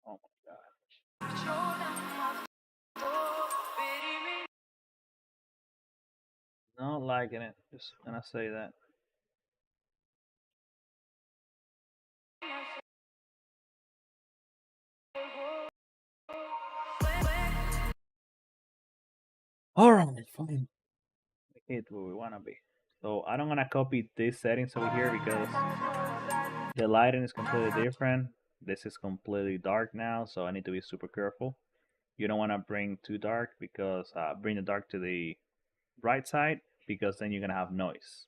Oh my god. Not liking it. Just gonna say that. Alright, fine. Make it where we wanna be. So I don't wanna copy these settings over here because the lighting is completely different. This is completely dark now, so I need to be super careful. You don't wanna bring too dark because bring the dark to the bright side because then you're gonna have noise.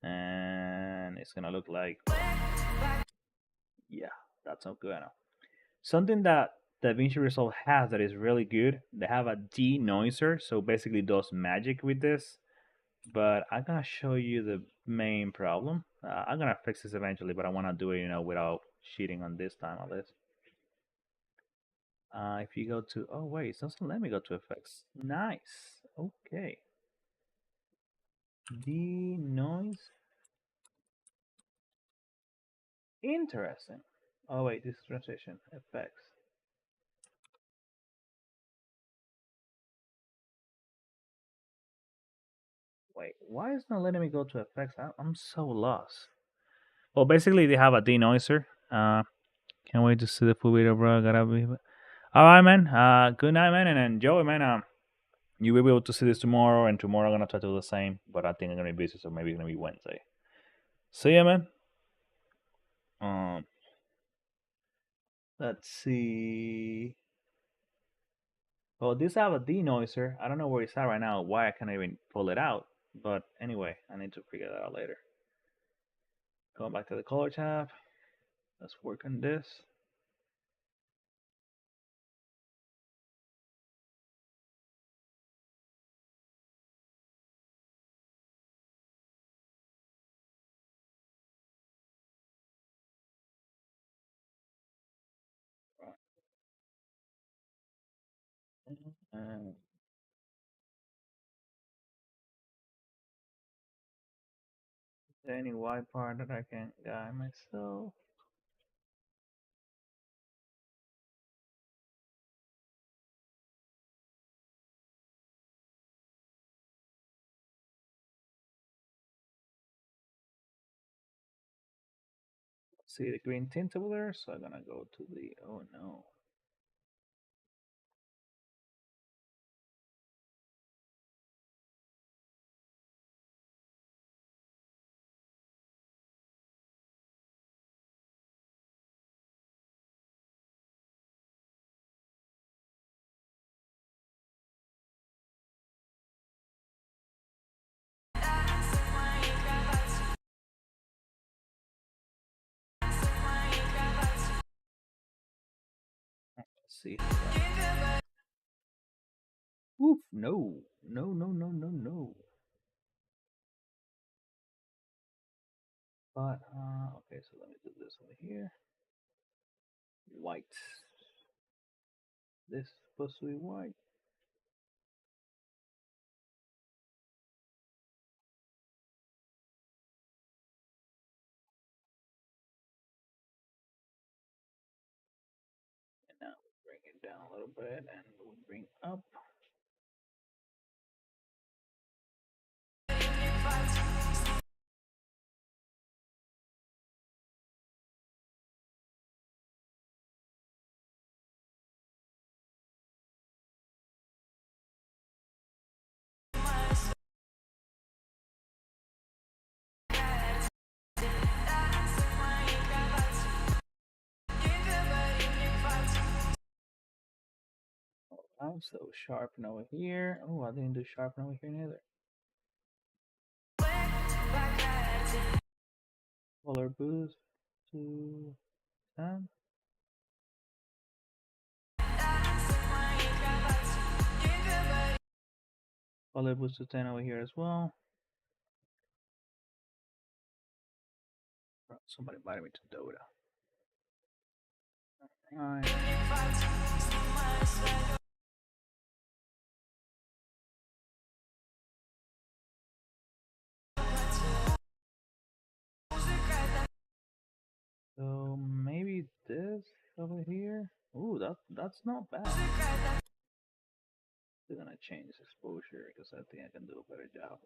And it's gonna look like, yeah, that's not good enough. Something that DaVinci Resolve has that is really good, they have a denoiser, so basically does magic with this. But I'm gonna show you the main problem. I'm gonna fix this eventually, but I wanna do it, without cheating on this time at least. If you go to, oh wait, it doesn't let me go to effects. Nice. Okay. Denoise. Interesting. Oh wait, this is transition effects. Wait, why is it not letting me go to effects? I'm so lost. Well, basically they have a denoiser. Can't wait to see the full video, bro. Gotta be. All right, man. Good night, man, and enjoy, man. You will be able to see this tomorrow, and tomorrow I'm gonna try to do the same. But I think I'm gonna be busy, so maybe it's gonna be Wednesday. See ya, man. Um, let's see. Well, this have a denoiser. I don't know where it's at right now. Why I can't even pull it out. But anyway, I need to figure that out later. Going back to the color tab. Let's work on this. And is there any white part that I can guide myself? See the green tint over there, so I'm gonna go to the, oh no. Let's see. Oof, no. No, no, no, no, no. But, okay, so let me do this over here. White. This is supposed to be white. And now we bring it down a little bit and we bring up. Alright, so sharpen over here. Oh, I didn't do sharpen over here neither. Color boost to 10. Color boost to 10 over here as well. Somebody invited me to Dota. Alright. over here. Ooh, that's not bad. We're gonna change exposure because I think I can do a better job.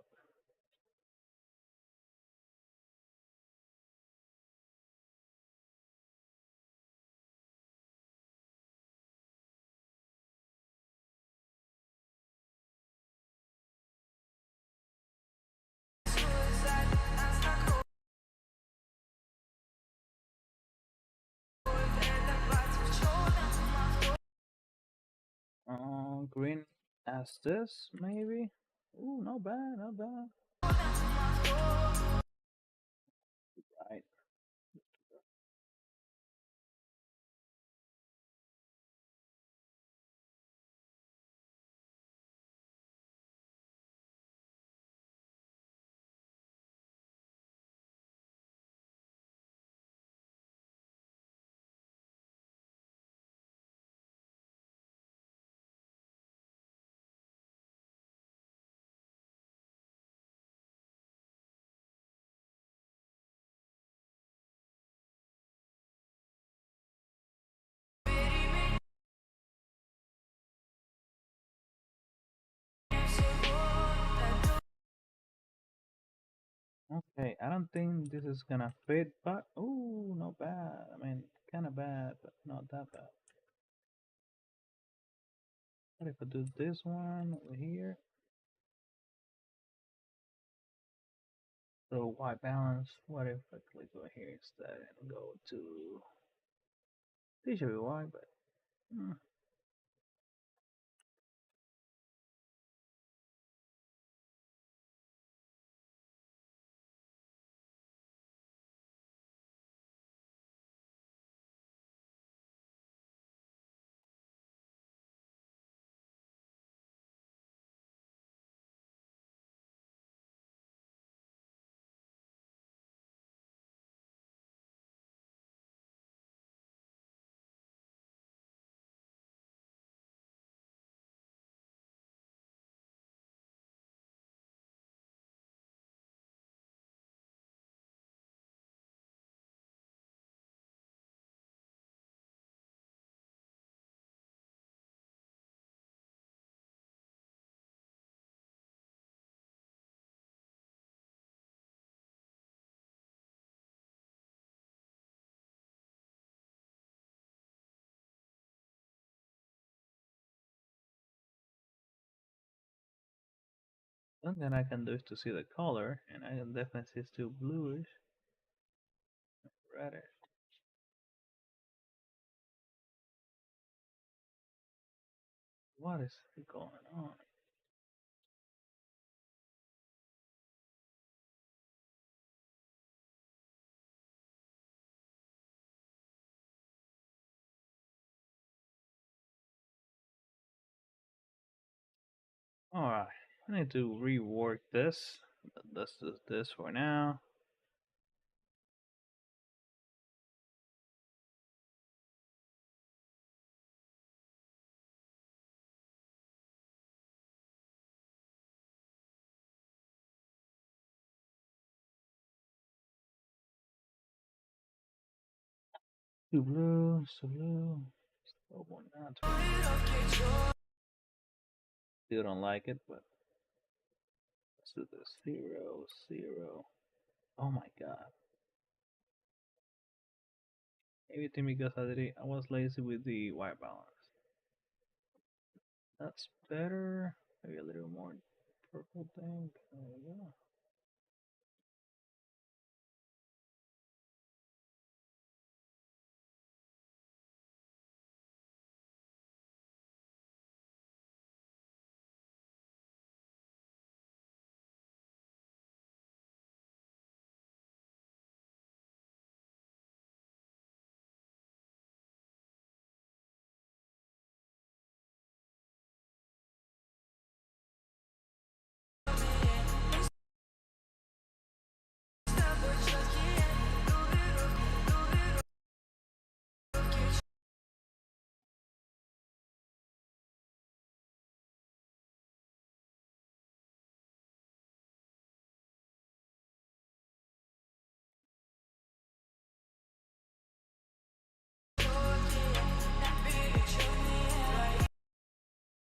Green as this maybe. Ooh, not bad, not bad. Right. Okay, I don't think this is gonna fit, but ooh, not bad. I mean, kind of bad, but not that bad. What if I do this one over here? So white balance. What if I click over here instead and go to? This should be white, but one thing I can do is to see the color, and I can definitely see it's still bluish, reddish. What is going on? Alright, I need to rework this. Let's do this for now. Too blue, so blue. Still one out. Still don't like it, but let's do this. 0, 0. Oh my god. Everything because I was lazy with the white balance. That's better. Maybe a little more purple thing. There we go.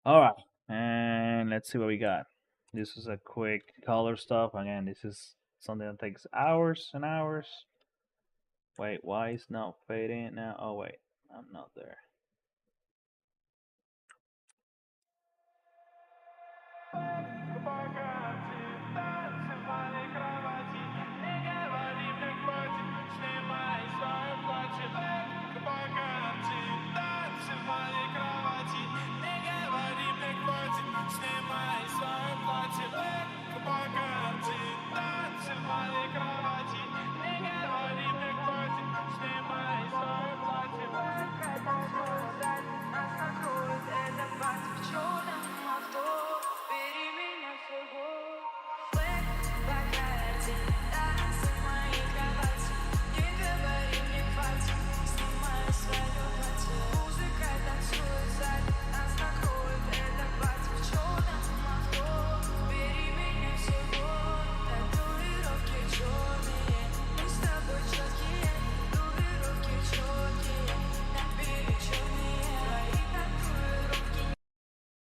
All right, and let's see what we got. This is a quick color stuff. Again, this is something that takes hours and hours. Wait, why is not fading now? Oh wait, I'm not there.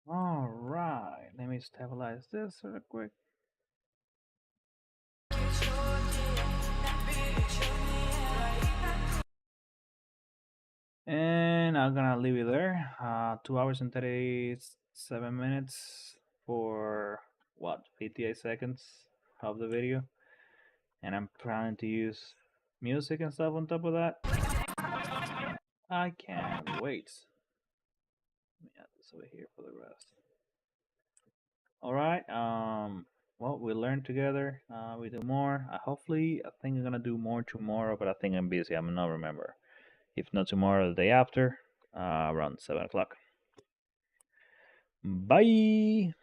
All right, let me stabilize this real quick. And I'm gonna leave it there. 2 hours and 37 minutes for what, 58 seconds of the video. And I'm planning to use music and stuff on top of that. I can't wait. Let me add this over here for the rest. Alright, well, we learned together. We do more. Hopefully, I think I'm gonna do more tomorrow, but I think I'm busy. I'm not remember. If not tomorrow, the day after, around 7 o'clock. Bye.